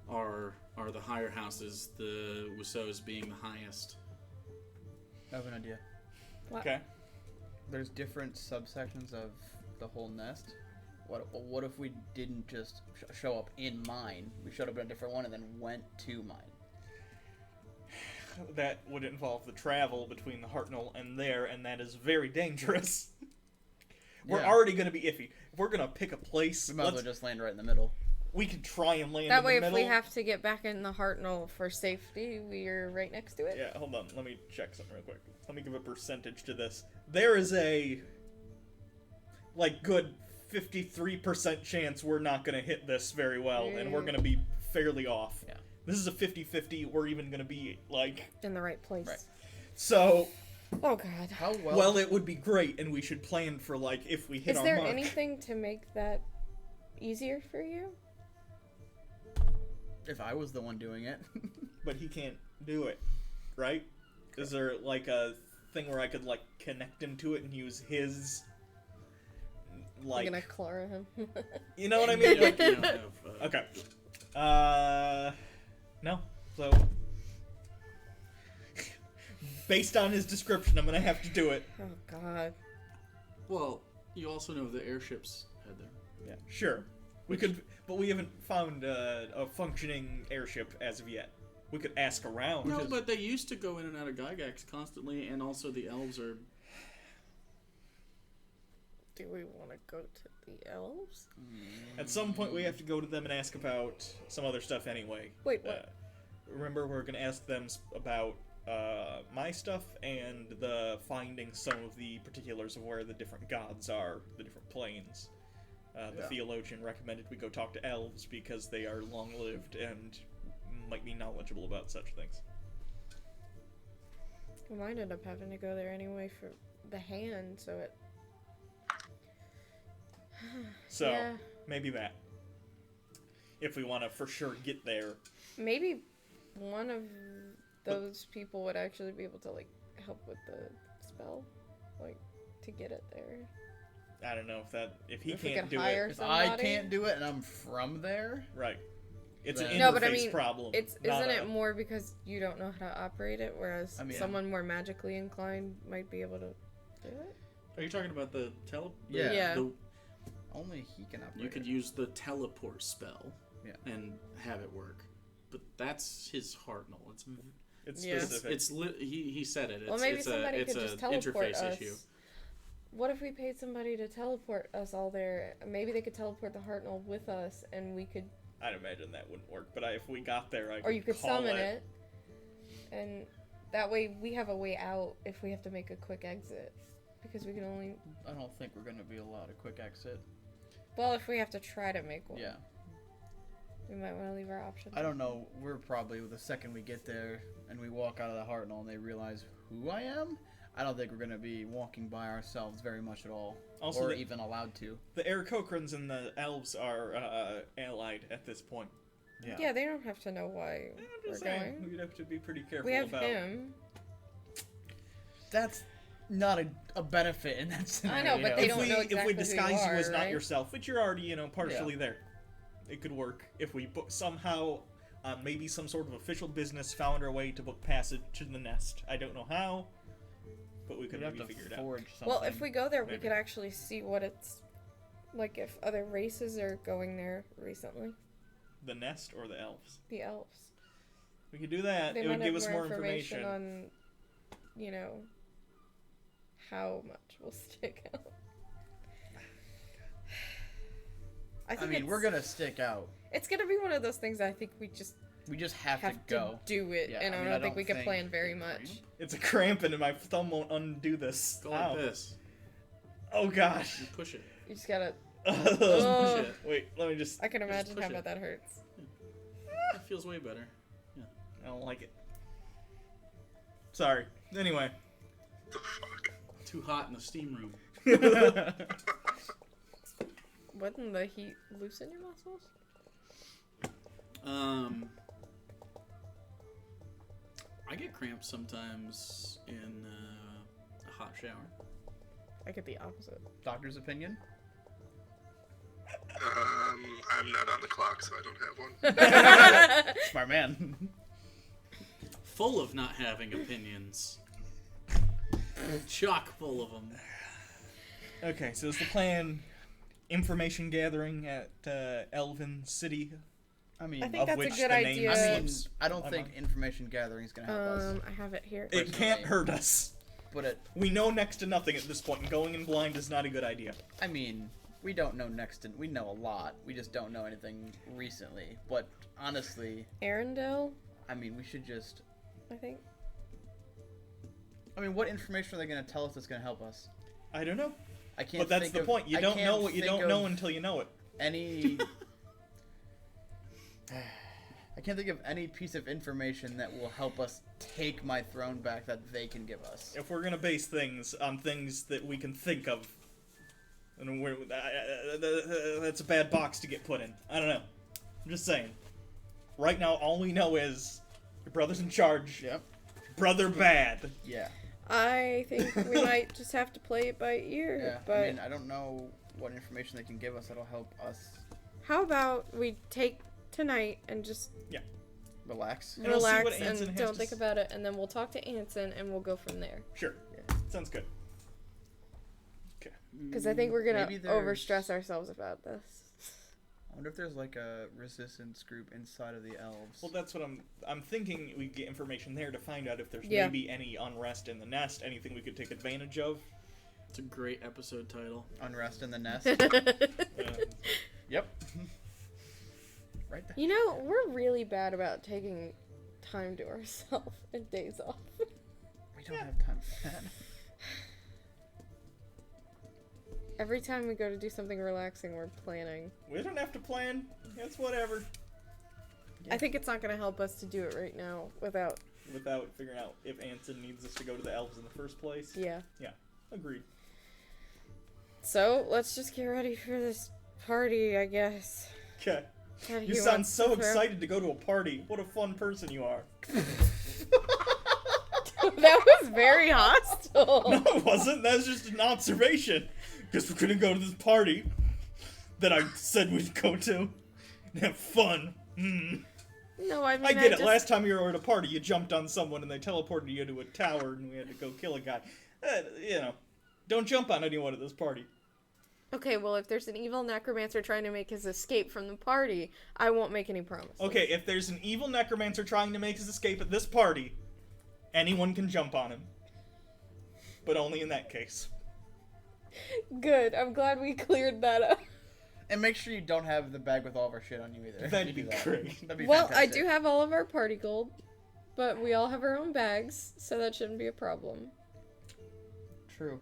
S1: are the higher houses, the Wusos being the highest.
S4: I have an idea.
S3: What?
S2: Okay.
S4: There's different subsections of the whole nest. What if we didn't just show up in mine? We showed up in a different one and then went to mine.
S2: That would involve the travel between the Hartnell and there, and that is very dangerous. We're
S4: Yeah.
S2: already going to be iffy. If we're going to pick a place,
S4: We might as well just land right in the middle.
S2: we can try and land
S3: That
S2: in
S3: way,
S2: the
S3: if
S2: middle.
S3: we have to get back in the Hartnell for safety, we're right next to it.
S2: Yeah, hold on. Let me check something real quick. Let me give a percentage to this. There is a, good 53% chance we're not going to hit this very well, and we're going to be fairly off.
S4: Yeah.
S2: This is a 50-50. We're even going to be,
S3: In the right place.
S4: Right.
S2: So,
S3: Oh god.
S4: How
S2: well, it would be great, and we should plan for, if we hit
S3: Is
S2: our
S3: there
S2: mark.
S3: anything to make that easier for you?
S4: If I was the one doing it.
S2: But he can't do it, right? Is there like a thing where I could like connect him to it and use his like?
S3: I'm gonna Clara him.
S2: You know what I mean? Like,
S1: You don't have,
S2: okay. No. So, based on his description, I'm gonna have to do it.
S3: Oh God.
S1: Well, you also know the airships head there.
S2: Yeah, sure. We could, but we haven't found a functioning airship as of yet. We could ask around.
S1: No, but they used to go in and out of Gygax constantly, and also the elves are.
S3: Do we want to go to the elves?
S2: At some point, we have to go to them and ask about some other stuff anyway.
S3: Wait, what?
S2: Remember, we're gonna ask them about my stuff and finding some of the particulars of where the different gods are, the different planes. The theologian recommended we go talk to elves because they are long-lived and might be knowledgeable about such things.
S3: We might end up having to go there anyway for the hand, so it.
S2: So,
S3: Yeah.
S2: maybe that. If we want to for sure get there.
S3: Maybe one of those people would actually be able to like help with the spell, like to get it there.
S2: I don't know if he
S3: If we
S2: can't
S3: could
S2: do
S3: hire
S2: it.
S4: If I
S3: somebody?
S4: can't do it and I'm from there,
S2: Right. It's an
S4: Then-
S2: interface
S3: No, but I mean,
S2: problem.
S3: It's
S2: not
S3: isn't
S2: a-
S3: it more because you don't know how to operate it, whereas
S4: I mean,
S3: someone more magically inclined might be able to do it?
S1: Are you talking about the tele?
S4: Yeah.
S3: Yeah.
S4: only he can operate.
S1: You could
S4: it.
S1: use the teleport spell.
S4: Yeah.
S1: And have it work, but that's his Hartnell.
S2: It's
S3: Yeah.
S2: specific.
S1: He said it. It's,
S3: Well, maybe
S1: it's
S3: somebody
S1: it's
S3: could
S1: a
S3: just teleport
S1: interface
S3: us.
S1: issue.
S3: What if we paid somebody to teleport us all there? Maybe they could teleport the Hartnell with us, and we could,
S2: I'd imagine that wouldn't work, but if we got there, I could
S3: or you could
S2: call
S3: summon it, and that way we have a way out if we have to make a quick exit, because we can only.
S4: I don't think we're gonna be allowed a quick exit.
S3: Well, if we have to try to make one,
S4: Yeah.
S3: we might want to leave our options.
S4: I don't know. We're probably the second we get there and we walk out of the Hartnell and they realize who I am. I don't think we're gonna be walking by ourselves very much at all,
S2: Also,
S4: or even allowed to.
S2: The Aarakocrans and the elves are allied at this point.
S3: Yeah, they don't have to know why
S2: I'm
S3: we're
S2: just saying,
S3: going.
S2: we'd have to be pretty careful
S3: We have
S2: about.
S3: him.
S4: That's not a benefit in that
S3: I
S4: scenario.
S3: know, but they
S2: If
S3: don't
S2: we
S3: know exactly
S2: if we disguise
S3: who you are,
S2: as not
S3: right?
S2: yourself, which you're already partially there, it could work. If we somehow maybe some sort of official business found our way to book passage to the nest. I don't know how, but we could
S4: We'd have
S2: maybe
S4: to
S2: figure it out.
S4: forge something.
S3: Well, if we go there, we
S2: Maybe.
S3: could actually see what it's like if other races are going there recently.
S2: The nest or the elves.
S3: The elves.
S2: We could do that.
S3: They
S2: It
S3: might
S2: would give
S3: have
S2: us more information.
S3: on, you know, how much will stick out. I
S4: I
S3: think
S4: mean, we're gonna stick out.
S3: It's gonna be one of those things. I think we just
S4: We just have
S3: have
S4: to
S3: to
S4: go.
S3: do it,
S4: Yeah,
S3: and
S4: I
S3: I
S4: mean,
S3: don't think we can plan very
S4: it's
S3: much.
S2: It's a cramping and my thumb won't undo this.
S1: Go
S2: Ow.
S1: like this.
S2: Oh gosh.
S1: You push it.
S3: You just gotta.
S1: Push
S3: Oh,
S1: it.
S2: Wait, let me just.
S3: I can imagine
S1: push
S3: how
S1: it.
S3: bad that hurts.
S1: It feels way better.
S2: I don't like it. Sorry. Anyway.
S5: The fuck?
S1: Too hot in the steam room.
S3: Wouldn't the heat loosen your muscles?
S1: I get cramps sometimes in a hot shower.
S3: I get the opposite.
S4: Doctor's opinion.
S5: I'm not on the clock, so I don't have one.
S4: Smart man.
S1: Full of not having opinions. Chock full of them.
S2: Okay, so is the plan information gathering at Elven City?
S4: I mean,
S3: I think
S2: Of
S3: that's a
S2: which
S3: good
S2: the name
S3: idea.
S4: I mean,
S2: slips.
S4: I don't
S2: I'm
S4: think
S2: on.
S4: information gathering is gonna help us.
S3: I have it here.
S2: It can't hurt us.
S4: But
S2: We know next to nothing at this point, and going in blind is not a good idea.
S4: I mean, we don't know we know a lot. We just don't know anything recently. But honestly,
S3: Arendelle,
S4: I mean, we should just.
S3: I think.
S4: I mean, what information are they gonna tell us that's gonna help us?
S2: I don't know.
S4: I can't.
S2: But that's
S4: think
S2: the
S4: of-
S2: point. You
S4: I
S2: don't
S4: can't
S2: know what you
S4: think
S2: don't know
S4: of
S2: until you know it.
S4: Any. I can't think of any piece of information that will help us take my throne back that they can give us.
S2: If we're gonna base things on things that we can think of, and that's a bad box to get put in. I don't know. I'm just saying. Right now, all we know is your brother's in charge.
S4: Yep.
S2: Brother bad.
S4: Yeah.
S3: I think we might just have to play it by ear.
S4: Yeah.
S3: But
S4: I mean, I don't know what information they can give us that'll help us
S3: how about we take tonight and just
S4: relax.
S2: And we'll see what
S3: relax
S2: Anson
S3: and
S2: has
S3: don't
S2: to
S3: think
S2: s-
S3: about it, and then we'll talk to Anson and we'll go from there.
S2: Sure.
S4: Yeah.
S2: Sounds good. Okay.
S3: Because I think we're gonna
S4: Maybe there's-
S3: overstress ourselves about this.
S4: I wonder if there's like a resistance group inside of the elves.
S2: Well, that's what I'm thinking. We get information there to find out if there's
S3: Yeah.
S2: maybe any unrest in the nest, anything we could take advantage of.
S1: It's a great episode title.
S4: Unrest in the nest.
S2: Uh,
S4: Yep. Right there.
S3: You know, we're really bad about taking time to ourselves and days off.
S4: We don't have time for that.
S3: Every time we go to do something relaxing, we're planning.
S2: we don't have to plan. It's whatever.
S3: I think it's not going to help us to do it right now without.
S2: Without figuring out if Anson needs us to go to the elves in the first place.
S3: Yeah.
S2: Agreed.
S3: So, let's just get ready for this party, I guess.
S2: Okay.
S3: God,
S2: You
S3: he
S2: sound
S3: wants
S2: so
S3: to throw-
S2: excited to go to a party. What a fun person you are.
S3: That was very hostile.
S2: No, it wasn't. That's just an observation. Guess we're gonna go to this party that I said we'd go to and have fun.
S3: No, I mean,
S2: I get it.
S3: just...
S2: Last time you were at a party, you jumped on someone and they teleported you to a tower and we had to go kill a guy. Don't jump on anyone at this party.
S3: Okay, well, if there's an evil necromancer trying to make his escape from the party, I won't make any promises.
S2: Okay, if there's an evil necromancer trying to make his escape at this party, anyone can jump on him. But only in that case.
S3: Good. I'm glad we cleared that up.
S4: And make sure you don't have the bag with all of our shit on you either.
S2: That'd
S4: You
S2: be
S4: do that.
S2: great.
S4: That'd be
S3: Well,
S4: fantastic.
S3: I do have all of our party gold, but we all have our own bags, so that shouldn't be a problem.
S4: True.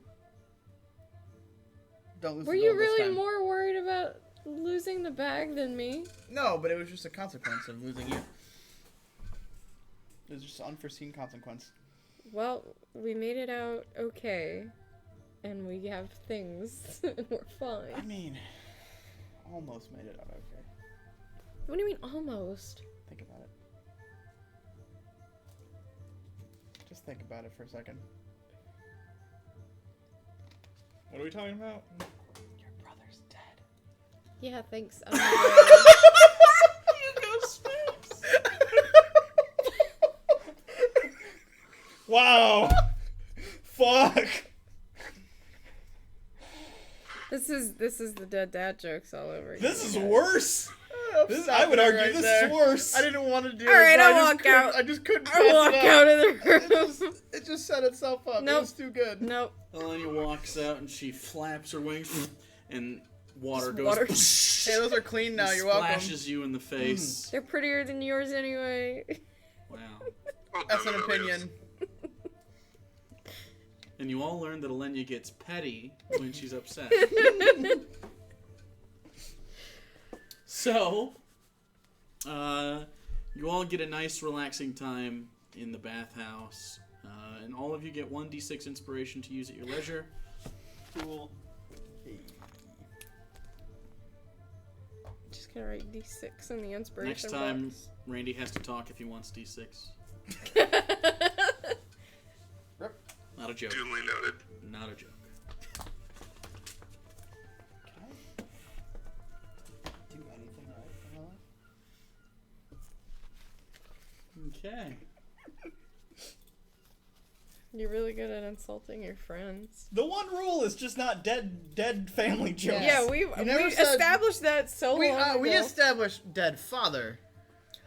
S4: Don't lose
S3: Were
S4: the
S3: you
S4: gold this
S3: really
S4: time.
S3: more worried about losing the bag than me?
S4: No, but it was just a consequence of losing you. It was just an unforeseen consequence.
S3: Well, we made it out okay, and we have things, and we're
S4: I
S3: fine.
S4: mean, almost made it out okay.
S3: What do you mean, almost?
S4: Think about it. Just think about it for a second.
S2: What are we talking about?
S4: Your brother's dead.
S3: Yeah, thanks.
S2: You go Sphinx! Wow! Fuck!
S3: This is the dead dad jokes all over again.
S2: This is worse! I
S4: Stop
S2: would
S4: it
S2: argue
S4: right
S2: this
S4: there.
S2: is worse.
S4: I didn't want to do
S3: All
S4: it.
S3: right,
S4: so
S3: I'll
S4: I just
S3: walk
S4: couldn't-
S3: out.
S4: I just couldn't
S3: I
S4: pass
S3: walk
S4: it
S3: out
S4: up.
S3: of the room.
S4: It just set itself up.
S3: Nope.
S4: It was too good.
S3: Nope.
S1: Elenia walks out and she flaps her wings and water
S3: Just
S1: goes
S3: water.
S4: Hey, those are clean now.
S1: and
S4: You're welcome.
S1: splashes you in the face.
S3: They're prettier than yours anyway.
S1: Wow.
S5: Well,
S4: That's an
S5: definitely is.
S4: opinion.
S1: And you all learn that Elenia gets petty when she's upset. So, you all get a nice relaxing time in the bathhouse. And all of you get 1d6 inspiration to use at your leisure.
S2: Cool.
S3: Just gonna write D6 in the inspiration
S1: Next time,
S3: box.
S1: Randy has to talk if he wants d6. Not a joke.
S5: Duly noted.
S1: Not a joke.
S4: Do anything right in my life?
S1: Okay.
S3: You're really good at insulting your friends.
S2: The one rule is just not dead family jokes.
S3: Yeah, we
S4: never said-
S3: established that so long ago.
S4: We established dead father.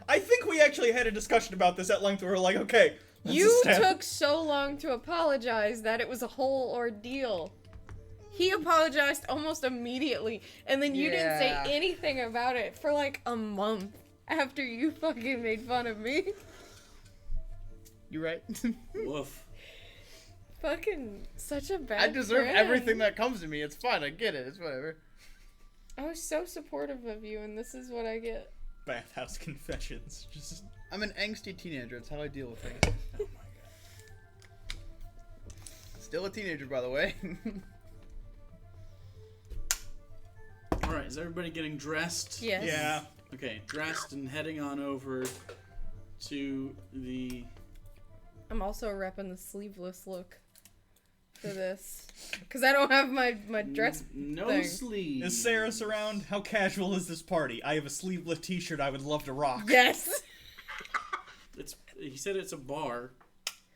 S2: I think we actually had a discussion about this at length. We were like, okay, let's
S3: You
S2: establish-
S3: took so long to apologize that it was a whole ordeal. He apologized almost immediately, and then you didn't say
S4: Yeah.
S3: anything about it for like a month after you fucking made fun of me.
S4: You right?
S1: Woof.
S3: Fucking such a bad
S4: I deserve
S3: friend.
S4: everything that comes to me. It's fine. I get it. It's whatever.
S3: I was so supportive of you, and this is what I get.
S2: Bathhouse confessions. Just
S4: I'm an angsty teenager. It's how I deal with things.
S1: Oh my god.
S4: Still a teenager, by the way.
S1: Alright, is everybody getting dressed?
S3: Yes.
S2: yeah.
S1: Okay, dressed and heading on over to the...
S3: I'm also repping the sleeveless look for this. Because I don't have my dress
S1: No
S3: thing.
S1: sleeves.
S2: Is Saris around? How casual is this party? I have a sleeveless t-shirt I would love to rock.
S3: Yes!
S1: He said it's a bar.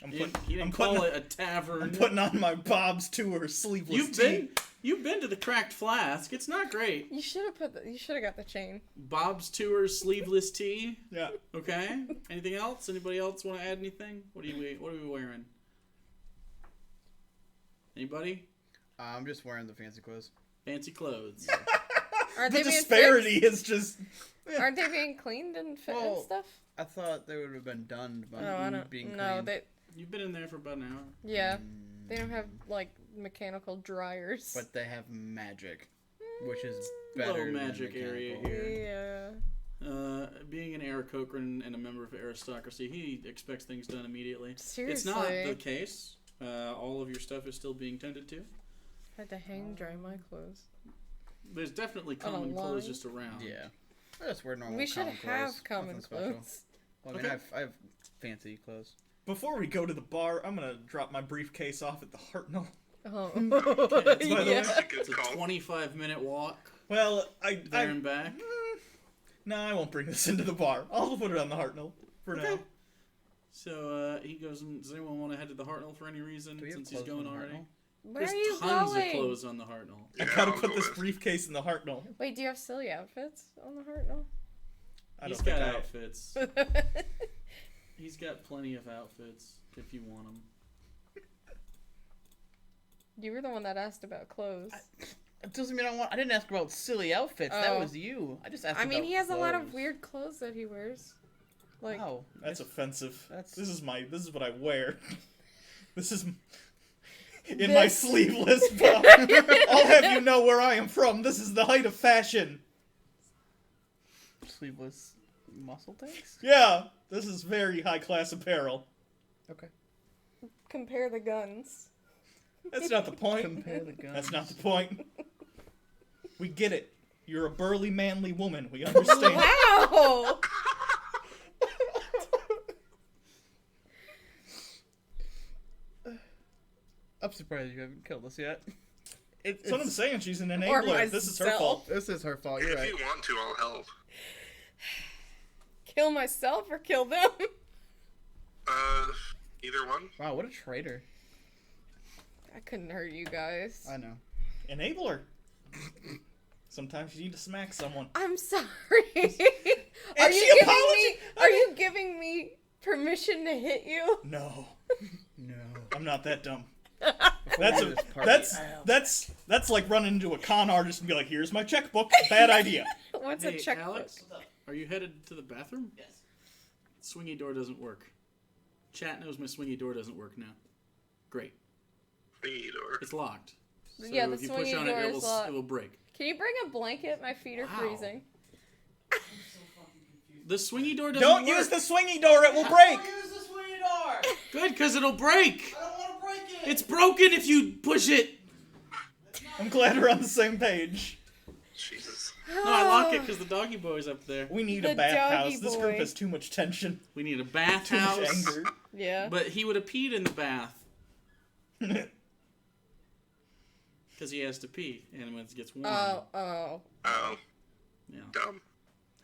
S1: He didn't
S2: I'm
S1: call
S2: putting-
S1: it a tavern.
S2: I'm putting on my Bob's Tour sleeveless tee.
S1: You've been to the Cracked Flask. It's not great.
S3: You should have got the chain.
S1: Bob's Tour sleeveless tee.
S2: Yeah.
S1: Okay. Anything else? Anybody else want to add anything? What are we wearing? Anybody?
S4: I'm just wearing the fancy clothes.
S1: Fancy clothes.
S3: Aren't
S2: The
S3: they being
S2: disparity is just...
S3: fixed? Aren't they being cleaned and fit and
S4: Well,
S3: stuff?
S4: I thought they would have been done by
S3: Oh, I don't.
S4: being
S3: No,
S4: cleaned.
S3: they.
S1: You've been in there for about an hour.
S3: Yeah, they don't have like mechanical dryers.
S4: But they have magic, which is
S1: Low
S4: better
S1: magic
S4: than
S1: area
S4: mechanical.
S1: here.
S3: Yeah.
S1: Being an Aarakocran and a member of aristocracy, he expects things done immediately.
S3: Seriously.
S1: It's not the case. All of your stuff is still being tended to.
S3: Had to hang dry my clothes.
S1: There's definitely
S3: On a
S1: common clothes
S3: line?
S1: just around.
S4: Yeah. I just wear normal
S3: We should
S4: common
S3: have
S4: clothes.
S3: common
S4: Nothing special.
S3: clothes.
S4: Well, I mean,
S1: Okay.
S4: I have fancy clothes.
S2: Before we go to the bar, I'm gonna drop my briefcase off at the Hartnell.
S3: Oh.
S2: By the way,
S3: yeah.
S5: That's a good
S1: It's a
S5: call.
S1: 25-minute walk
S2: Well,
S1: there and back.
S2: No, I won't bring this into the bar. I'll put it on the Hartnell for now.
S1: So he goes, and does anyone want to head to the Hartnell for any reason
S4: Do we have
S1: since he's
S4: clothes
S1: going
S4: on
S1: already?
S4: Hartnell?
S3: Where
S1: There's
S3: are you
S1: tons
S3: going?
S1: of clothes on the Hartnell.
S2: I
S5: Yeah,
S2: gotta
S5: I'll
S2: put
S5: go
S2: this
S5: with.
S2: briefcase in the Hartnell.
S3: Wait, do you have silly outfits on the Hartnell?
S2: I
S1: He's
S2: don't
S1: got
S2: think I...
S1: outfits. He's got plenty of outfits if you want them.
S3: You were the one that asked about clothes.
S4: It doesn't mean I didn't ask about silly outfits. That
S3: Oh.
S4: was you. I just asked
S3: I mean,
S4: about
S3: he has a lot of
S4: clothes.
S3: weird clothes that he wears. Like,
S4: Wow.
S2: That's offensive.
S4: That's-
S2: This is what I wear. This is in my sleeveless bra. I'll have you know where I am from. This is the height of fashion.
S4: Sleeveless muscle tanks?
S2: Yeah, this is very high class apparel.
S4: Okay.
S3: compare the guns.
S2: That's not the point.
S4: Compare the guns.
S2: That's not the point. We get it. You're a burly, manly woman. We understand.
S3: Wow!
S4: I'm surprised you haven't killed us yet.
S2: That's what I'm saying. She's an
S3: Or
S2: enabler. This is her
S3: myself.
S2: fault.
S4: This is her fault. You're
S5: If
S4: right.
S5: you want to, I'll help.
S3: Kill myself or kill them?
S5: Either one.
S4: Wow, what a traitor.
S3: I couldn't hurt you guys.
S4: I know.
S2: Enabler. Sometimes you need to smack someone.
S3: I'm sorry.
S2: And she apologized.
S3: Are you giving me permission to hit you?
S2: No,
S4: No.
S2: I'm not that dumb.
S4: That's
S2: That's like running into a con artist and be like, "Here's my checkbook." Bad idea.
S3: What's
S1: Hey,
S3: a checkbook?
S1: Alex, are you headed to the bathroom?
S4: Yes.
S1: Swingy door doesn't work. Chat knows my swingy door doesn't work now. Great.
S5: Thingy door.
S1: It's locked. So
S3: Yeah, the
S1: if you push
S3: swingy
S1: on
S3: door
S1: it,
S3: is locked.
S1: it will break.
S3: Can you bring a blanket? My feet are
S1: Wow.
S3: freezing.
S1: The swingy door doesn't
S2: Don't
S1: work.
S2: use the swingy door; it will break.
S4: Use the swing door!
S1: Good, because it'll break.
S4: I don't want to break it!
S1: It's broken if you push it.
S2: I'm glad we're on the same page.
S5: Jesus.
S1: No, I lock it because the doggy boy's up there.
S2: We need
S3: The
S2: a bathhouse.
S3: doggy
S2: This group
S3: boy.
S2: has too much tension,
S1: We need a
S2: too much
S1: bathhouse.
S2: anger.
S3: Yeah.
S1: But he would have peed in the bath because he has to pee, and when it gets warm.
S3: Oh, oh.
S5: Oh,
S1: Yeah.
S5: dumb.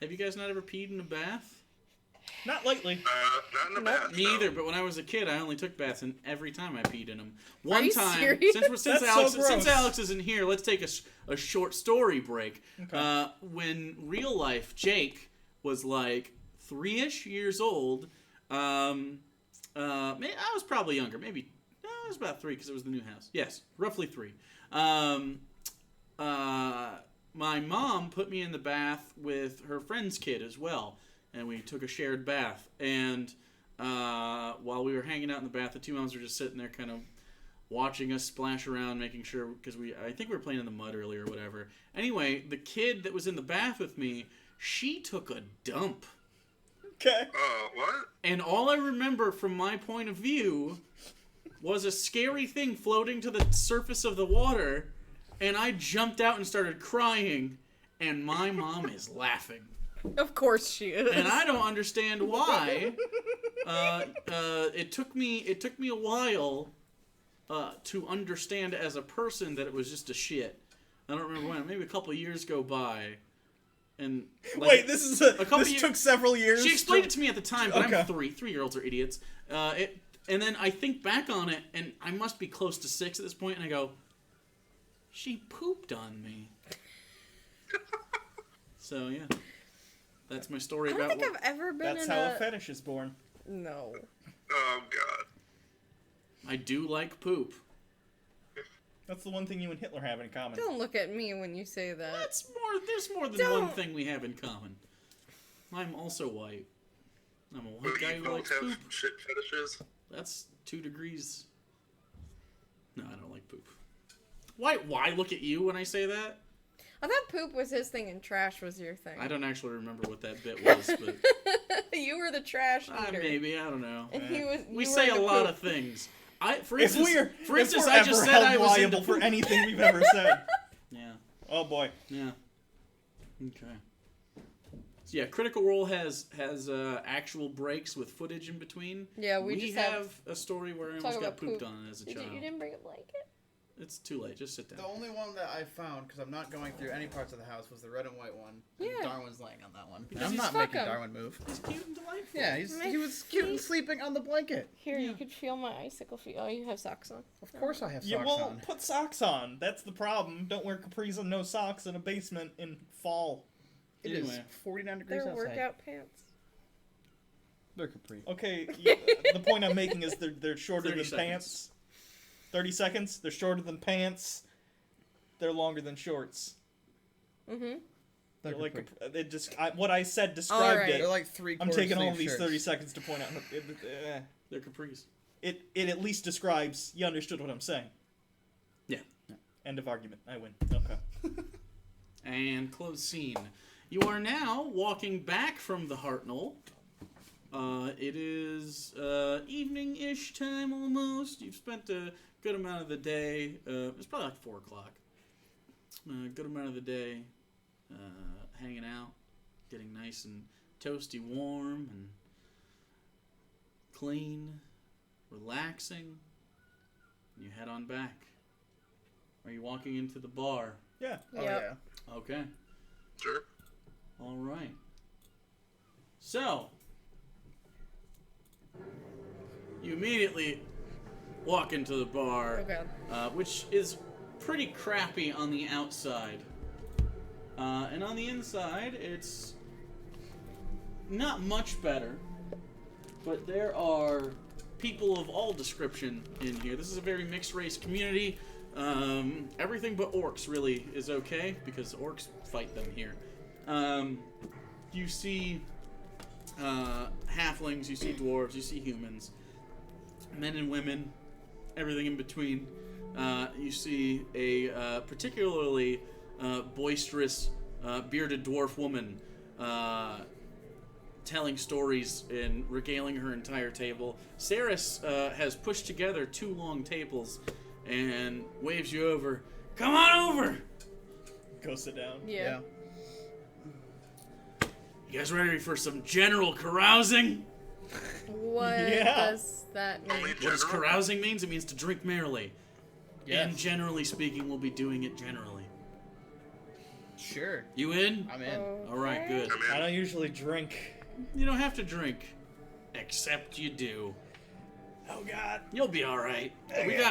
S1: Have you guys not ever peed in a bath?
S2: Not lately.
S5: Not in the
S3: Nope.
S5: bath.
S1: Me
S5: no.
S1: either, but when I was a kid, I only took baths, and every time I peed in them. One
S3: you
S1: time,
S3: serious?
S1: since
S2: That's
S1: Alex,
S2: so gross.
S1: since Alex isn't here, let's take a short story break.
S2: Okay.
S1: When real life Jake was like 3-ish years old, I was probably younger, maybe I was about 3 because it was the new house. Yes, roughly 3. My mom put me in the bath with her friend's kid as well, and we took a shared bath. And while we were hanging out in the bath, the two moms were just sitting there kind of watching us splash around, making sure, because I think we were playing in the mud earlier or whatever. Anyway, the kid that was in the bath with me, she took a dump.
S2: Okay.
S5: What?
S1: And all I remember from my point of view was a scary thing floating to the surface of the water, and I jumped out and started crying, and my mom is laughing.
S3: Of course she is.
S1: And I don't understand why. It took me a while to understand as a person that it was just a shit. I don't remember when. Maybe a couple of years go by, and like,
S2: Wait, this took several years.
S1: She explained it to me at the time, but
S2: Okay.
S1: I'm 3. 3-year-olds are idiots. And then I think back on it, and I must be close to 6 at this point, and I go, she pooped on me. So yeah, that's my story
S3: I don't
S1: about.
S3: think I've ever been
S2: That's
S3: in
S2: how
S3: a...
S2: a fetish is born.
S3: No.
S5: Oh god.
S1: I do like poop.
S2: That's the one thing you and Hitler have in common.
S3: Don't look at me when you say that.
S1: That's more. There's more than one
S3: Don't.
S1: thing we have in common. I'm also white. I'm a
S5: Do
S1: white guy
S5: you
S1: who
S5: both
S1: likes
S5: have
S1: poop.
S5: shit fetishes?
S1: That's 2 degrees. No, I don't like poop. Why look at you when I say that?
S3: I thought poop was his thing and trash was your thing.
S1: I don't actually remember what that bit was, but
S3: You were the trash eater.
S1: maybe I don't know.
S3: And he was.
S1: We
S3: you
S1: say
S3: were
S1: a
S3: the
S1: lot
S3: poop.
S1: of things. For
S2: If
S1: instance,
S2: we're
S1: I just
S2: ever
S1: said
S2: held
S1: I was into
S2: liable for
S1: poop.
S2: anything we've ever said.
S1: Yeah,
S2: Oh boy.
S1: yeah. Okay. So yeah, Critical Role has actual breaks with footage in between.
S3: Yeah, we just
S1: have a story where I
S3: talk
S1: almost got
S3: about
S1: pooped
S3: poop.
S1: on as a
S3: Did
S1: child.
S3: you didn't bring a blanket?
S1: It's too late. Just sit down.
S4: The only one that I found, because I'm not going through any parts of the house, was the red and white one. And
S3: Yeah.
S4: Darwin's laying on that one.
S1: Because
S4: I'm
S1: he's
S4: not
S3: fuck
S4: making
S3: him.
S4: Darwin move.
S1: It's cute and delightful.
S4: Yeah,
S3: My
S4: he was cute and
S3: feet.
S4: sleeping on the blanket.
S3: Here,
S1: Yeah.
S3: you could feel my icicle feet. Oh, you have socks on.
S4: Of course I have
S2: Yeah,
S4: socks
S2: well,
S4: on.
S2: put socks on. That's the problem. Don't wear capris and no socks in a basement in fall.
S4: It is
S1: Anyway.
S4: 49 degrees
S3: They're
S4: outside.
S3: workout pants.
S4: They're capri.
S2: Okay, the point I'm making is they're shorter
S1: 30
S2: than
S1: seconds.
S2: pants. 30 seconds. They're shorter than pants. They're longer than shorts.
S3: Mm-hmm.
S2: They're like
S4: capri.
S2: they just what I said
S3: All
S2: described
S3: right.
S4: They're
S2: it.
S4: like 3/4
S2: I'm taking all
S4: sleeve
S2: of these
S4: shirts.
S2: 30 seconds to point out.
S1: They're capris.
S2: It at least describes. You understood what I'm saying.
S1: Yeah.
S2: End of argument. I win. Okay.
S1: And close scene. You are now walking back from the Hartnell. It is evening-ish time almost. You've spent a good amount of the day. It's probably like 4 o'clock. Good amount of the day hanging out, getting nice and toasty warm and clean, relaxing. You head on back. Are you walking into the bar?
S2: Yeah.
S4: Oh,
S3: Yep.
S4: yeah.
S1: Okay.
S5: Sure.
S1: All right. So, you immediately walk into the bar,
S3: Oh god.
S1: which is pretty crappy on the outside. And on the inside, it's not much better. But there are people of all description in here. This is a very mixed race community. Everything but orcs really is okay, because orcs fight them here. You see halflings, you see dwarves, you see humans, men and women, everything in between. You see a particularly boisterous bearded dwarf woman telling stories and regaling her entire table. Saris has pushed together 2 long tables and waves you over. Come on over!
S2: Go sit down.
S3: Yeah.
S1: You guys ready for some general carousing?
S3: What
S2: Yeah.
S3: does that mean?
S5: Only
S1: What does
S5: general.
S1: carousing means? It means to drink merrily.
S4: Yes.
S1: And generally speaking, we'll be doing it generally.
S4: Sure.
S1: You in?
S4: I'm in.
S1: All right, good.
S5: I'm
S2: I
S5: in.
S2: don't usually drink.
S1: You don't have to drink, except you do.
S2: Oh God.
S1: You'll be all right.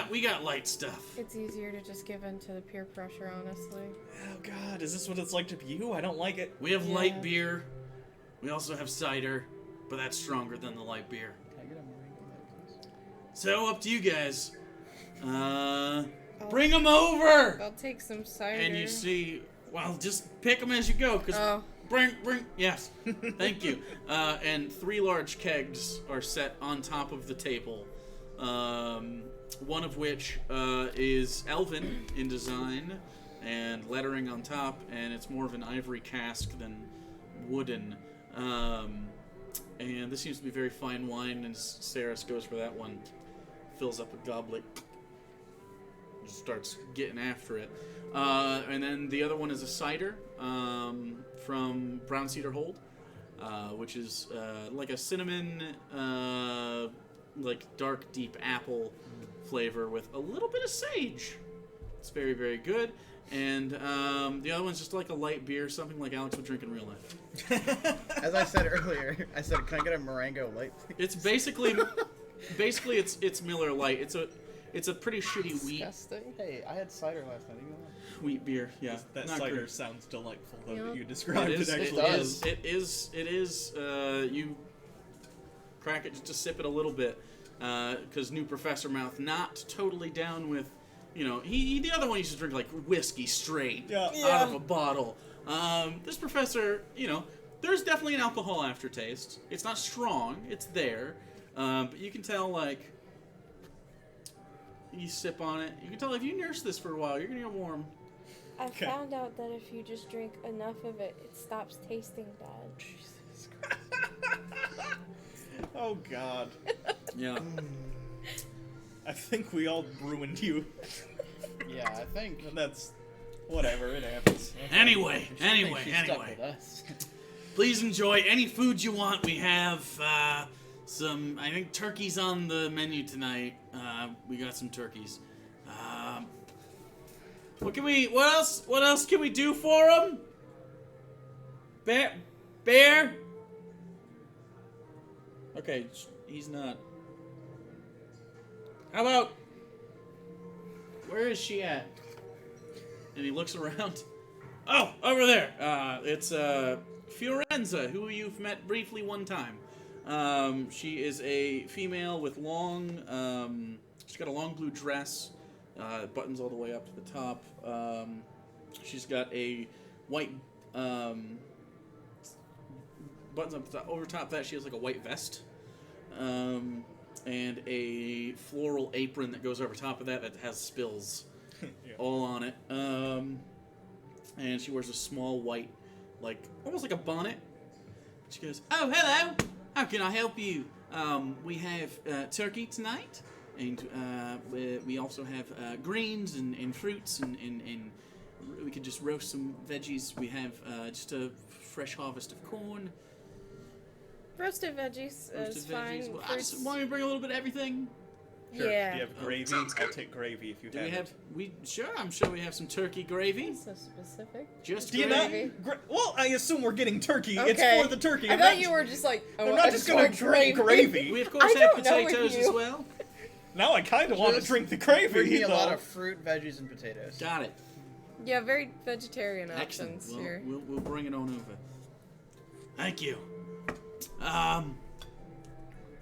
S1: We got light stuff.
S3: It's easier to just give in to the peer pressure, honestly.
S2: Oh God. Is this what it's like to be you? I don't like it.
S1: We have
S3: Yeah.
S1: light beer. We also have cider, but that's stronger than the light beer.
S4: Can I get a meringue on that, please?
S1: So up to you guys. Bring them over.
S3: I'll take some cider.
S1: And you see, well, just pick them as you go, cause
S3: Oh.
S1: bring, yes, thank you. And 3 large kegs are set on top of the table. One of which is elven in design and lettering on top, and it's more of an ivory cask than wooden. And this seems to be very fine wine, and Saris goes for that one. Fills up a goblet. just starts getting after it. And then the other one is a cider from Brown Cedar Hold, which is like a cinnamon, like dark, deep apple flavor with a little bit of sage. It's very, very good. And the other one's just like a light beer, something like Alex would drink in real life.
S4: As I said earlier, I said, can I get a Marengo light, please?
S1: It's basically it's Miller Lite. It's a pretty shitty
S3: Disgusting.
S4: Hey, I had cider last night.
S1: wheat beer. Yeah,
S2: That
S1: not
S2: cider
S1: great.
S2: sounds delightful, though,
S3: Yeah.
S2: that you described
S1: It is.
S2: it
S1: It
S2: actually
S4: does.
S1: is. It is. You crack it just to sip it a little bit, because new Professor Mouth not totally down with, the other one used to drink like whiskey straight
S2: Yeah.
S1: out of a bottle. This professor, there's definitely an alcohol aftertaste. It's not strong. It's there, but you can tell like. You sip on it. You can tell if you nurse this for a while, you're gonna get warm.
S3: I
S2: Okay.
S3: found out that if you just drink enough of it, it stops tasting bad.
S2: Jesus Christ. Oh, God.
S1: Yeah.
S2: I think we all ruined you.
S4: Yeah, I think.
S2: That's... whatever, it happens.
S1: Anyway.
S4: She stuck with us.
S1: Please enjoy any food you want. We have some, I think, turkeys on the menu tonight. We got some turkeys. What else can we do for them? Bear? Okay, he's not. How about, where is she at? And he looks around. Oh, over there. It's Fiorenza, who you've met briefly one time. She is a female with long, she's got a long blue dress, buttons all the way up to the top. She's got a white, buttons up the top. Over top of that, she has like a white vest, and a floral apron that goes over top of that has spills
S2: Yeah.
S1: all on it. And she wears a small white, like, almost like a bonnet. She goes, "Oh, hello! How can I help you? We have turkey tonight, and we also have greens and fruits, and we could just roast some veggies. We have just a fresh harvest of corn.
S3: Roasted veggies is fine.
S1: Well, I
S3: Fruits-
S1: just want me to bring a little bit of everything.
S2: Sure.
S3: Yeah.
S2: Do you have gravy?
S5: Sounds
S2: I'll
S5: good.
S2: take gravy if you
S1: Do
S2: have
S1: we
S2: it.
S1: have? Sure, I'm sure we have some turkey gravy.
S3: So specific.
S1: Just
S2: Do you not?
S1: gravy.
S2: Well, I assume we're getting turkey.
S3: Okay.
S2: It's for the turkey.
S3: I
S2: I'm
S3: thought
S2: not-
S3: you were just like.
S2: I'm not just gonna
S3: want
S2: drink gravy.
S1: We of course
S3: I
S1: have
S3: don't know with
S1: potatoes
S3: you.
S1: as well.
S2: Now I kind of want to
S4: Just
S2: drink the gravy.
S4: Bring me a
S2: though.
S4: lot of fruit, veggies, and potatoes.
S1: Got it.
S3: Yeah, very vegetarian
S1: Excellent.
S3: options
S1: Well,
S3: here.
S1: we'll bring it on over. Thank you.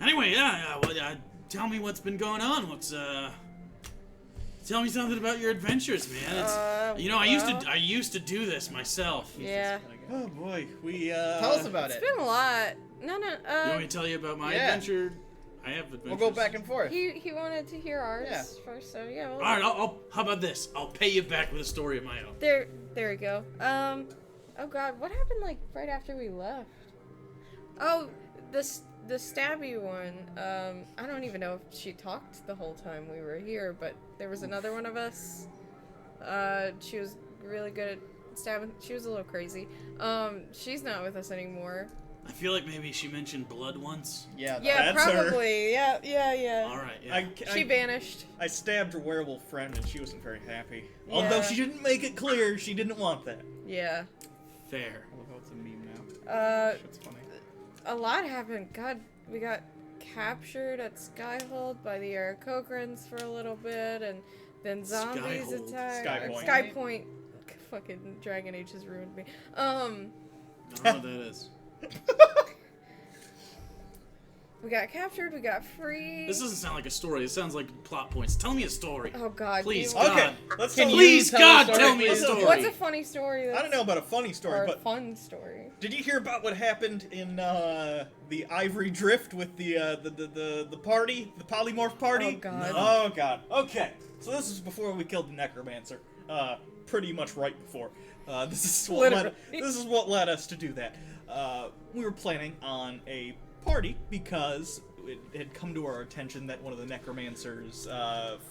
S1: Anyway, tell me what's been going on. Tell me something about your adventures, man. I used to do this myself.
S3: Yeah.
S2: Oh boy, we
S4: Tell us about
S3: It's
S4: it.
S3: been a lot. No.
S1: You want me to tell you about my
S4: Yeah.
S1: adventure? I have adventures.
S4: We'll go back and forth.
S3: He wanted to hear ours
S4: Yeah.
S3: first, so yeah.
S1: All right, how about this? I'll pay you back with a story of my own.
S3: There we go. Oh God, what happened like right after we left? Oh, the stabby one. I don't even know if she talked the whole time we were here, but there was another one of us. She was really good at stabbing. She was a little crazy. She's not with us anymore.
S1: I feel like maybe she mentioned blood once.
S4: Yeah.
S3: Yeah,
S2: That's her.
S3: probably. Yeah.
S1: All right, yeah.
S3: She vanished.
S2: I stabbed her werewolf friend and she wasn't very happy.
S3: Yeah.
S2: Although she didn't make it clear she didn't want that.
S3: Yeah.
S1: Fair.
S4: I love how it's a meme now. Shit's funny.
S3: A lot happened. God, we got captured at Skyhold by the Aarakocrans for a little bit, and then zombies
S1: Skyhold.
S3: attacked.
S2: Skypoint.
S3: Skypoint. Fucking Dragon Age has ruined me.
S1: I don't know what that is.
S3: We got captured. We got free.
S1: This doesn't sound like a story. It sounds like plot points. Tell me a story.
S3: Oh God.
S1: Please,
S3: do you-
S1: God.
S2: Okay, let's
S4: Can
S2: tell
S4: you
S1: Please,
S4: tell
S1: God,
S4: a story?
S1: tell me a
S2: What's a-
S1: story.
S3: What's a funny story? That's,
S2: I don't know about a funny
S3: or
S2: story,
S3: a
S2: but
S3: fun story.
S2: did you hear about what happened in the Ivory Drift with the party, the polymorph party?
S3: Oh, God.
S2: Oh God. Okay, so this is before we killed the necromancer. Pretty much right before. This is what led us to do that. We were planning on a party because it had come to our attention that one of the necromancer's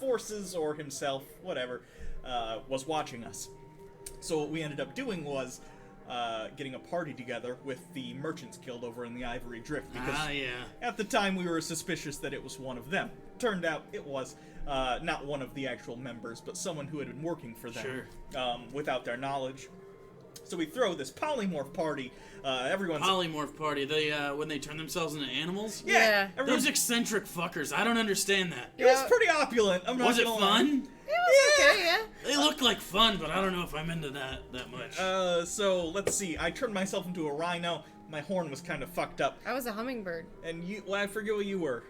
S2: forces or himself, whatever, was watching us. So what we ended up doing was getting a party together with the Merchants Guild over in the Ivory Drift, because at the time we were suspicious that it was one of them. Turned out it was not one of the actual members, but someone who had been working for them without their knowledge. So we throw this polymorph party. Everyone's
S1: polymorph party. They when they turn themselves into animals.
S3: Yeah.
S1: Those eccentric fuckers. I don't understand that.
S2: It was pretty opulent. I'm not
S1: Was it
S2: gonna
S1: fun?
S2: lie.
S3: It was okay, yeah.
S1: They look like fun, but I don't know if I'm into that much.
S2: So let's see. I turned myself into a rhino. My horn was kind of fucked up.
S3: I was a hummingbird.
S2: And you, well, I forget what you were.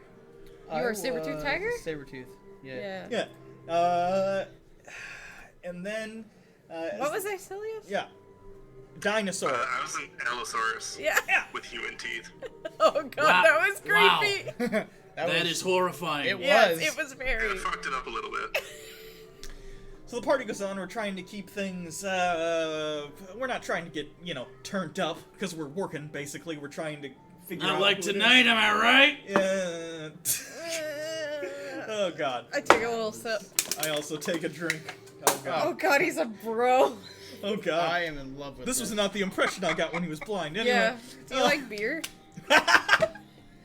S3: You were a saber-tooth tiger?
S4: Saber-tooth. Yeah.
S2: Yeah. And then.
S3: What was Icilius?
S2: Yeah. Dinosaur.
S5: I was an Allosaurus.
S3: Yeah.
S5: With human teeth.
S3: Oh god,
S1: Wow.
S3: that was
S1: Wow.
S3: creepy.
S1: That is horrifying.
S4: It
S3: Yes,
S4: was.
S3: it was
S5: I
S3: very.
S5: fucked it up a little bit.
S2: So the party goes on. We're trying to keep things. We're not trying to get turned up because we're working. Basically, we're trying to figure out.
S1: Not like
S2: who it
S1: tonight, am I right?
S2: is. Oh god.
S3: I take a little sip.
S2: I also take a drink. Oh god.
S3: Oh god, he's a bro.
S2: Oh god.
S4: I am in love with
S2: This was not the impression I got when he was blind. Anyway.
S3: Yeah. Do you like beer?
S1: I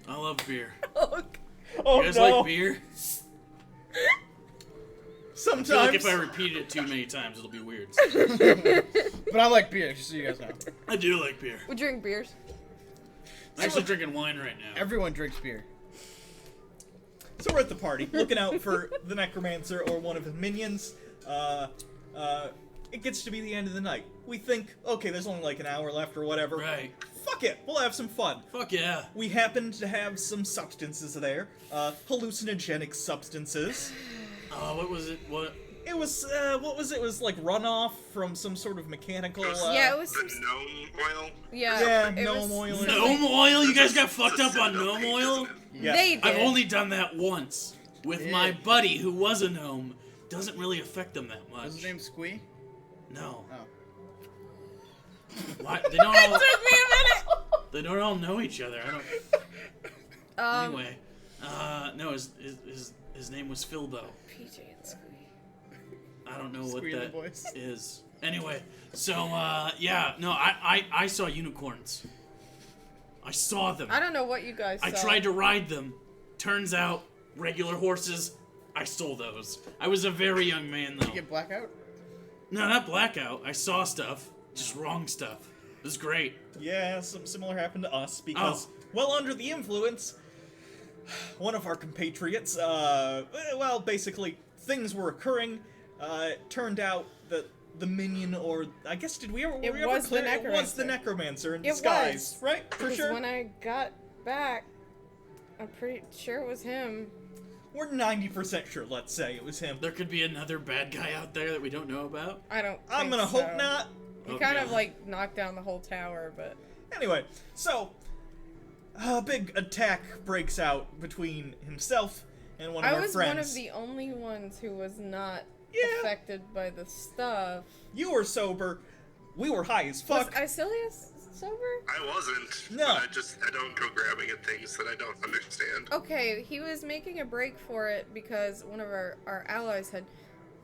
S1: love beer.
S3: Oh,
S2: Oh
S1: You guys
S2: no.
S1: like beer? I
S2: Sometimes.
S1: feel like if I repeat it too many times, it'll be weird.
S4: But I like beer, just so you guys know.
S1: I do like beer.
S3: we drink beers.
S1: I'm actually drinking wine right now.
S4: Everyone drinks beer.
S2: So we're at the party, looking out for the necromancer or one of his minions. It gets to be the end of the night. We think, okay, there's only like an hour left or whatever.
S1: Right.
S2: Fuck it, we'll have some fun.
S1: Fuck yeah.
S2: We happened to have some substances there, hallucinogenic substances.
S1: What was it? What?
S2: It was, what was it? It was like runoff from some sort of mechanical,
S3: Yeah, it was
S5: The
S3: some.
S5: gnome oil.
S3: Yeah, it
S2: gnome
S3: was,
S2: oil. or
S1: Gnome oil? You guys got
S5: Just
S1: fucked up on
S5: set
S1: gnome
S5: paint,
S1: oil?
S5: doesn't it?
S2: Yeah.
S3: They did.
S1: I've only done that once with my
S4: Yeah.
S1: buddy who was a gnome. Doesn't really affect them that much.
S4: Was his name Squee?
S1: No.
S4: Oh.
S1: Why? They don't
S3: It
S1: all.
S3: took me a minute.
S1: They don't all know each other. I don't. Anyway, no, his name was Philbo.
S3: PJ and Squee.
S1: I don't know
S4: Squee
S1: what
S4: the voice.
S1: that is. Anyway, so yeah, no, I saw unicorns. I saw them.
S3: I don't know what you guys saw.
S1: I tried to ride them. Turns out, regular horses. I stole those. I was a very young man though.
S4: Did you get blackout?
S1: No, not blackout. I saw stuff, just wrong stuff. It was great.
S2: Yeah, something similar happened to us because, well, under the influence, one of our compatriots, well, basically, things were occurring. It turned out that the minion, or I guess, were we
S3: It
S2: ever
S3: was the
S2: clear? It was the
S3: necromancer.
S2: necromancer in
S3: It
S2: disguise,
S3: was.
S2: right? For
S3: Because
S2: sure.
S3: when I got back, I'm pretty sure it was him.
S2: We're 90% sure. Let's say it was him.
S1: There could be another bad guy out there that we don't know about.
S3: I don't.
S2: I'm
S3: think
S2: gonna hope
S3: so.
S2: not.
S3: He
S1: Okay.
S3: kind of like knocked down the whole tower, but
S2: Anyway, so a big attack breaks out between himself and one of
S3: I
S2: our
S3: was
S2: friends.
S3: one of the only ones who was not
S2: Yeah.
S3: affected by the stuff.
S2: You were sober. We were high as
S3: Was
S2: fuck.
S3: Icilius sober?
S5: I wasn't.
S2: No.
S5: But I don't go grabbing at things that I don't understand.
S3: Okay, he was making a break for it because one of our allies had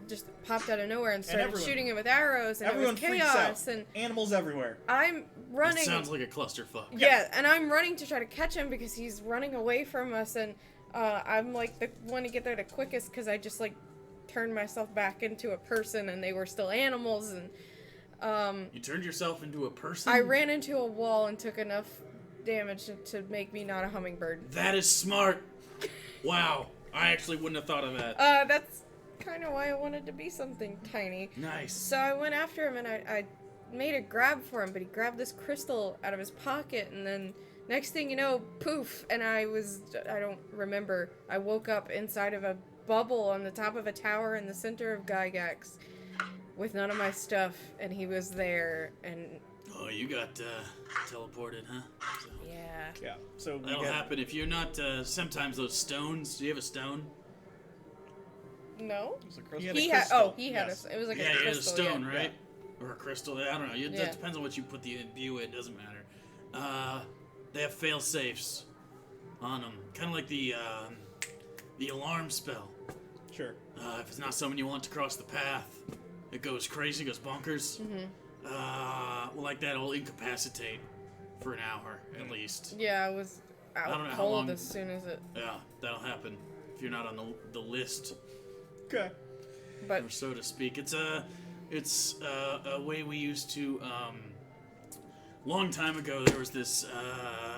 S3: just popped out of nowhere and started
S2: everyone-
S3: shooting him with arrows, and
S2: Everyone
S3: it was
S2: freaks
S3: chaos.
S2: out.
S3: And
S2: Animals everywhere.
S3: I'm running.
S1: It sounds like a clusterfuck.
S3: Yeah, and I'm running to try to catch him because he's running away from us, and I'm like the one to get there the quickest because I just like turned myself back into a person, and they were still animals, and
S1: You turned yourself into a person?
S3: I ran into a wall and took enough damage to make me not a hummingbird.
S1: That is smart. Wow. I actually wouldn't have thought of that.
S3: That's kind of why I wanted to be something tiny.
S1: Nice.
S3: So I went after him and I made a grab for him, but he grabbed this crystal out of his pocket, and then next thing you know, poof, and I don't remember, I woke up inside of a bubble on the top of a tower in the center of Gygax with none of my stuff, and he was there, and
S1: Oh, you got teleported, huh? So,
S3: yeah.
S2: Yeah. So we
S1: that'll
S2: get-
S1: happen if you're not. Sometimes those stones. Do you have a stone?
S3: No?
S2: It's a crystal.
S3: He had,
S2: crystal,
S3: he had
S2: yes.
S3: it was like
S1: Yeah,
S3: a
S1: you had a
S3: crystal,
S1: stone,
S3: yeah.
S1: right? Or a crystal. I don't know. It
S3: Yeah.
S1: depends on what you put the view in. Doesn't matter. They have fail safes. on them. Kind of like the alarm spell.
S2: Sure.
S1: If it's not someone you want to cross the path, it goes crazy, goes bonkers. Like that, it'll incapacitate for an hour at least.
S3: Yeah, I was
S1: I don't
S3: out
S1: know how
S3: cold
S1: long-
S3: as soon as it.
S1: Yeah, that'll happen if you're not on the list,
S2: Okay.
S3: But
S1: or so to speak. It's a way we used to. Long time ago, there was this.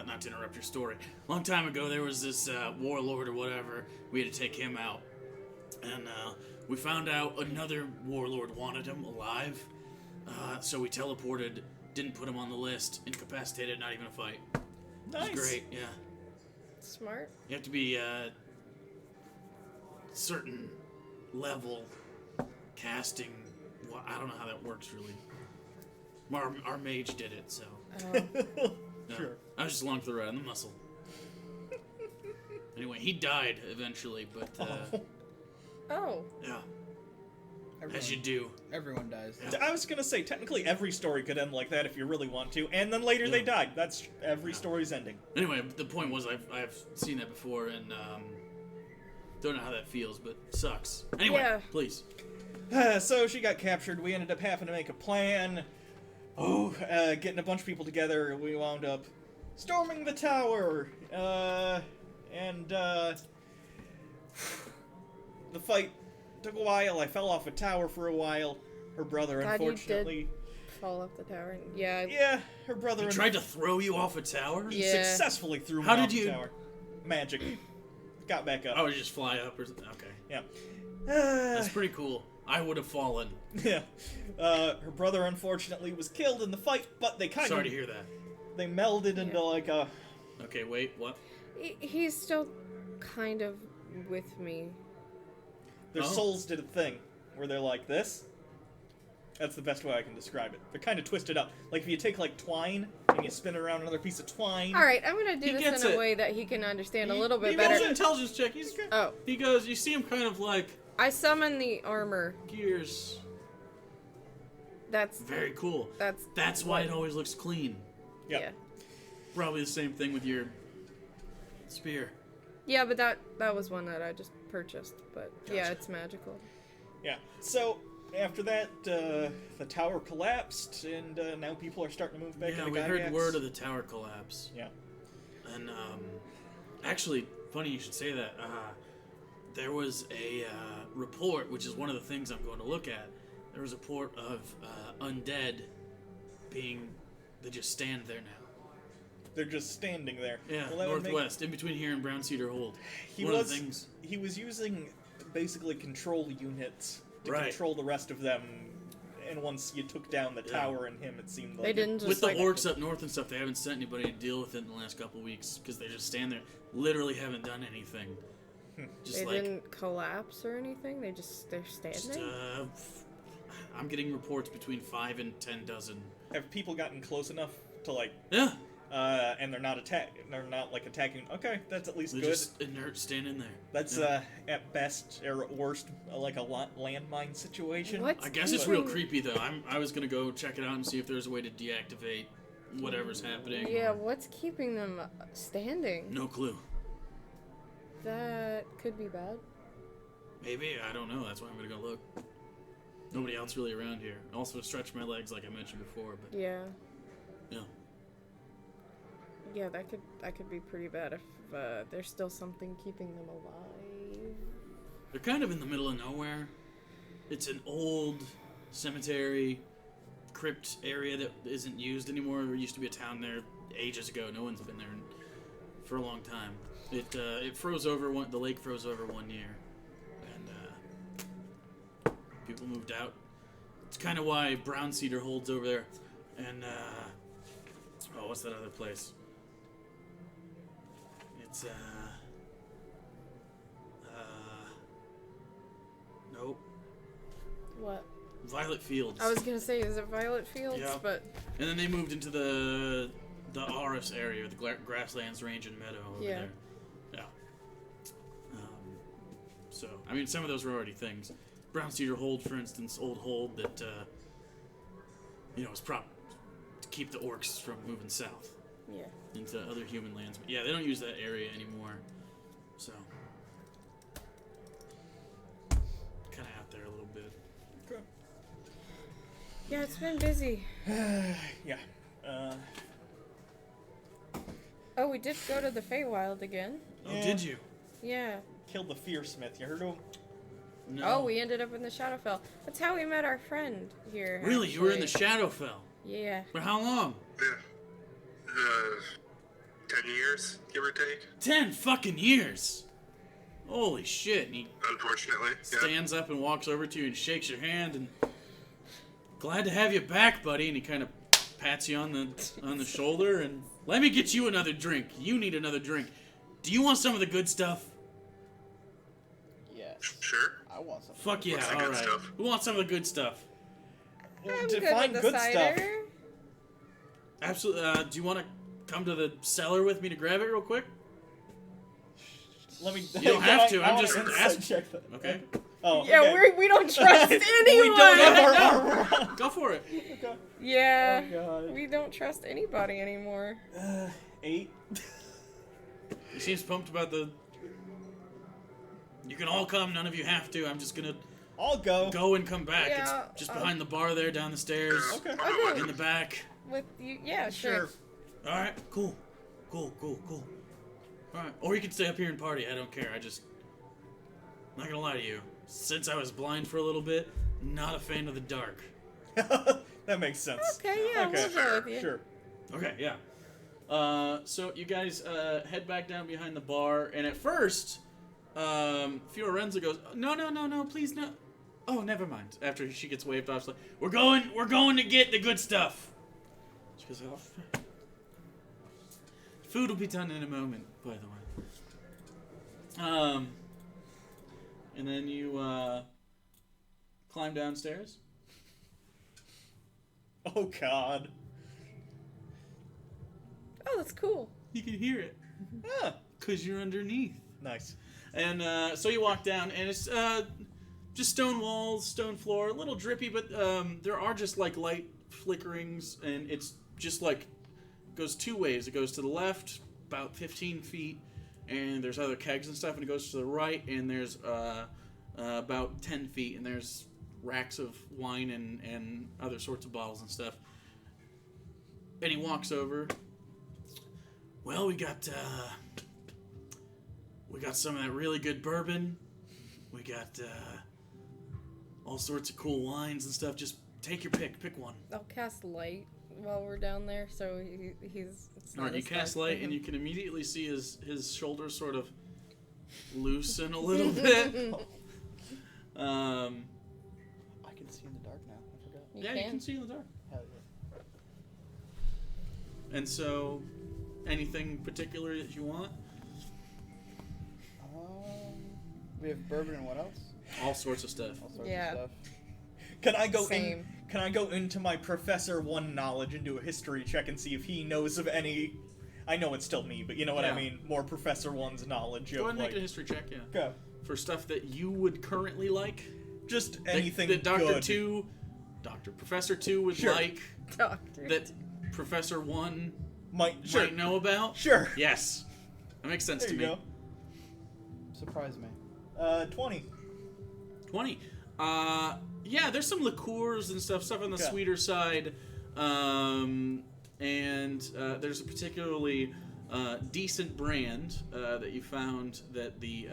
S1: Not to interrupt your story. Long time ago, there was this warlord or whatever. We had to take him out, and we found out another warlord wanted him alive. So we teleported, didn't put him on the list, incapacitated, not even a fight.
S2: Nice.
S1: It was great, yeah.
S3: smart.
S1: You have to be certain level casting. Well, I don't know how that works really. Our mage did it, so. No,
S2: Sure.
S1: I was just along for the ride on the muscle. Anyway, he died eventually, but
S3: Oh,
S1: yeah,
S4: Everyone,
S1: as you do.
S4: everyone dies.
S2: I was gonna say, technically every story could end like that if you really want to, and then later they
S1: Yeah.
S2: died. That's every story's ending.
S1: Anyway, the point was I've seen that before and don't know how that feels, but sucks. Anyway,
S3: Yeah.
S1: please.
S2: So she got captured. We ended up having to make a plan. Getting a bunch of people together. We wound up storming the tower. The fight took a while. I fell off a tower for a while. Her brother,
S3: God, you
S2: unfortunately.
S3: fall off the tower. Yeah.
S2: Yeah, her brother.
S1: He tried to throw you off a tower?
S2: He
S3: Yeah.
S2: successfully threw me
S1: How
S2: off
S1: did
S2: the
S1: you-
S2: tower. Magic. Got back up.
S1: Oh, you just fly up or something? Okay.
S2: Yeah.
S1: That's pretty cool. I would have fallen.
S2: Yeah. Her brother unfortunately was killed in the fight, but they kind
S1: Sorry to
S2: of
S1: hear that.
S2: they melded into like a
S1: Okay, wait, what?
S3: He's still kind of with me.
S2: their
S1: Oh.
S2: souls did a thing where they're like this. That's the best way I can describe it. They're kind of twisted up. Like if you take like twine and you spin it around another piece of twine.
S3: All right, I'm gonna do
S1: He
S3: this
S1: gets
S3: in a
S1: it.
S3: way that he can understand a little
S1: He
S3: bit
S1: makes an
S3: better.
S1: intelligence check.
S3: Oh,
S1: He goes, you see him kind of like
S3: I summon the armor.
S1: gears.
S3: That's
S1: Very cool.
S3: that's
S1: That's why
S3: what-
S1: it always looks clean.
S2: Yep.
S3: Yeah.
S1: Probably the same thing with your spear.
S3: Yeah, but that was one that I just purchased. But yeah,
S1: Gotcha.
S3: it's magical.
S2: Yeah. So after that, the tower collapsed, and now people are starting to move back
S1: Yeah,
S2: into
S1: we heard
S2: Gygax.
S1: word of the tower collapse.
S2: Yeah.
S1: And actually, funny you should say that. There was a report, which is one of the things I'm going to look at. There was a report of undead they just stand there now.
S2: They're just standing there.
S1: Yeah,
S2: Well, that would make-
S1: northwest, in between here and Brown Cedar Hold.
S2: He
S1: one
S2: was
S1: of the things.
S2: he was using basically control units to
S1: Right.
S2: control the rest of them. And once you took down the
S1: Yeah.
S2: tower and him, it seemed like
S3: They didn't just
S1: With the
S3: like
S1: orcs up north and stuff, they haven't sent anybody to deal with it in the last couple weeks because they just stand there, literally haven't done anything. Just
S3: they
S1: like,
S3: didn't collapse or anything. They're standing.
S1: just, I'm getting reports between 5 and 10 dozen.
S2: Have people gotten close enough to like,
S1: Yeah,
S2: and they're not like attacking? Okay, that's at least
S1: they're
S2: good.
S1: just inert standing there.
S2: That's
S1: Yeah.
S2: at best or at worst like a landmine situation.
S3: What's
S1: I guess it's real
S3: keeping-
S1: creepy though. I was gonna go check it out and see if there's a way to deactivate whatever's happening.
S3: Yeah, what's keeping them standing?
S1: No clue.
S3: That could be bad.
S1: Maybe, I don't know. That's why I'm gonna go look. Nobody else really around here. I also stretch my legs like I mentioned before, but
S3: Yeah.
S1: yeah.
S3: Yeah, that could be pretty bad if there's still something keeping them alive.
S1: They're kind of in the middle of nowhere. It's an old cemetery, crypt area that isn't used anymore. There used to be a town there ages ago. No one's been there for a long time. It froze over. The lake froze over one year, and people moved out. It's kind of why Brown Cedar Hold's over there, and what's that other place? It's nope.
S3: What?
S1: Violet Fields.
S3: I was gonna say, is it Violet Fields?
S1: Yeah.
S3: But
S1: And then they moved into the Aris area, the grasslands, range, and meadow over
S3: Yeah.
S1: there. Yeah. So, I mean, some of those were already things. Brown Cedar Hold, for instance, old hold that, was prop to keep the orcs from moving south.
S3: Yeah.
S1: into other human lands. But yeah, they don't use that area anymore. So kind of out there a little bit.
S2: Okay.
S3: Yeah, it's been busy.
S2: Yeah.
S3: Oh, we did go to the Feywild again.
S1: Oh,
S2: Yeah.
S1: did you?
S3: Yeah.
S2: Killed the Fearsmith. You heard him?
S1: No.
S3: Oh, we ended up in the Shadowfell. That's how we met our friend here.
S1: Really? You were in the
S3: actually.
S1: Shadowfell?
S3: Yeah.
S1: For how long?
S5: Yeah. 10 years, give or take.
S1: 10 fucking years! Holy shit. And he
S5: Unfortunately. Yeah.
S1: stands up and walks over to you and shakes your hand and... Glad to have you back, buddy. And he kind of pats you on the shoulder and... Let me get you another drink. You need another drink. Do you want some of the good stuff?
S4: Yes.
S5: Sure.
S4: I want some.
S1: Fuck yeah,
S5: What's the good
S1: alright.
S5: stuff?
S1: Who wants some of the good stuff?
S3: I'm
S2: Define
S3: good with the
S2: stuff.
S3: cider.
S1: Absolutely. Do you want to come to the cellar with me to grab it real quick?
S2: Let me.
S1: You don't have to, I'm
S2: wanna
S1: just
S2: insight
S1: asking.
S2: check that.
S1: Okay.
S2: Oh.
S3: Yeah,
S2: okay.
S3: we don't trust anyone.
S2: We don't have our armor.
S1: Go for it.
S2: Okay.
S3: Yeah.
S2: Oh god.
S3: We don't trust anybody anymore.
S2: 8.
S1: He seems pumped about the... You can all come, none of you have to. I'm just gonna
S2: I'll go.
S1: go and come back.
S3: Yeah,
S1: It's just behind the bar there, down the stairs,
S2: Okay.
S3: I'll
S1: in
S3: go
S1: the back.
S3: with you. Yeah,
S2: Sure.
S3: sure.
S1: Alright, cool. Cool. Alright. Or you can stay up here and party, I don't care. I'm not gonna lie to you. Since I was blind for a little bit, not a fan of the dark.
S2: That makes sense.
S3: Okay, yeah,
S2: Okay.
S3: we'll go with you.
S2: Sure.
S1: Okay, yeah. So you guys head back down behind the bar, and at first, Fiorenza goes, no, please no. Oh, never mind. After she gets waved off, she's like, we're going to get the good stuff. She goes, oh. Food will be done in a moment, by the way. And then you climb downstairs.
S2: Oh god.
S3: Oh, that's cool.
S1: You can hear it,
S2: Ah,
S1: because you're underneath.
S2: nice.
S1: And so you walk down, and it's just stone walls, stone floor, a little drippy, but there are just like light flickerings, and it's just like goes two ways. It goes to the left about 15 feet, and there's other kegs and stuff, and it goes to the right, and there's about 10 feet, and there's racks of wine and other sorts of bottles and stuff. And he walks over. Well, we got some of that really good bourbon. We got all sorts of cool wines and stuff. Just take your pick. Pick one.
S3: I'll cast light while we're down there, so he's. It's
S1: All right,
S3: not
S1: you
S3: as dark
S1: cast
S3: for
S1: light,
S3: him.
S1: and you can immediately see his shoulders sort of loosen a little bit.
S4: I can see in the dark now. I forgot.
S3: You
S1: Yeah, you can see in the dark.
S4: Hell yeah.
S1: And so, anything particular that you want?
S4: We have bourbon and what else?
S1: All sorts of stuff.
S4: All sorts
S3: Yeah.
S4: of stuff.
S2: Can I go
S3: Same.
S2: Can I go into my Professor 1 knowledge and do a history check and see if he knows of any? I know it's still me, but you know what
S1: Yeah.
S2: I mean. More Professor 1's knowledge
S1: Go
S2: of
S1: ahead and make
S2: like
S1: a history check, yeah.
S2: go.
S1: For stuff that you would currently like.
S2: Just anything
S1: that
S2: good.
S1: Professor 2 would
S2: Sure.
S1: like,
S3: Doctor.
S1: that Professor 1
S2: Might sure.
S1: might know about.
S2: Sure.
S1: Yes. That makes sense
S2: There
S1: to
S2: you
S1: me.
S2: go.
S4: Surprise me.
S2: 20.
S1: 20. Yeah, there's some liqueurs and stuff on the
S2: Okay.
S1: sweeter side. And there's a particularly decent brand that you found that the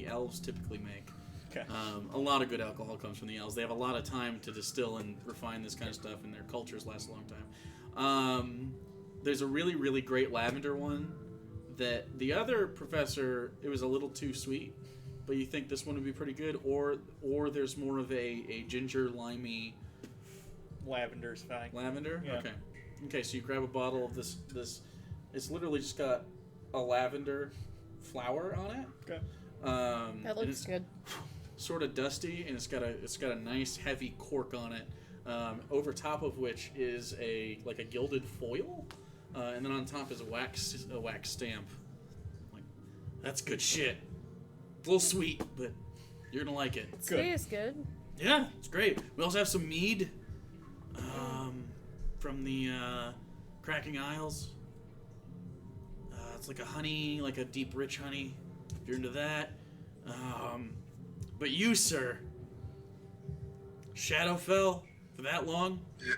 S1: elves typically make.
S2: Okay.
S1: A lot of good alcohol comes from the elves. They have a lot of time to distill and refine this kind of stuff, and their cultures last a long time. There's a really, really great lavender one that the other professor, it was a little too sweet, but you think this one would be pretty good, or there's more of a ginger limey
S2: Lavender's fine.
S1: lavender.
S2: Yeah.
S1: Okay, so you grab a bottle of this. It's literally just got a lavender flower on it.
S2: Okay.
S3: That
S1: and
S3: looks
S1: it's
S3: good.
S1: sort of dusty, and it's got a nice heavy cork on it. Over top of which is a gilded foil, and then on top is a wax stamp. Like, that's good shit. It's a little sweet, but you're gonna like it.
S3: Sweet is good.
S1: Yeah, it's great. We also have some mead from the Cracking Isles. It's like a honey, like a deep, rich honey. If you're into that. But you, sir, Shadowfell for that long?
S5: Yeah.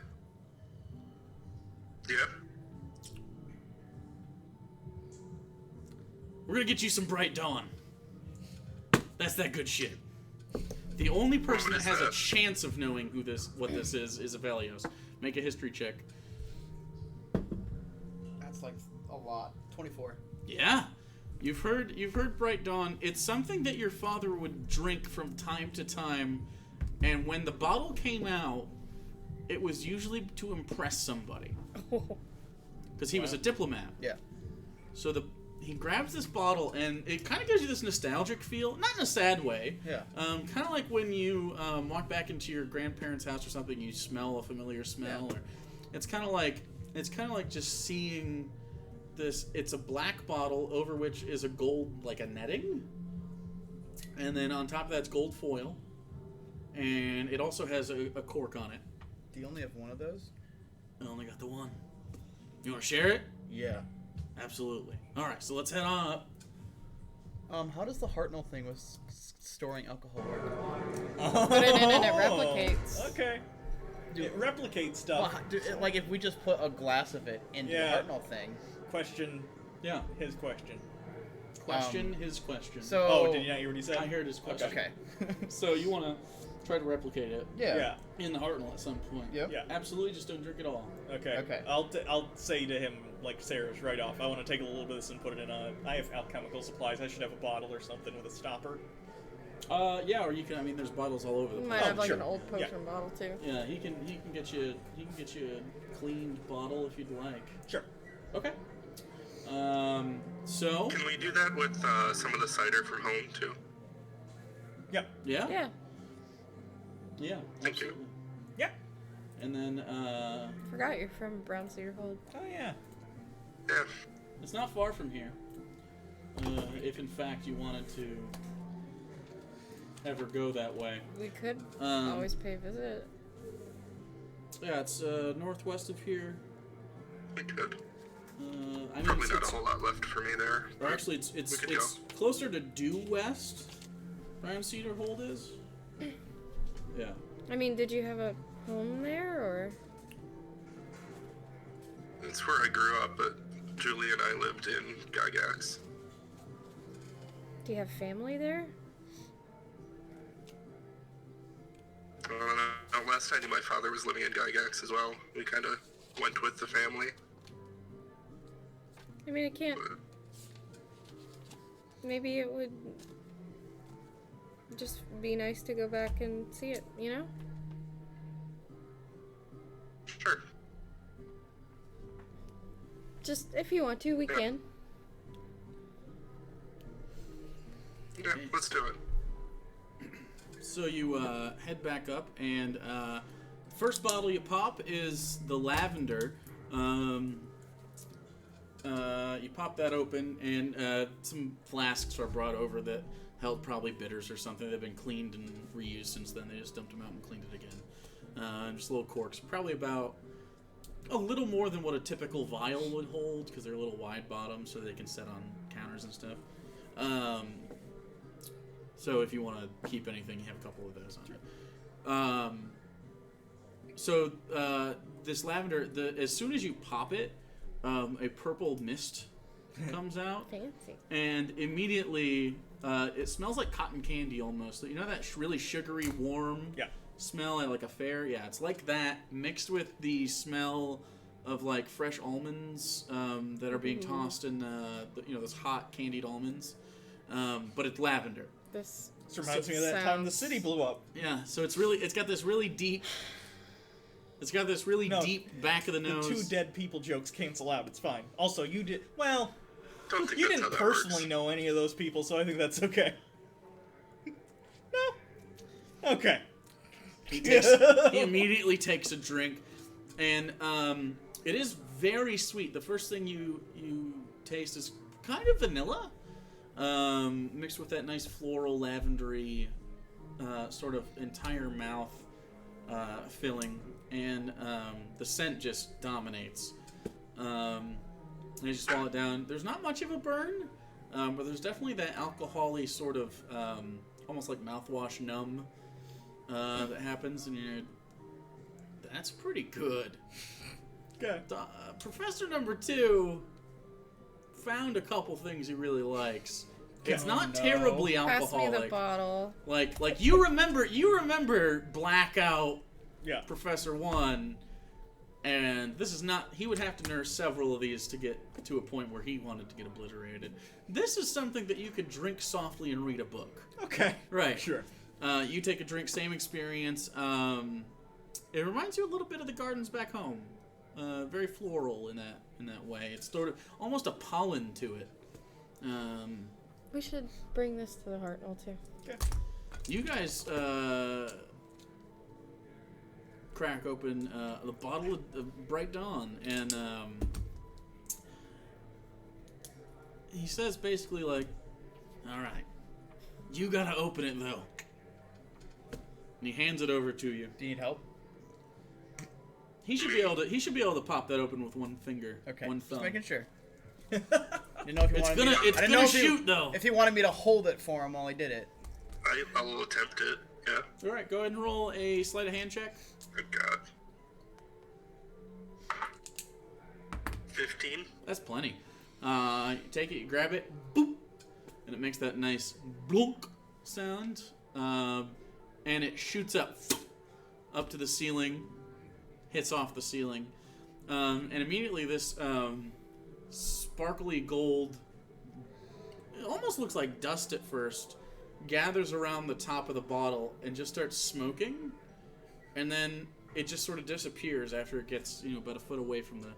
S5: Yep.
S1: We're gonna get you some Bright Dawn. That's that good shit. The only person that has a chance of knowing what this is Avelios. Make a history check.
S4: That's like a lot. 24.
S1: Yeah. You've heard Bright Dawn. It's something that your father would drink from time to time, and when the bottle came out, it was usually to impress somebody. Because he was a diplomat.
S4: Yeah.
S1: So he grabs this bottle, and it kind of gives you this nostalgic feel, not in a sad way.
S4: Yeah.
S1: Kind of like when you walk back into your grandparents' house or something, you smell a familiar smell.
S4: Yeah.
S1: Or it's kind of like just seeing this. It's a black bottle over which is a gold, like a netting, and then on top of that's gold foil, and it also has a cork on it.
S4: Do you only have one of those?
S1: I only got the one. You want to share it?
S4: Yeah.
S1: Absolutely. All right, so let's head on up.
S4: How does the Hartnell thing with storing alcohol work?
S3: Put it in and it replicates.
S2: Okay. It replicates stuff.
S4: Well, like if we just put a glass of it into the Hartnell thing.
S2: Question.
S1: Yeah.
S2: His question.
S1: His question.
S4: So.
S2: Oh, did you not hear what he said?
S1: I heard his question.
S4: Okay.
S1: So you want to try to replicate it
S2: Yeah.
S1: in the Hartnell at some point.
S4: Yep.
S2: Yeah.
S1: Absolutely, just don't drink it all.
S2: Okay.
S4: Okay.
S2: I'll say to him, like Sarah's right off, I want to take a little bit of this and put it in I have alchemical supplies. I should have a bottle or something with a stopper.
S1: Yeah, or you can. I mean, there's bottles all over the
S3: You
S1: place.
S3: might have like
S2: sure.
S3: an old potion
S2: Yeah.
S3: bottle too.
S1: Yeah, he can get you a cleaned bottle if you'd like.
S2: Sure.
S1: Okay. So.
S5: Can we do that with some of the cider from home too?
S2: Yep.
S1: Yeah.
S3: Yeah.
S1: Yeah.
S5: Thank you.
S1: Absolutely.
S2: Yeah.
S1: And then
S3: Forgot you're from Brown Cedar Hold.
S2: Oh yeah.
S5: Yeah.
S1: it's not far from here. If in fact you wanted to ever go that way.
S3: We could
S1: Um,
S3: always pay a visit.
S1: Yeah, it's northwest of here.
S5: We could.
S1: I mean,
S5: Probably not a whole lot left for me there.
S1: or actually, it's
S5: We could
S1: closer to due west. Brown Cedar Hold is. Yeah.
S3: I mean, did you have a home there or?
S5: It's where I grew up, but Julie and I lived in Gygax.
S3: Do you have family there?
S5: Last I knew, my father was living in Gygax as well. We kind of went with the family.
S3: I mean, it can't. Maybe it would just be nice to go back and see it, you know?
S5: Sure.
S3: Just if you want to, we
S5: Yeah.
S3: can.
S5: Yeah, let's do it.
S1: So you head back up, and first bottle you pop is the lavender. You pop that open, and some flasks are brought over that held probably bitters or something. They've been cleaned and reused since then. They just dumped them out and cleaned it again. Just little corks, probably about a little more than what a typical vial would hold, because they're a little wide bottom, so they can set on counters and stuff. So if you want to keep anything, you have a couple of those on it. So this lavender, as soon as you pop it, a purple mist comes out,
S3: Fancy.
S1: and immediately it smells like cotton candy almost. You know that really sugary, warm smell at like a fair? Yeah, it's like that mixed with the smell of like fresh almonds that are being tossed in those hot candied almonds. But it's lavender.
S3: This
S2: reminds me of that time the city blew up.
S1: Yeah, so it's got this really deep deep back of the nose.
S2: The two dead people jokes cancel out. It's fine. Also, you did well.
S5: Don't think
S2: You
S5: that's
S2: didn't
S5: how that
S2: personally
S5: works.
S2: know any of those people, so I think that's okay. No. Okay.
S1: He immediately takes a drink, and it is very sweet. The first thing you taste is kind of vanilla, mixed with that nice floral, lavendery sort of entire mouth filling, and the scent just dominates. And as you swallow it down, there's not much of a burn, but there's definitely that alcohol-y sort of, almost like mouthwash numb that happens, and that's pretty good.
S2: Okay.
S1: Professor number 2 found a couple things he really likes. It's not terribly
S3: Pass me
S1: alcoholic.
S3: the bottle.
S1: Like you remember Blackout
S2: Yeah.
S1: Professor 1, and this is not, he would have to nurse several of these to get to a point where he wanted to get obliterated. This is something that you could drink softly and read a book.
S2: Okay.
S1: Right.
S2: Sure.
S1: You take a drink, same experience. It reminds you a little bit of the gardens back home. Very floral in that way. It's sort of almost a pollen to it.
S3: We should bring this to the Hartnell too.
S2: Okay.
S1: You guys crack open the bottle of Bright Dawn, and he says basically like, "All right, you gotta open it though." And he hands it over to you.
S4: Do you need help?
S1: He should be able to pop that open with one finger,
S4: Okay.
S1: one
S4: Just
S1: thumb.
S4: making sure. Didn't know if you
S1: It's
S4: wanted me
S1: gonna
S4: to,
S1: it's
S4: I didn't
S1: gonna
S4: know if
S1: shoot
S4: you,
S1: though.
S4: if he wanted me to hold it for him while he did it.
S5: I'll attempt it. Yeah.
S1: All right, go ahead and roll a sleight of hand check.
S5: Good God. 15.
S1: That's plenty. You take it, you grab it, boop, and it makes that nice blunk sound, and it shoots up to the ceiling, hits off the ceiling, and immediately this sparkly gold, it almost looks like dust at first, gathers around the top of the bottle and just starts smoking, and then it just sort of disappears after it gets about a foot away from the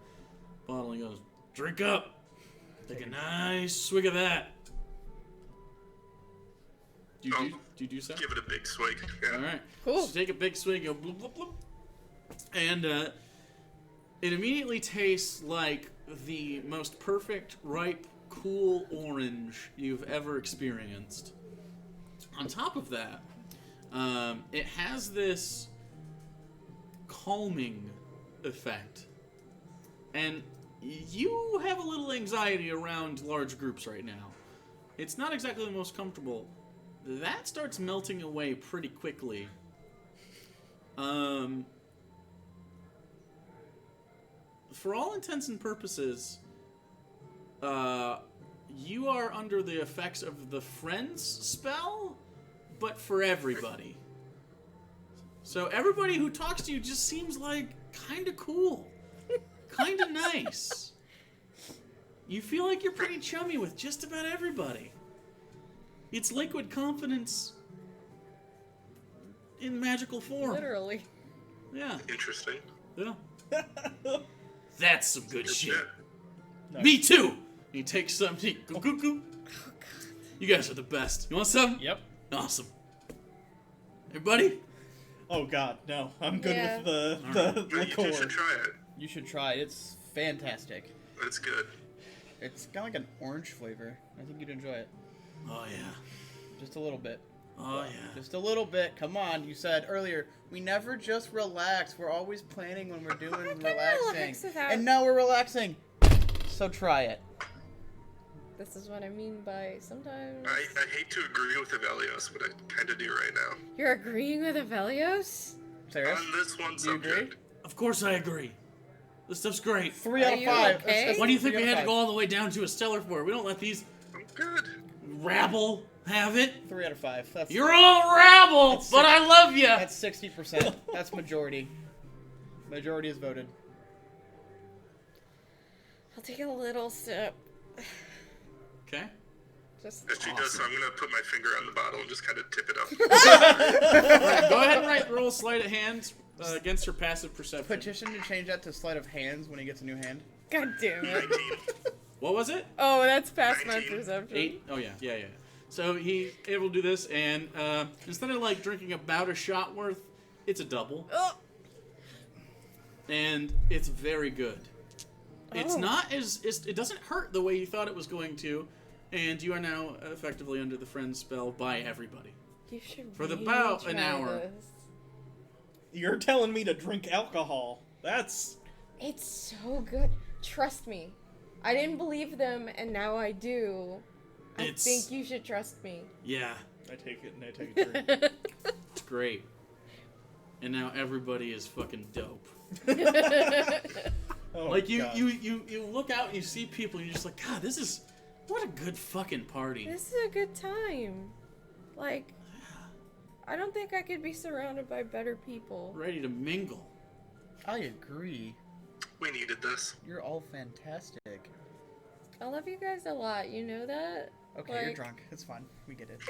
S1: bottle. And he goes, "Drink up. Take a nice swig of that." Do you do so?
S5: Give it a big swig. Yeah.
S1: All right.
S3: Cool.
S1: So take a big swig, go bloop, bloop, bloop. And it immediately tastes like the most perfect, ripe, cool orange you've ever experienced. On top of that, it has this calming effect. And you have a little anxiety around large groups right now. It's not exactly the most comfortable. That starts melting away pretty quickly. For all intents and purposes, you are under the effects of the Friends spell, but for everybody. So everybody who talks to you just seems like kind of cool. Kind of nice. You feel like you're pretty chummy with just about everybody. It's liquid confidence in magical form.
S3: Literally.
S1: Yeah.
S5: Interesting.
S1: Yeah. That's some good shit.
S5: Yeah.
S2: Nice.
S1: Me too. He takes some. You guys are the best. You want some?
S4: Yep.
S1: Awesome. Everybody?
S2: Oh God, no! I'm good
S3: Yeah.
S2: with the
S5: Yeah, you two
S2: liqueur.
S5: should try it.
S4: You should try it. It's fantastic.
S5: It's good.
S4: It's got like an orange flavor. I think you'd enjoy it.
S1: Oh yeah.
S4: Just a little bit.
S1: Oh yeah.
S4: Just a little bit. Come on. You said earlier, we never just relax. We're always planning when we're doing
S3: can
S4: relaxing.
S3: relax without-
S4: And now we're relaxing. So try it.
S3: This is what I mean by sometimes.
S5: I hate to agree with Avelios, but I kind of do right now.
S3: You're agreeing with Avelios?
S4: Serious?
S5: On this one
S4: Do you agree?
S5: subject.
S1: Of course I agree. This stuff's great.
S4: 3 out
S3: Are
S4: of
S3: you
S4: 5.
S3: okay?
S1: Why do you think we
S4: Three out
S1: had
S4: of
S1: to go all the way down to a stellar for? We don't let these
S5: I'm good.
S1: rabble have it.
S4: 3 out of 5. That's
S1: You're all rabble,
S4: That's
S1: but I love you.
S4: That's 60%. That's majority. Majority is voted.
S3: I'll take a little sip.
S1: Okay.
S3: Just
S5: As she does so, I'm gonna put my finger on the bottle and just kind of tip it up.
S1: Go ahead and roll sleight of hand against her passive perception.
S4: Petition to change that to sleight of hands when he gets a new hand.
S3: God damn it.
S5: 19.
S1: What was it?
S3: Oh, that's past my
S5: 19.
S3: perception.
S1: 8? Oh yeah. So he's able to do this, and instead of like drinking about a shot worth, it's a double,
S3: Oh.
S1: and it's very good. It's
S3: Oh.
S1: not it doesn't hurt the way you thought it was going to, and you are now effectively under the friend spell by everybody.
S3: You should
S1: For
S3: really
S1: about an
S3: try
S1: hour.
S3: this.
S2: You're telling me to drink alcohol? That's
S3: It's so good. Trust me. I didn't believe them, and now I do. I
S1: It's-
S3: think you should trust me.
S1: Yeah,
S2: I take it and I take a drink.
S1: it's great. And now everybody is fucking dope.
S2: Oh,
S1: Like you
S2: God.
S1: look out and you see people and you're just like, God, what a good fucking party.
S3: This is a good time. Like, I don't think I could be surrounded by better people.
S1: Ready to mingle.
S4: I agree.
S5: We needed this.
S4: You're all fantastic.
S3: I love you guys a lot, you know that?
S4: Okay, you're
S3: Like-
S4: drunk. It's fine. We get it.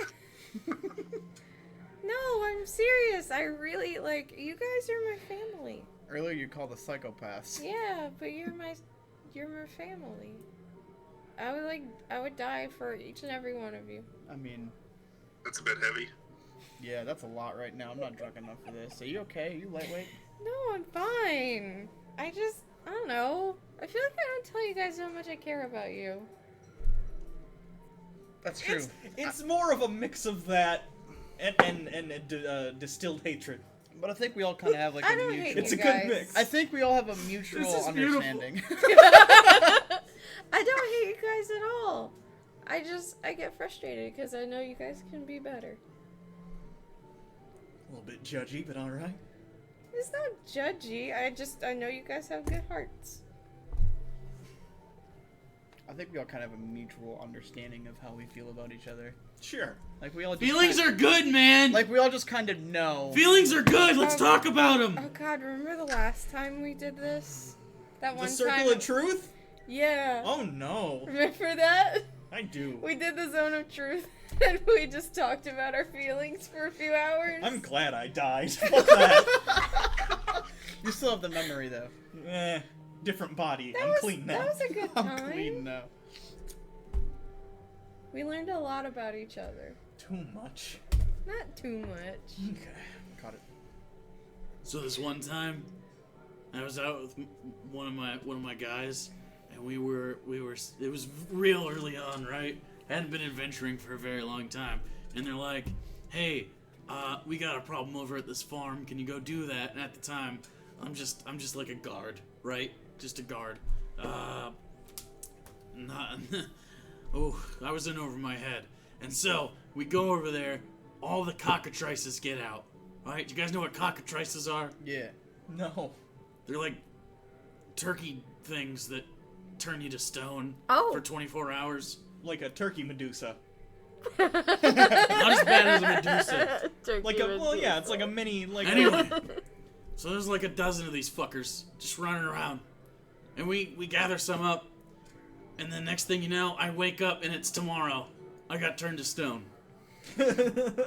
S3: No, I'm serious. I really, like, you guys are my family.
S4: Earlier you called us psychopaths.
S3: Yeah, but you're my family. I would die for each and every one of you.
S4: I mean,
S5: That's a bit heavy.
S4: yeah, that's a lot right now. I'm not drunk enough for this. Are you okay? Are you lightweight?
S3: No, I'm fine. I don't know. I feel like I don't tell you guys how much I care about you.
S4: That's true.
S2: It's more of a mix of that and distilled hatred.
S4: But I think we all kind of have like
S3: I
S4: a
S3: don't
S4: mutual.
S3: hate
S2: It's
S3: you
S2: a
S3: guys.
S2: good mix.
S4: I think we all have a mutual
S1: This is beautiful.
S4: understanding.
S3: I don't hate you guys at all. I get frustrated because I know you guys can be better.
S2: A little bit judgy, but all right.
S3: It's not judgy. I know you guys have good hearts.
S4: I think we all kind of have a mutual understanding of how we feel about each other.
S2: Sure.
S4: Like we all just
S1: Feelings are good, man.
S4: like we all just kind of know.
S1: Feelings are good. Let's talk about them.
S3: Oh God, remember the last time we did this? That
S2: The
S3: one
S2: circle
S3: time.
S2: of truth?
S3: Yeah.
S2: Oh no.
S3: Remember that?
S2: I do.
S3: We did the zone of truth, and we just talked about our feelings for a few hours.
S2: I'm glad I died. Fuck that.
S4: You still have the memory though.
S2: Different body.
S3: That
S2: I'm
S3: was,
S2: clean now.
S3: That was a good
S4: I'm
S3: time.
S4: clean now.
S3: We learned a lot about each other.
S2: Too much.
S3: Not too much.
S2: Okay.
S4: Got it.
S1: So this one time, I was out with one of my guys, and we were. It was real early on, right? Hadn't been adventuring for a very long time, and they're like, "Hey, we got a problem over at this farm. Can you go do that?" And at the time, I'm just like a guard, right? Just a guard. Not. Oh, I was in over my head. And so, we go over there, all the cockatrices get out. Alright, do you guys know what cockatrices are?
S4: Yeah.
S2: No.
S1: They're like turkey things that turn you to stone
S3: Oh.
S1: for 24 hours.
S2: Like a turkey Medusa.
S1: Not as bad as a Medusa.
S3: Turkey
S2: Like a well, yeah,
S3: Medusa.
S2: it's like a mini like.
S1: Anyway, so there's like a dozen of these fuckers just running around. And we gather some up, and the next thing you know, I wake up and it's tomorrow. I got turned to stone.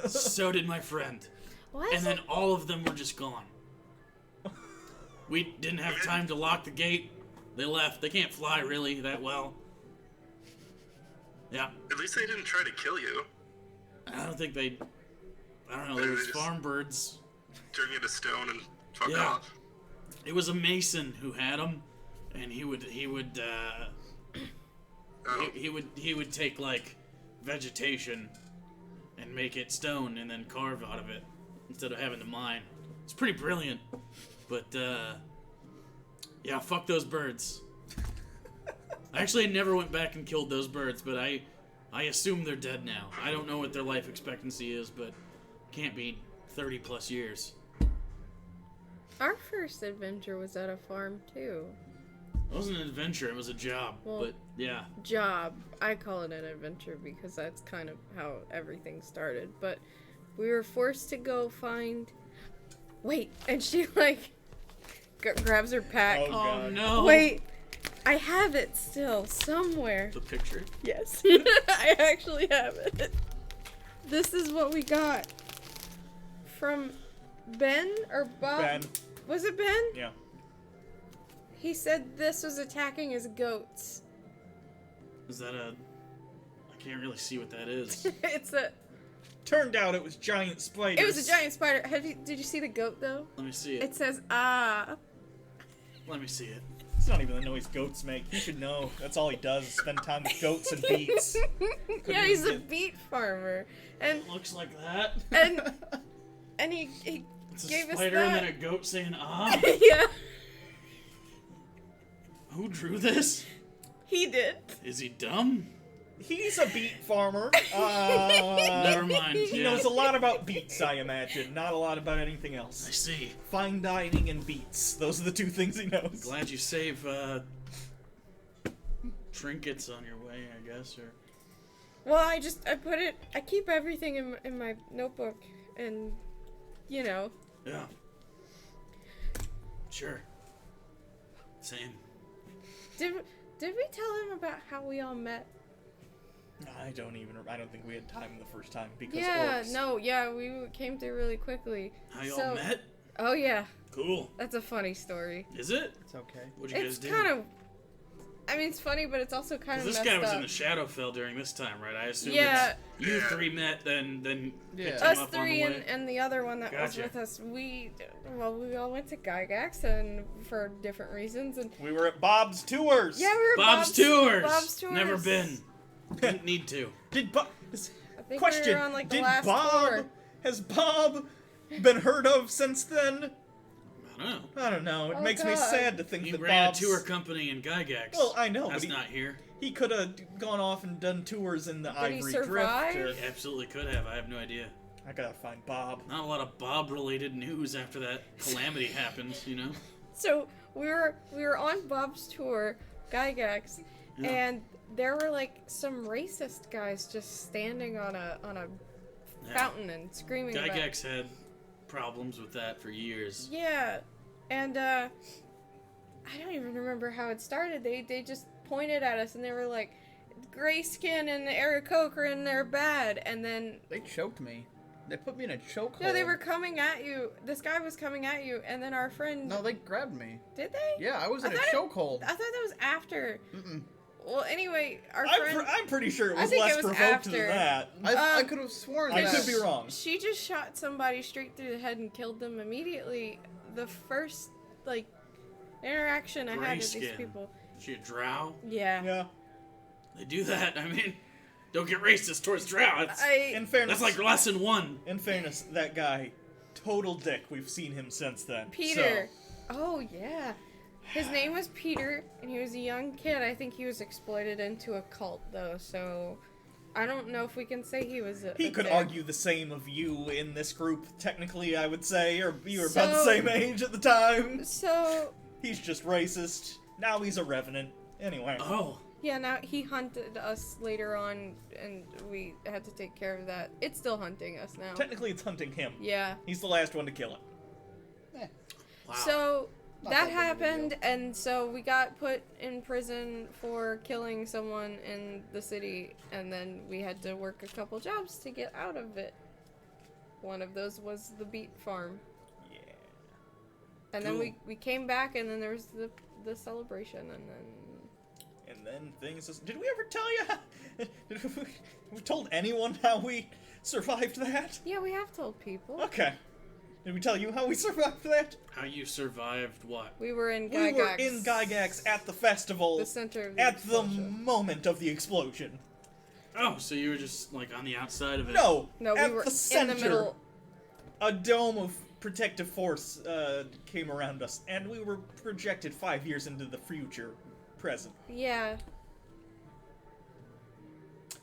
S1: So did my friend.
S3: Why
S1: And
S3: is
S1: then
S3: it?
S1: all of them were just gone. We didn't have time to lock the gate. They left. They can't fly really that well. Yeah.
S5: At least they didn't try to kill you.
S1: I don't think they... I don't know. There was farm birds.
S5: Turn you to stone and fuck
S1: Yeah.
S5: off.
S1: It was a mason who had them. And he would
S5: Oh,
S1: he would take like vegetation and make it stone and then carve out of it instead of having to mine. It's pretty brilliant. But yeah, fuck those birds. I actually never went back and killed those birds, but I assume they're dead now. I don't know what their life expectancy is, but can't be 30 plus years.
S3: Our first adventure was at a farm too.
S1: It wasn't an adventure, it was a job.
S3: Well-
S1: But yeah.
S3: Job. I call it an adventure because that's kind of how everything started. But we were forced to go find. Wait, and she like grabs her pack.
S2: Oh,
S1: Oh
S2: God.
S1: no.
S3: Wait, I have it still somewhere.
S1: The picture.
S3: Yes, I actually have it. This is what we got from Ben or Bob.
S2: Ben.
S3: Was it Ben?
S2: Yeah.
S3: He said this was attacking his goats.
S1: Is that a... I can't really see what that is.
S3: It's a.
S2: Turned out it was giant spiders.
S3: It was a giant spider. Did you see the goat though?
S1: Let me see it.
S3: It says ah.
S1: Let me see it.
S2: It's not even the noise goats make. You should know. That's all he does is spend time with goats and beets.
S3: Yeah, he's a beet farmer, and
S1: It looks like that.
S3: and he
S1: It's a
S3: gave us
S1: spider and
S3: that.
S1: then a goat saying, ah.
S3: Yeah.
S1: Who drew this?
S3: He did.
S1: Is he dumb?
S2: He's a beet farmer.
S1: Never mind.
S2: He
S1: Yeah.
S2: knows a lot about beets, I imagine. Not a lot about anything
S1: I
S2: else.
S1: see.
S2: Fine dining and beets. Those are the two things he knows.
S1: Glad you save trinkets on your way, I guess, or
S3: Well, I keep everything in my notebook, and, you know.
S1: yeah. Sure. Same.
S3: Did we tell him about how we all met?
S2: I don't think we had time the first time because
S3: Yeah,
S2: orcs.
S3: we came through really quickly.
S1: How y'all met?
S3: Oh, yeah.
S1: Cool.
S3: That's a funny story.
S1: Is it?
S4: It's okay.
S1: What'd you
S3: It's
S1: guys do?
S3: kind of... I mean, it's funny, but it's also kind of
S1: This
S3: messed
S1: guy was
S3: up.
S1: in the Shadowfell during this time, right? I assume
S3: Yeah.
S1: it's you
S5: Yeah.
S1: three met, then
S4: Yeah.
S1: picked him
S3: Us
S1: up
S3: three
S1: on the way.
S3: and the other one that was
S1: Gotcha.
S3: with us, we all went to Gygax and for different reasons, and
S2: We were at Bob's Tours.
S3: yeah, we were
S1: Bob's Tours.
S3: Bob's Tours.
S1: Never been. Didn't need to.
S2: Did Bob?
S3: I think
S2: Question:
S3: we were on like the
S2: Did
S3: last
S2: Bob?
S3: tour.
S2: Has Bob been heard of since then?
S1: I don't know.
S2: I don't know. It
S3: Oh,
S2: makes me
S3: God.
S2: sad to think
S1: He
S2: that
S1: ran
S2: Bob's
S1: a tour company in Gygax.
S2: Well, I know,
S1: That's
S2: but
S1: not here.
S2: he could have gone off and done tours in the
S3: But he
S2: Ivory
S3: survived?
S2: Drift.
S1: He absolutely could have. I have no idea.
S2: I gotta find Bob.
S1: Not a lot of Bob-related news after that calamity happened, you know?
S3: So we were on Bob's tour, Gygax,
S1: Yeah.
S3: and there were like some racist guys just standing on a
S1: Yeah.
S3: fountain and screaming about.
S1: Gygax had problems with that for years.
S3: Yeah, and I don't even remember how it started. They just pointed at us and they were like, "Gray skin and Aarakocra, they're bad." And then
S4: They choked me. They put me in a chokehold.
S3: no, they were coming at you. This guy was coming at you, and then our friend.
S4: No, they grabbed me.
S3: Did they?
S4: Yeah, I was
S3: I
S4: in a
S3: thought it-
S4: chokehold.
S3: I thought that was after.
S4: Mm-mm.
S3: Well, anyway, our
S2: I'm,
S3: friend.
S2: I'm pretty sure it
S3: I
S2: was
S3: think it
S2: less
S3: was
S2: provoked
S3: after.
S2: than that.
S4: I
S3: Um,
S4: could have sworn
S2: I
S4: that.
S2: could be wrong.
S3: She just shot somebody straight through the head and killed them immediately. The first like interaction I had with these
S1: Grayskin.
S3: people.
S1: She a drow?
S3: Yeah.
S2: Yeah.
S1: They do that. I mean, don't get racist towards drow.
S2: In fairness,
S1: That's like lesson one.
S2: in fairness, that guy, total dick. We've seen him since then.
S3: Peter. Oh yeah. His name was Peter, and he was a young kid. I think he was exploited into a cult, though. So, I don't know if we can say he was a.
S2: He
S3: a
S2: could
S3: dick.
S2: argue the same of you in this group, technically, I would say, or you were about the
S3: So-
S2: same age at the time.
S3: So
S2: He's just racist. Now he's a revenant. Anyway.
S1: Oh.
S3: yeah, now he hunted us later on, and we had to take care of that. It's still hunting us now.
S2: Technically, it's hunting him.
S3: Yeah.
S2: He's the last one to kill it.
S1: Wow.
S3: So
S4: Not
S3: that
S4: that big of a
S3: happened,
S4: deal.
S3: and so we got put in prison for killing someone in the city, and then we had to work a couple jobs to get out of it. One of those was the beet farm.
S2: Yeah.
S3: And then
S1: Cool.
S3: we came back, and then there was the celebration, and then
S2: And then things. Did we ever tell you? Did we told anyone how we survived that?
S3: yeah, we have told people.
S2: Okay. Did we tell you how we survived that?
S1: How you survived what?
S3: We were in
S2: We
S3: Gygax.
S2: were in Gygax at the festival
S3: the center of the
S2: at the
S3: explosion.
S2: moment of the explosion.
S1: Oh, so you were just like on the outside of it?
S2: No,
S3: No,
S2: at
S3: we were
S2: the center.
S3: in the middle.
S2: A dome of protective force came around us, and we were projected 5 years into the future, present.
S3: Yeah.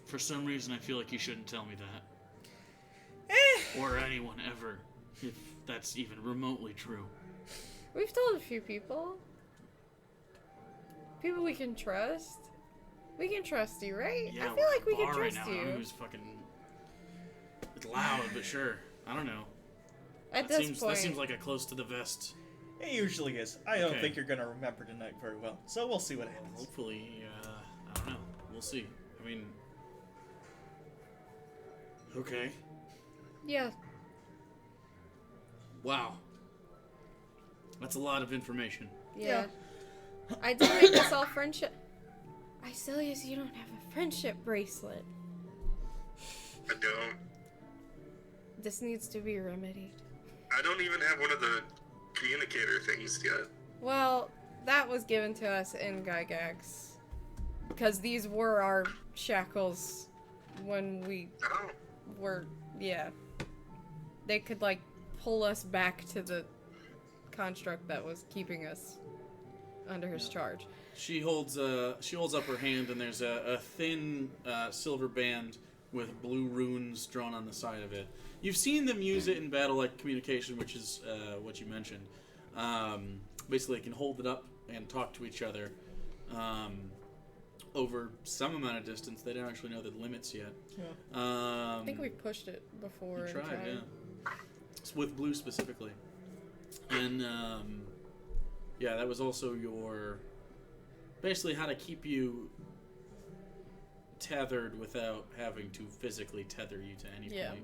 S1: For some reason, I feel like you shouldn't tell me that. Or anyone ever, if that's even remotely true.
S3: We've told a few people. People we can trust. We can trust you, right?
S1: Yeah,
S3: I feel
S1: we're
S3: like we
S1: at a
S3: can
S1: bar
S3: trust
S1: right now. I
S3: you.
S1: don't know who's fucking. It's loud, but sure. I don't know.
S3: At
S1: That
S3: this
S1: seems
S3: point.
S1: that seems like a close to the vest.
S2: It usually is. I don't
S1: Okay.
S2: think you're gonna remember tonight very well, so we'll see what happens.
S1: Hopefully, I don't know. We'll see. I mean, okay.
S3: Yeah.
S1: Wow. That's a lot of information.
S3: Yeah. I did make us all friendship. Isilius, you don't have a friendship bracelet.
S5: I don't.
S3: This needs to be remedied.
S5: I don't even have one of the communicator things yet.
S3: Well, that was given to us in Gygax. Because these were our shackles when we
S5: Oh,
S3: were, yeah. They could, like, pull us back to the construct that was keeping us under his charge.
S1: She holds up her hand, and there's a thin silver band with blue runes drawn on the side of it. You've seen them use it in battle-like communication, which is what you mentioned. Basically, they can hold it up and talk to each other over some amount of distance. They don't actually know the limits yet.
S2: Yeah.
S3: I think we pushed it before.
S1: You
S3: and
S1: tried, yeah. It's with blue specifically. And, yeah, that was also your... Basically how to keep you tethered without having to physically tether you to any
S3: Yeah.
S1: point.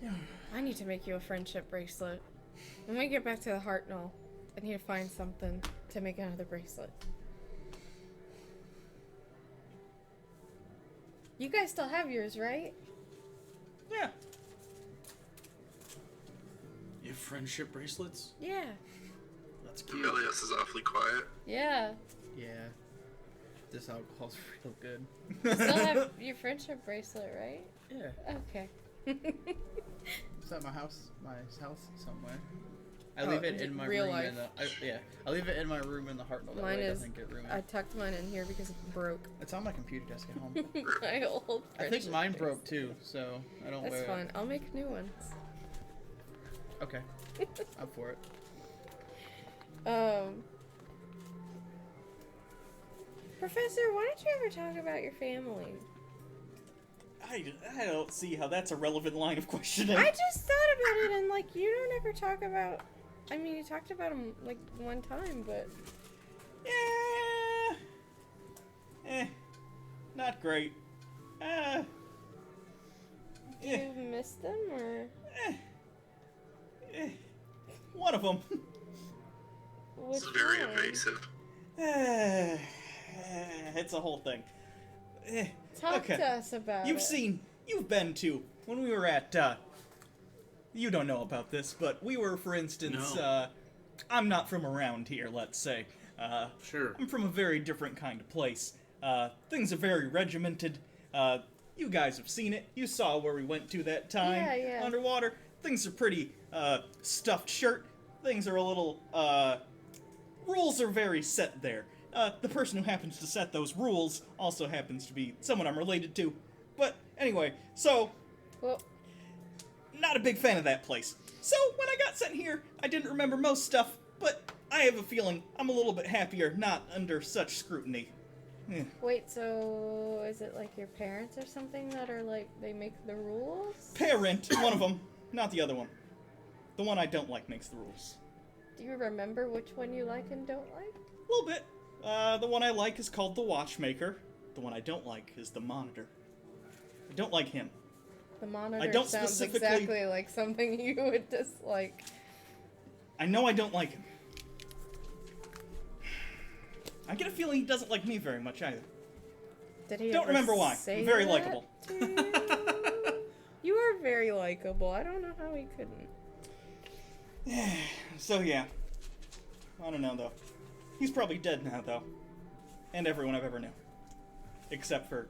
S2: Yeah.
S3: I need to make you a friendship bracelet. When we get back to the Hartnell, I need to find something to make another bracelet. You guys still have yours, right?
S2: Yeah.
S1: You have friendship bracelets?
S3: Yeah.
S1: That's cute.
S5: Melius is awfully quiet.
S3: Yeah.
S4: Yeah. This alcohol's real good.
S3: Still have your friendship bracelet, right?
S4: Yeah.
S3: Okay.
S4: It's at my house somewhere. I leave it in my
S3: real
S4: room
S3: life.
S4: in the I leave it in my room in the Hartnell. That
S3: Mine
S4: way it
S3: is.
S4: doesn't get ruined.
S3: I tucked mine in here because it broke.
S4: It's on my computer desk at home.
S3: My old.
S4: I think
S3: friendship
S4: mine
S3: bracelet.
S4: broke too, so I don't
S3: That's
S4: wear
S3: fine. I'll make new ones.
S4: it. Okay. I'm for it.
S3: Professor, why don't you ever talk about your family?
S2: I don't see how that's a relevant line of questioning.
S3: I just thought about it, and like, you don't ever talk about. I mean, you talked about them like one time, but
S2: Not great.
S3: do you miss them or
S2: One of them.
S3: which
S5: It's very
S3: one?
S5: evasive.
S2: It's a whole thing.
S3: Talk
S2: Okay.
S3: to us about
S2: You've been to, when we were at, you don't know about this, but we were, for instance,
S1: No.
S2: I'm not from around here, let's say.
S1: Sure.
S2: I'm from a very different kind of place. Things are very regimented. You guys have seen it. You saw where we went to that time
S3: Yeah.
S2: underwater. Things are pretty, stuffed shirt. Things are a little, rules are very set there. The person who happens to set those rules also happens to be someone I'm related to. But anyway, so,
S3: Well,
S2: not a big fan of that place. So, when I got sent here, I didn't remember most stuff, but I have a feeling I'm a little bit happier not under such scrutiny.
S3: wait. So is it like your parents or something that are like they make the rules?
S2: Parent, one of them, not the other one. The one I don't like makes the rules.
S3: Do you remember which one you like and don't like?
S2: A little bit. The one I like is called the Watchmaker. The one I don't like is the Monitor. I don't like him.
S3: The monitor
S2: don't
S3: sounds
S2: specifically-
S3: exactly like something you would dislike.
S2: I know I don't like him. I get a feeling he doesn't like me very much either.
S3: Did he
S2: Don't
S3: ever
S2: remember why.
S3: say
S2: I'm very
S3: that
S2: likable.
S3: to you? You are very likable. I don't know how he couldn't.
S2: So yeah. I don't know though. He's probably dead now though. And everyone I've ever knew. Except for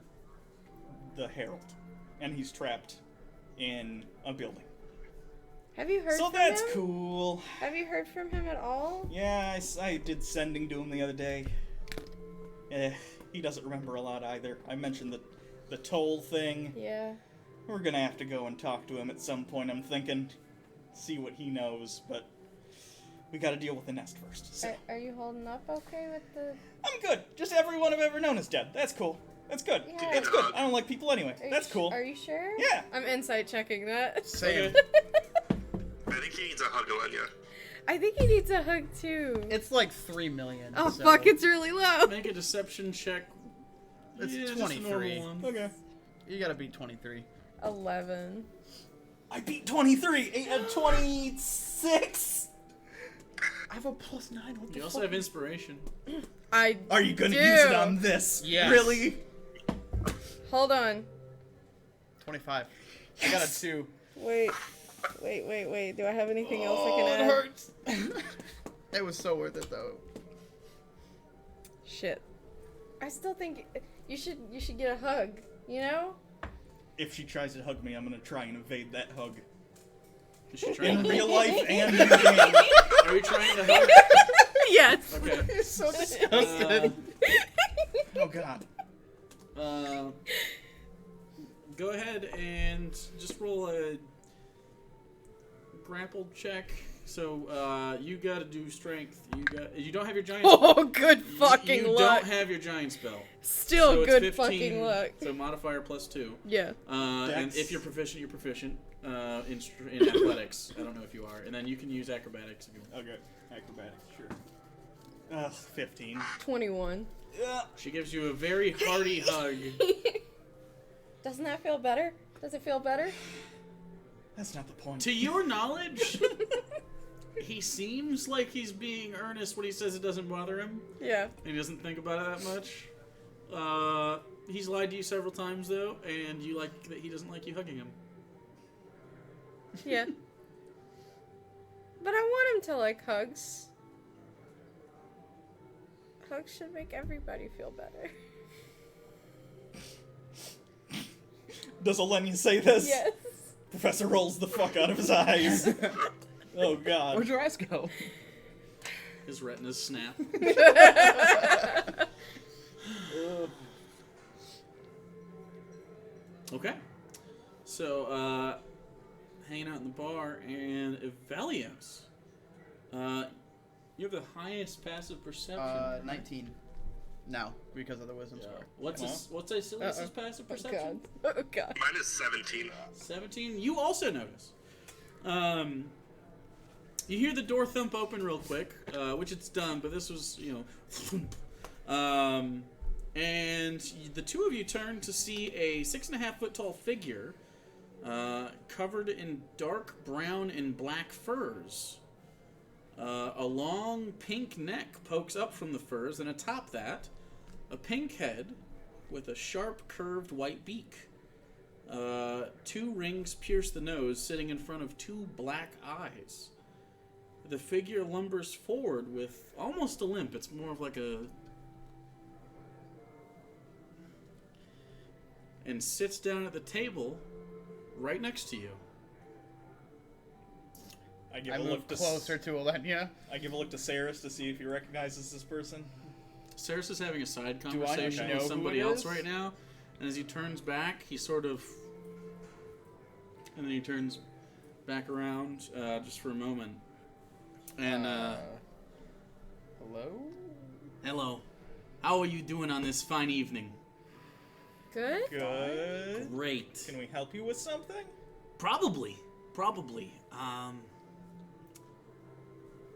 S2: the Herald. And he's trapped in a building.
S3: Have you heard
S2: So
S3: from
S2: that's
S3: him?
S2: cool.
S3: Have you heard from him at all?
S2: Yeah, I did sending to him the other day. He doesn't remember a lot either. I mentioned the toll thing.
S3: Yeah.
S2: We're gonna have to go and talk to him at some point, I'm thinking. See what he knows, but we gotta deal with the nest first. So.
S3: Are you holding up okay with the...
S2: I'm good. Just everyone I've ever known is dead. That's cool. That's good.
S3: Yeah.
S2: That's good. I don't like people anyway.
S3: Are you
S2: That's cool.
S3: Are you sure?
S2: Yeah.
S3: I'm insight checking that.
S4: Same.
S5: I think he needs a hug, Alenia.
S3: I think he needs a hug too.
S4: It's like 3 million.
S3: Oh
S4: so
S3: fuck, it's really low.
S1: Make a deception check.
S4: It's
S1: Yeah, just a
S4: 23.
S1: normal one.
S2: Okay.
S4: You gotta beat 23.
S3: 11.
S2: I beat 23. 8 out of 26.
S4: I have a +9. What the
S1: You also
S4: fuck?
S1: have inspiration.
S3: I
S2: Are you gonna
S3: do.
S2: use it on this?
S4: Yes.
S2: Really?
S3: Hold on.
S4: 25. I got a 2.
S3: Wait. Do I have anything else I can
S4: it
S3: add?
S4: hurts. It was so worth it though.
S3: Shit. I still think you should get a hug, you know?
S2: If she tries to hug me, I'm gonna try and evade that hug.
S1: Is she trying
S2: In
S1: to,
S2: real life and in game.
S1: are you trying to hug?
S3: Yes.
S1: Okay.
S4: So disgusted.
S2: Oh God.
S1: Go ahead and just roll a grapple check. So you got to do strength. You don't have your giant.
S3: Oh, good fucking
S1: you
S3: luck.
S1: don't have your giant spell.
S3: Still
S1: So it's
S3: good
S1: 15,
S3: fucking luck.
S1: So modifier +2.
S3: Yeah.
S1: And
S2: Dex.
S1: if you're proficient, you're proficient in athletics. I don't know if you are. And then you can use acrobatics if you want.
S2: Okay. Acrobatics, sure. 15.
S3: 21.
S1: She gives you a very hearty hug.
S3: Doesn't that feel better? Does it feel better?
S2: That's not the point.
S1: To your knowledge, he seems like he's being earnest when he says it doesn't bother him.
S3: Yeah.
S1: And he doesn't think about it that much. He's lied to you several times, though, and you like that he doesn't like you hugging him.
S3: Yeah. But I want him to like hugs. Hugs should make everybody feel better.
S2: Does Elenia say this?
S3: Yes.
S2: Professor rolls the fuck out of his eyes. Oh God.
S4: Where'd your eyes go?
S1: His retinas snap. Okay. So, hanging out in the bar, and Evelios. You have the highest passive perception.
S4: 19. Now, because of the wisdom
S1: Yeah.
S4: score.
S1: What's Asilis's passive
S3: Oh
S1: perception?
S3: god. Oh god.
S5: Mine is 17.
S1: 17. You also notice. You hear the door thump open real quick, which it's done, but this was, thump. And the two of you turn to see a 6.5-foot tall figure, covered in dark brown and black furs. A long pink neck pokes up from the furs, and atop that, a pink head with a sharp, curved white beak. 2 rings pierce the nose, sitting in front of 2 black eyes. The figure lumbers forward with almost a limp. It's more of like a... and sits down at the table right next to you.
S2: I give
S4: I
S2: a
S4: move
S2: look to
S4: closer to Elenia.
S2: I give a look to Saris to see if he recognizes this person.
S1: Saris is having a side
S4: I
S1: conversation
S4: know
S1: with
S4: who
S1: somebody
S4: it
S1: else
S4: is?
S1: right now, and as he turns back, he sort of... and then he turns back around just for a moment. And,
S4: Hello?
S1: hello. How are you doing on this fine evening?
S3: Good?
S2: Good.
S1: Great.
S2: Can we help you with something?
S1: Probably.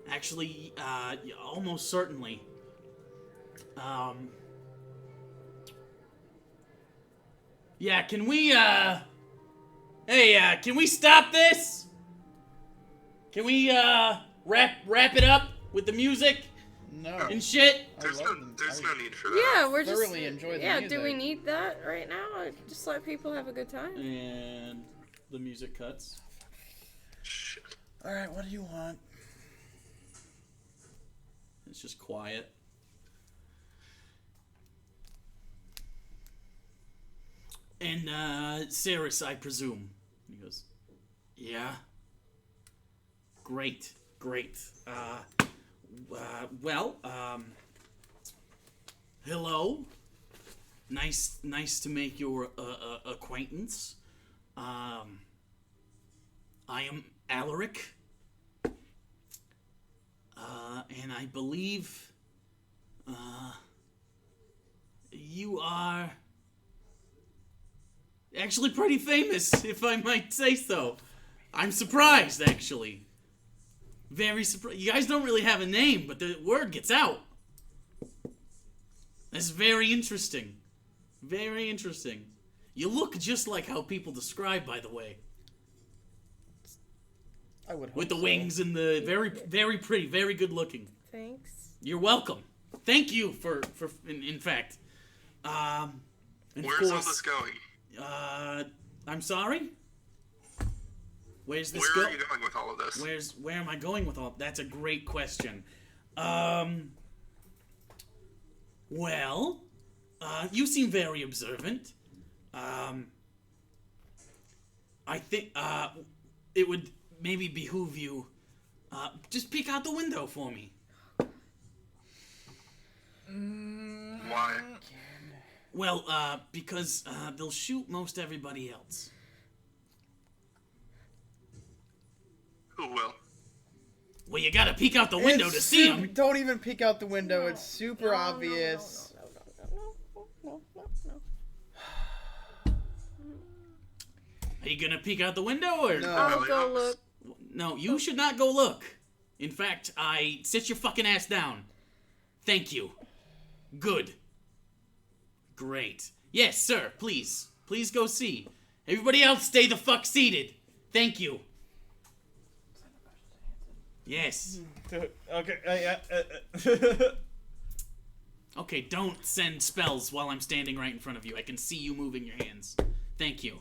S1: Actually, almost certainly. Yeah, can we, can we stop this? Can we, wrap it up with the music
S4: No.
S1: and shit?
S5: There's
S4: I
S5: no,
S4: love them.
S5: there's
S4: I
S5: no need for that.
S3: Yeah, we're just.
S4: thoroughly enjoy the
S3: yeah,
S4: music.
S3: do we need that right now? Or just let people have a good time?
S1: And the music cuts.
S5: Shit.
S4: Alright, what do you want?
S1: It's just quiet. And, Saris, I presume. He goes, yeah. Great. Well, hello. Nice to make your, acquaintance. I am Alaric. And I believe, you are actually pretty famous, if I might say so. I'm surprised, actually. Very surprised. You guys don't really have a name, but the word gets out. That's very interesting. Very interesting. You look just like how people describe, by the way.
S4: I would hope
S1: With the
S4: so.
S1: wings and the very, very pretty, very good looking.
S3: Thanks.
S1: You're welcome. Thank you for in fact. And
S5: Where's
S1: of
S5: all this
S1: course,
S5: going?
S1: I'm sorry? Where's this
S5: Where
S1: go?
S5: are you going with all of this?
S1: Where am I going with all? That's a great question. Well, you seem very observant. I think it would maybe behoove you just peek out the window for me.
S5: Why?
S1: Well, because they'll shoot most everybody else.
S5: Who will?
S1: Well, you gotta peek out the window to see them.
S4: Don't even peek out the window. It's super obvious.
S3: No.
S1: Are you gonna peek out the window or?
S4: No.
S3: I'll go look.
S1: No, you should not go look. In fact, sit your fucking ass down. Thank you. Good. Great. Yes, sir, please. Please go see. Everybody else stay the fuck seated. Thank you. Yes.
S2: Okay,
S1: Okay, don't send spells while I'm standing right in front of you. I can see you moving your hands. Thank you.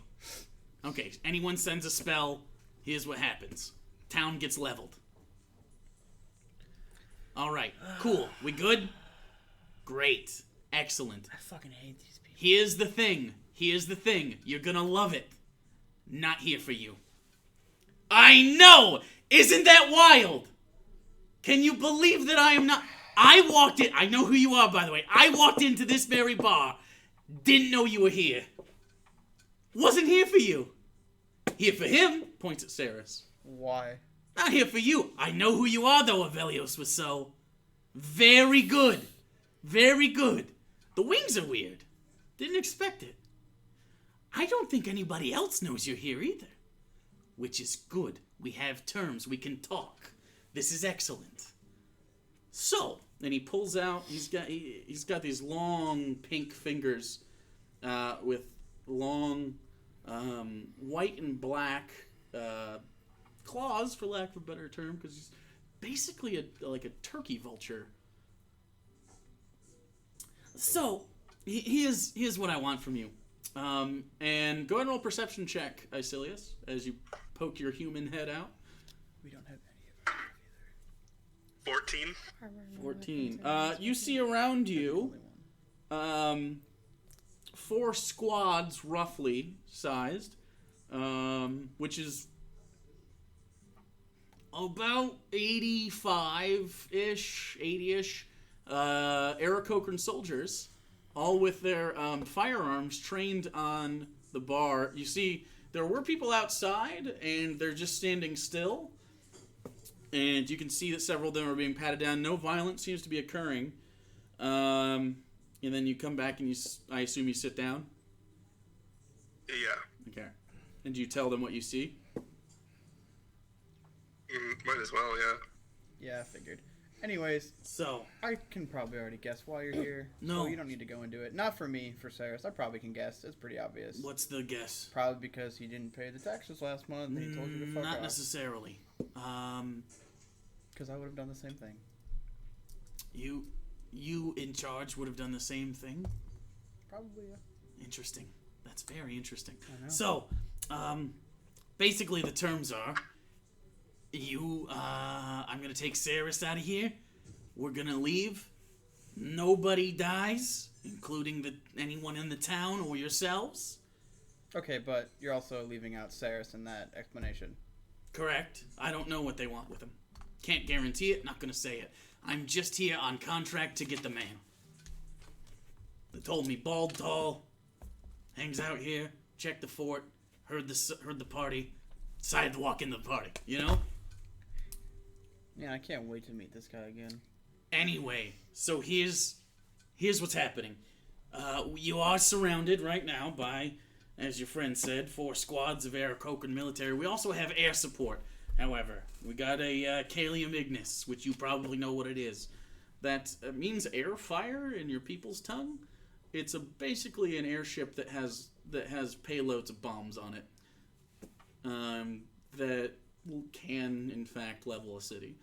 S1: Okay, anyone sends a spell, here's what happens. Town gets leveled. Alright, cool. We good? Great. Excellent.
S4: I fucking hate these people.
S1: Here's the thing. You're gonna love it. Not here for you. I know! Isn't that wild? Can you believe that I am not... I know who you are, by the way. I walked into this very bar. Didn't know you were here. Wasn't here for you. Here for him, points at Saris.
S4: Why?
S1: Not here for you. I know who you are, though, Avelios was so. Very good. Very good. The wings are weird. Didn't expect it. I don't think anybody else knows you're here either. Which is good. We have terms. We can talk. This is excellent. So, and he pulls out, he's got these long pink fingers with long white and black claws, for lack of a better term, because he's basically like a turkey vulture. So, here's what I want from you. And go ahead and roll perception check, Icilius, as you poke your human head out.
S4: We don't have any of that
S5: 14.
S1: 14. You see around you, 4 squads roughly sized, which is about 85-ish, 80-ish, Aarakocran soldiers, all with their firearms trained on the bar. You see, there were people outside, and they're just standing still. And you can see that several of them are being patted down. No violence seems to be occurring. And then you come back and I assume you sit down?
S5: Yeah.
S1: Okay. And do you tell them what you see?
S5: Might as well, yeah.
S4: Yeah, I figured. Anyways,
S1: So,
S4: I can probably already guess why you're here.
S1: No.
S4: So you don't need to go into it. Not for me, for Saris. I probably can guess. It's pretty obvious.
S1: what's the guess?
S4: Probably because he didn't pay the taxes last month and he told you to fuck
S1: Not
S4: off.
S1: necessarily.
S4: Because I would have done the same thing.
S1: You in charge would have done the same thing?
S4: Probably, yeah.
S1: Interesting. That's very interesting.
S4: I know.
S1: So, basically the terms are, I'm gonna take Saris out of here. We're gonna leave. Nobody dies, including anyone in the town or yourselves.
S4: Okay, but you're also leaving out Saris in that explanation.
S1: Correct. I don't know what they want with him. Can't guarantee it, not gonna say it. I'm just here on contract to get the man. They told me bald, tall, hangs out here, checked the fort, heard the party, decided to walk in the party, you know?
S4: Yeah, I can't wait to meet this guy again.
S1: Anyway, so here's what's happening. You are surrounded right now by, as your friend said, 4 squads of Aarakocran military. We also have air support, however. We got a Kalium Ignis, which you probably know what it is. That means air fire in your people's tongue. It's basically an airship that has payloads of bombs on it. That can, in fact, level a city.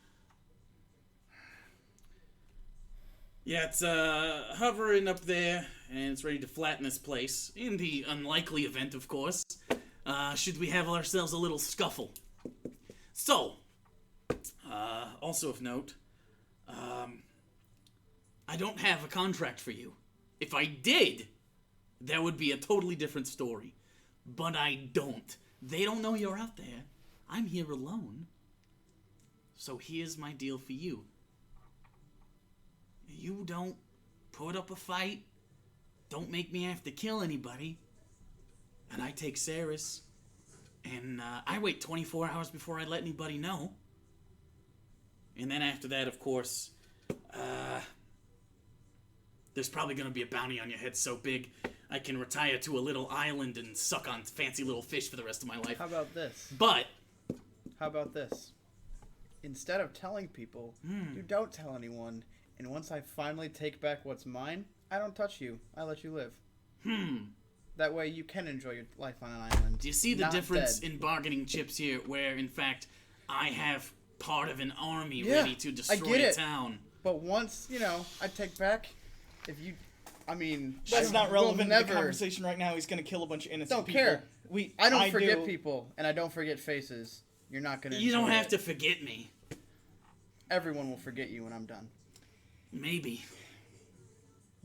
S1: Yeah, it's hovering up there, and it's ready to flatten this place. In the unlikely event, of course, should we have ourselves a little scuffle. So, also of note, I don't have a contract for you. If I did, that would be a totally different story. But I don't. They don't know you're out there. I'm here alone. So here's my deal for you. You don't put up a fight, don't make me have to kill anybody, and I take Saris, and I wait 24 hours before I let anybody know. And then after that, of course, there's probably going to be a bounty on your head so big I can retire to a little island and suck on fancy little fish for the rest of my life.
S4: How about this?
S1: But
S4: How about this? Instead of telling people, you don't tell anyone, and once I finally take back what's mine, I don't touch you. I let you live. That way you can enjoy your life on an island.
S1: do you see the
S4: not
S1: difference
S4: dead.
S1: in bargaining chips here, where, in fact, I have part of an army
S4: Yeah,
S1: ready to
S4: I
S1: destroy
S4: get
S1: a
S4: it.
S1: town?
S4: But once, I take back, if you,
S2: That's not
S4: we'll
S2: relevant to the
S4: never-
S2: conversation right now. He's gonna kill a bunch of innocent
S4: Don't
S2: people.
S4: care. I don't forget
S2: do.
S4: people, and I don't forget faces. You're not gonna.
S1: You don't
S4: enjoy
S1: have
S4: it.
S1: to forget me.
S4: Everyone will forget you when I'm done.
S1: Maybe.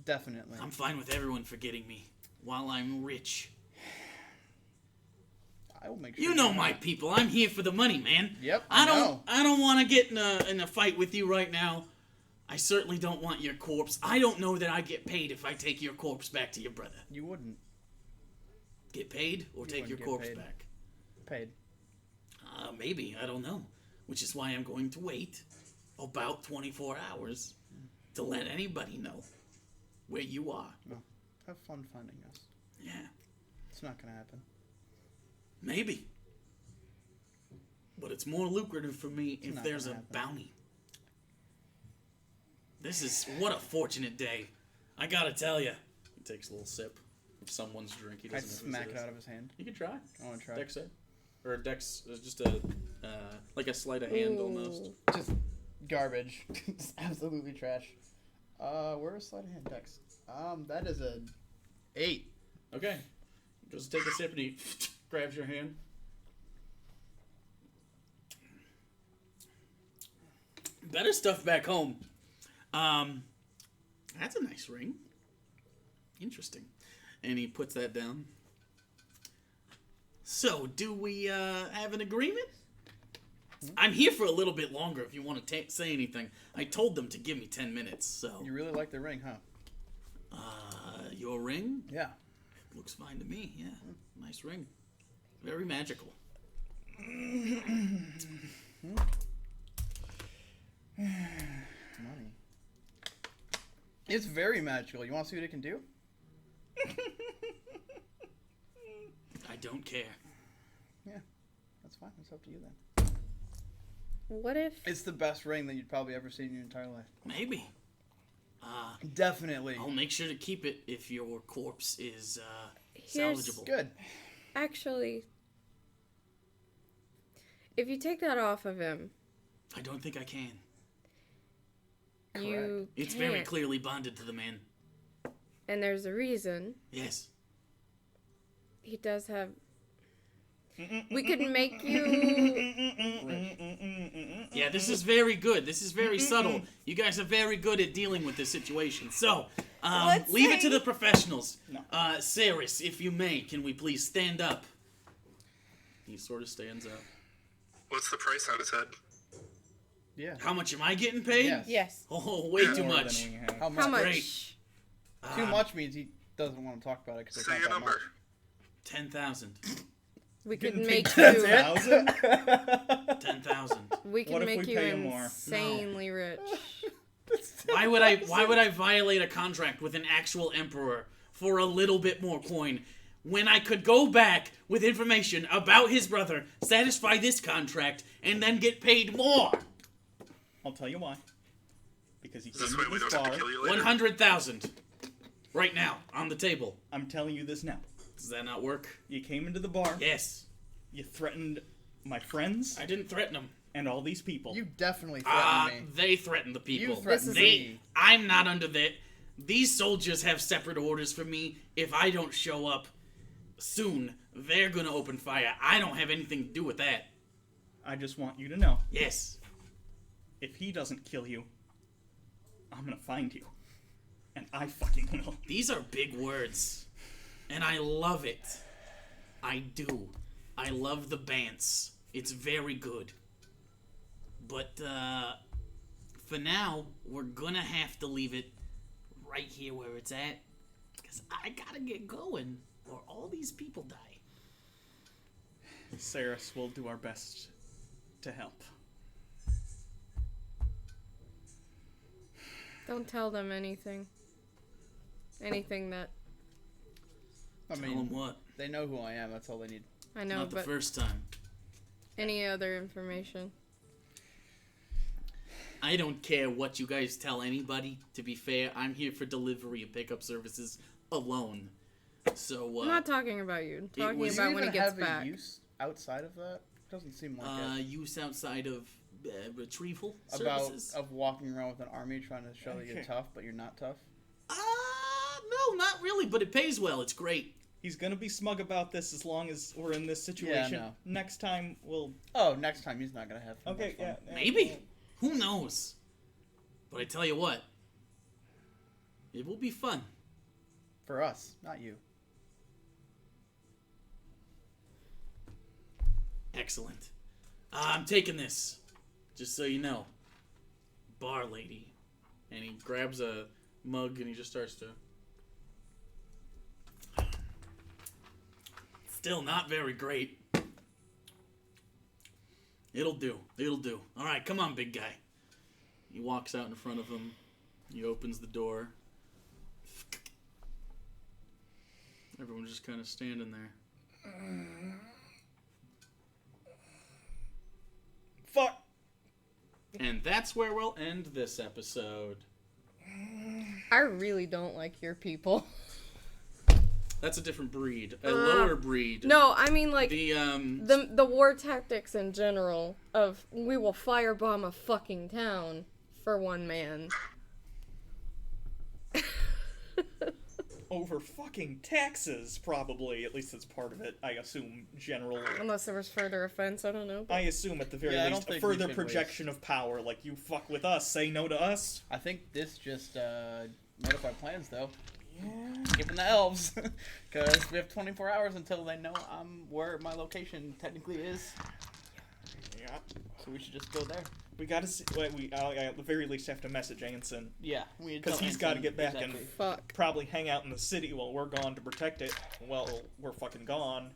S4: Definitely.
S1: I'm fine with everyone forgetting me while I'm rich.
S4: I will make sure.
S1: You know
S4: you're
S1: my
S4: not.
S1: people. I'm here for the money, man.
S4: Yep.
S1: I
S4: know.
S1: don't want to get in a fight with you right now. I certainly don't want your corpse. I don't know that I get paid if I take your corpse back to your brother.
S4: You wouldn't.
S1: Get paid or take your
S4: wouldn't get
S1: corpse
S4: paid.
S1: back?
S4: Paid.
S1: Maybe. I don't know. Which is why I'm going to wait about 24 hours to let anybody know where you are.
S4: Have fun finding us.
S1: Yeah.
S4: It's not gonna happen.
S1: Maybe. But it's more lucrative for me if
S4: not
S1: there's a
S4: gonna happen.
S1: bounty. This is... What a fortunate day. I gotta tell you. He takes a little sip of someone's drink. He
S4: I
S1: doesn't know
S4: smack
S1: whose
S4: it
S1: is.
S4: out of his hand.
S1: You can try.
S4: I want to try.
S1: Dex save. Or Dex is just a... like a sleight of hand almost.
S3: Ooh.
S4: Just garbage. Just absolutely trash. Where is sleight of hand Dex? That is a 8.
S1: Okay. Just take a sip and he grabs your hand. Better stuff back home. That's a nice ring. Interesting. And he puts that down. So, do we have an agreement? I'm here for a little bit longer if you want to say anything. I told them to give me 10 minutes, so...
S4: You really like the ring, huh?
S1: Your ring?
S4: Yeah.
S1: Looks fine to me, yeah. Nice ring. Very magical.
S4: Money. It's very magical. You want to see what it can do?
S1: I don't care.
S4: Yeah. That's fine. It's up to you then.
S3: What if
S4: It's the best ring that you'd probably ever see in your entire life.
S1: Maybe.
S4: Definitely.
S1: I'll make sure to keep it if your corpse is
S3: Here's-
S1: salvageable.
S4: Good.
S3: actually, if you take that off of him,
S1: I don't think I can.
S3: you
S1: It's
S3: can't.
S1: very clearly bonded to the man.
S3: And there's a reason.
S1: Yes.
S3: He does have. We could make you.
S1: Yeah, this is very good. This is very subtle. You guys are very good at dealing with this situation. So,
S3: Let's
S1: leave it to
S3: say-
S1: the professionals.
S2: No.
S1: Saris, if you may, can we please stand up? He sort of stands up.
S5: What's the price on his head?
S4: Yeah.
S1: How much am I getting paid?
S4: Yes.
S3: Yes.
S1: Oh, way too
S2: More
S1: much.
S2: than we have.
S4: How much?
S3: How much?
S1: Great.
S4: Too much means he doesn't want to talk about it because it's
S5: Say
S4: not
S5: a
S4: that
S5: number.
S4: much.
S1: 10,000.
S3: We could
S2: Getting
S3: make
S2: paid
S3: you.
S2: 10,000?
S1: 10,000.
S3: We could
S2: What if
S3: make
S2: we
S3: you
S2: pay him more?
S3: insanely rich.
S1: Why would I violate a contract with an actual emperor for a little bit more coin when I could go back with information about his brother, satisfy this contract, and then get paid more?
S2: I'll tell you why. Because he
S5: Is this
S2: came
S5: way
S2: to
S5: we
S2: this
S5: don't have
S2: bar.
S5: to kill you later?
S1: 100,000. Right now, on the table.
S2: I'm telling you this now.
S1: Does that not work?
S2: You came into the bar.
S1: Yes.
S2: You threatened my friends
S1: I didn't threaten them.
S2: and all these people.
S4: You definitely threatened me.
S1: They threatened the people.
S4: You threatened me.
S1: I'm not under that. These soldiers have separate orders from me. If I don't show up soon, they're gonna open fire. I don't have anything to do with that.
S2: I just want you to know,
S1: Yes.
S2: if he doesn't kill you, I'm gonna find you. And I fucking will.
S1: These are big words. And I love it. I do. I love the bants. It's very good. But, for now, we're gonna have to leave it right here where it's at. Because I gotta get going, or all these people die.
S2: Saris will do our best to help.
S3: Don't tell them anything. Anything that
S4: I
S1: Tell
S4: mean,
S1: them what?
S4: they know who I am. That's all they need.
S3: I know,
S1: Not the
S3: but
S1: first time.
S3: any other information.
S1: I don't care what you guys tell anybody. To be fair, I'm here for delivery and pickup services alone. So,
S3: I'm not talking about you. I'm talking
S1: was-
S3: about when he
S4: even
S3: gets
S4: have
S3: back.
S4: a use outside of that? Doesn't seem like it.
S1: use outside of retrieval
S4: About
S1: services?
S4: of walking around with an army trying to show that you're
S2: Okay.
S4: tough, but you're not tough.
S1: No, not really, but it pays well. It's great.
S2: He's gonna be smug about this as long as we're in this situation.
S4: no.
S2: Next time we'll.
S4: Oh, next time he's not gonna have.
S2: Okay,
S4: much fun.
S2: yeah.
S1: Maybe. Who knows? But I tell you what, it will be fun.
S4: For us, not you.
S1: Excellent. I'm taking this, just so you know. Bar lady. And he grabs a mug and he just starts to... Still not very great. It'll do. It'll do. Alright, come on, big guy. He walks out in front of him. He opens the door. Everyone's just kind of standing there.
S2: Fuck.
S1: And that's where we'll end this episode.
S3: I really don't like your people.
S1: That's a different breed. A lower breed.
S3: No, I mean like
S1: The,
S3: the war tactics in general of we will firebomb a fucking town for one man.
S2: Over fucking taxes, probably. At least that's part of it. I assume general.
S3: Unless there was further offense, I don't know.
S2: I assume at the very
S4: Yeah, I don't
S2: least a
S4: think we
S2: further
S4: can
S2: projection of power. Like, you fuck with us, say no to us.
S4: I think this just modified plans though. Yeah. Skipping the elves, because we have 24 hours until they know where my location technically is.
S2: Yeah.
S4: So we should just go there.
S2: We gotta see. Wait, we at the very least have to message Anson.
S4: Yeah,
S2: Because he's got to get back and
S3: Fuck.
S2: probably hang out in the city while we're gone to protect it. Well, we're fucking gone.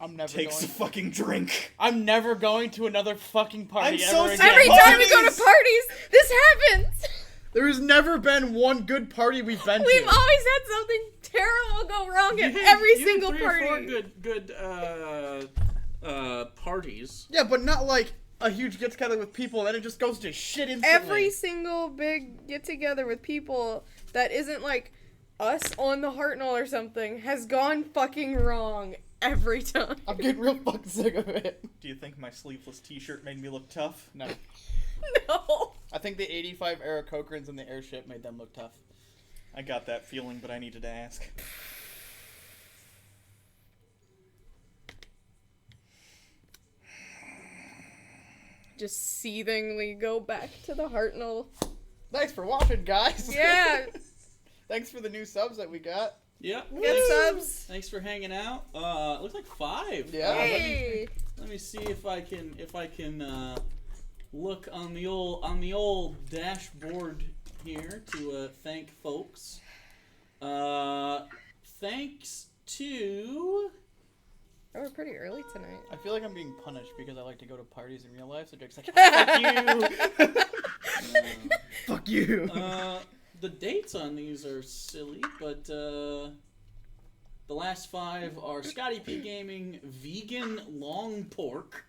S4: I'm never
S2: Takes a
S4: going.
S2: fucking drink.
S4: I'm never going to another fucking party
S2: I'm so
S4: ever
S2: sick
S4: again.
S3: Every
S2: Yeah,
S3: time we go to
S2: parties!
S3: parties, this happens.
S4: There has never been one good party we've been
S3: We've
S4: to.
S3: always had something terrible go wrong at
S1: You had-
S3: every
S1: you had
S3: single
S1: 3
S3: party.
S1: or 4 good parties.
S4: Yeah, but not like a huge get together with people and then it just goes to shit instantly.
S3: Every single big get together with people that isn't like us on the Hartnell or something has gone fucking wrong every time.
S4: I'm getting real fucking sick of it.
S2: Do you think my sleeveless t-shirt made me look tough?
S4: No.
S3: No.
S4: I think the 85 Aarocochranes in the airship made them look tough.
S2: I got that feeling, but I needed to ask.
S3: Just seethingly go back to the Hartnell.
S4: Thanks for watching, guys.
S3: Yeah.
S4: Thanks for the new subs that we got.
S1: Yep.
S3: Get subs.
S1: Thanks for hanging out. It looks like 5.
S4: Yeah.
S3: Hey.
S1: Let me see if I can look on the old dashboard here to thank folks. Thanks to
S3: Oh, we're pretty early tonight.
S4: I feel like I'm being punished because I like to go to parties in real life, so Jake's like, fuck you! Fuck you!
S1: the dates on these are silly, but the last 5 are Scotty P Gaming, Vegan Long Pork,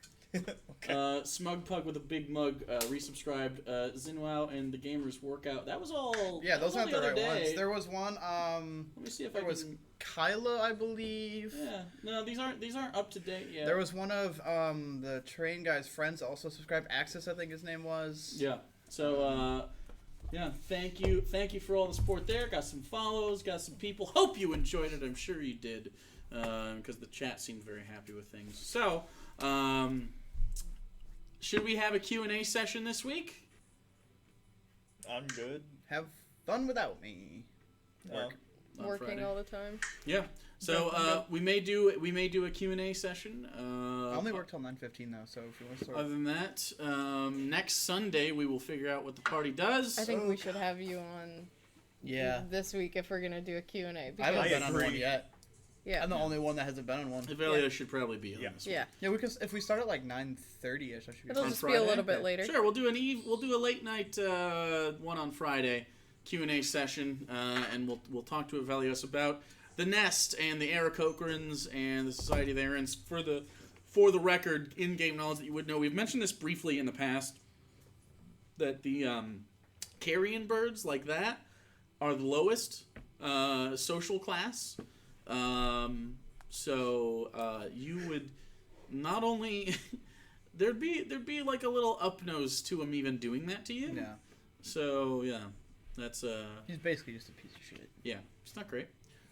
S2: Okay.
S1: Smug Pug with a big mug, resubscribed, Zinwow and the Gamers Workout. That was all.
S4: Yeah, those
S1: that was
S4: aren't the
S1: all
S4: right
S1: other
S4: ones.
S1: day.
S4: There was one,
S1: Let me see if
S4: there
S1: I
S4: was
S1: can.
S4: Kyla, I believe.
S1: Yeah, no, these aren't up to date yet.
S4: There was one of the train guy's friends also subscribed. Axis, I think his name was.
S1: Yeah. So, yeah, thank you for all the support there. Got some follows, got some people. Hope you enjoyed it. I'm sure you did, because the chat seemed very happy with things. So, should we have a Q&A session this week?
S2: I'm good.
S4: Have fun without me.
S2: Well,
S1: On
S3: Working
S1: Friday.
S3: all the time.
S1: Yeah. So we may do a Q&A session.
S4: I only work till 9:15 though, so if you want to start.
S1: Other than that, next Sunday we will figure out what the party does.
S3: I think we should have you on this week if we're going to do a Q&A.
S4: I haven't been on
S2: agree.
S4: one yet.
S3: Yeah.
S4: I'm the only one that hasn't been on one.
S1: Evelio should probably be on this.
S3: Yeah.
S4: Yeah, if we start at like 9:30ish, I should be
S3: It'll
S4: fine.
S3: just be a little bit later.
S1: Sure, we'll do a late night one on Friday Q&A session, and we'll talk to Evelios about the Nest and the Aarakocrans and the society they're in. For the record, in-game knowledge that you would know, we've mentioned this briefly in the past, that the carrion birds like that are the lowest social class. So you would not only there'd be like a little up nose to him even doing that to you.
S4: Yeah.
S1: So yeah, that's
S4: He's basically just a piece of shit.
S1: yeah, it's not great.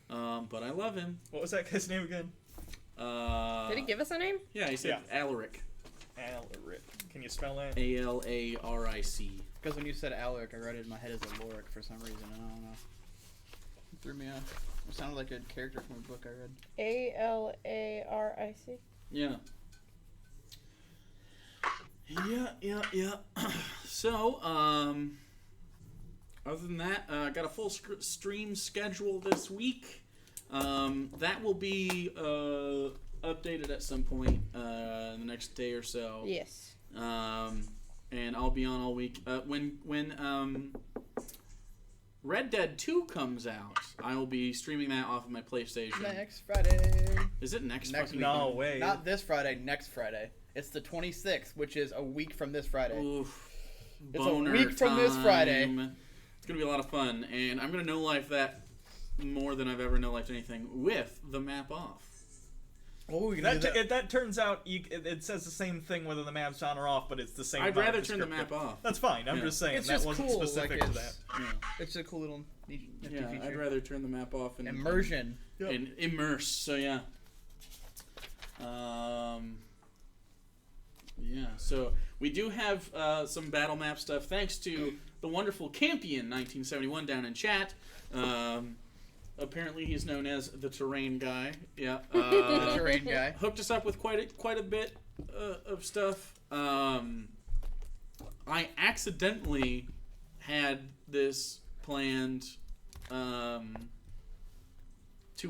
S1: But I love him.
S2: What was that guy's name again?
S3: Did he give us a name?
S1: Yeah, he said Alaric.
S2: Alaric. Can you spell that?
S1: Alaric.
S4: Because when you said Alaric, I read it in my head as Aloric for some reason. I don't know. It threw me off. It sounded like a character from a book I read.
S3: Alaric.
S1: Yeah. Yeah. So, other than that, I got a full stream schedule this week. That will be updated at some point in the next day or so.
S3: Yes.
S1: And I'll be on all week. When Red Dead 2 comes out, I will be streaming that off of my PlayStation.
S4: Next Friday.
S1: Is it next
S4: Next
S1: fucking
S4: week.
S2: No
S1: weekend?
S2: way.
S4: Not this Friday, next Friday. It's the 26th, which is a week from this Friday.
S1: Oof.
S4: It's a
S1: Boner
S4: week from this Friday.
S1: time. It's going to be a lot of fun, and I'm going to no-life that more than I've ever no-lifed anything with the map off.
S4: Oh, we can do that.
S2: That turns out it says the same thing whether the map's on or off, but it's the same.
S1: I'd
S2: not
S1: rather turn the
S2: descriptive.
S1: map off.
S2: That's fine. I'm
S1: Yeah.
S2: just saying
S4: It's
S2: that
S4: just
S2: wasn't
S4: cool.
S2: specific
S4: like
S2: to that.
S1: Yeah,
S4: It's a cool little nifty
S1: yeah
S4: feature.
S1: I'd rather turn the map off and
S4: Immersion.
S1: and immerse. So yeah. Yeah, so we do have some battle map stuff thanks to the wonderful Campion 1971 down in chat. Apparently he's known as the Terrain Guy. Yeah,
S4: The terrain guy.
S1: hooked us up with quite a bit of stuff. I accidentally had this planned to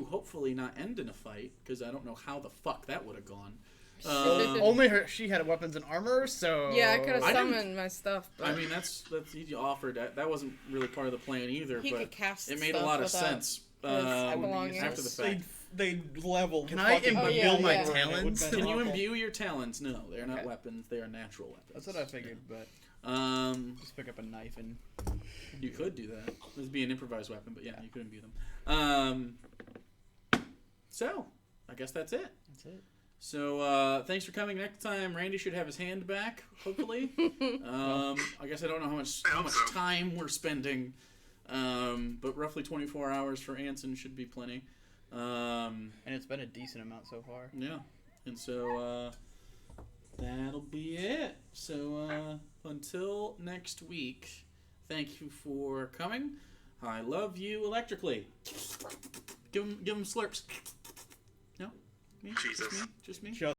S1: hopefully not end in a fight, because I don't know how the fuck that would have gone.
S4: Only she had weapons and armor, so...
S3: Yeah, I could have
S1: I didn't-
S3: summoned my stuff, but
S1: I mean, that's he offered that wasn't really part of the plan either,
S3: he
S1: but
S3: could cast
S1: it made a
S3: stuff
S1: lot of
S3: without
S1: sense
S3: belongings.
S1: after the fact.
S2: They leveled.
S4: Can I
S2: fucking
S4: imbue
S2: build
S4: my
S2: it would
S4: talons?
S2: been
S1: Can you
S2: awful.
S1: imbue your talons? No, they are not
S4: Okay.
S1: weapons. They are natural weapons.
S4: That's what I figured, but just pick up a knife and...
S1: You could do that. This would be an improvised weapon, but yeah, you could imbue them. So, I guess that's it.
S4: That's it.
S1: So, thanks for coming. Next time, Randy should have his hand back, hopefully. I guess I don't know how much time we're spending, but roughly 24 hours for Anson should be plenty.
S4: And it's been a decent amount so far.
S1: Yeah, and so that'll be it. So until next week, thank you for coming. I love you electrically. Give him slurps. No, me?
S5: Jesus.
S1: Just me.
S2: Just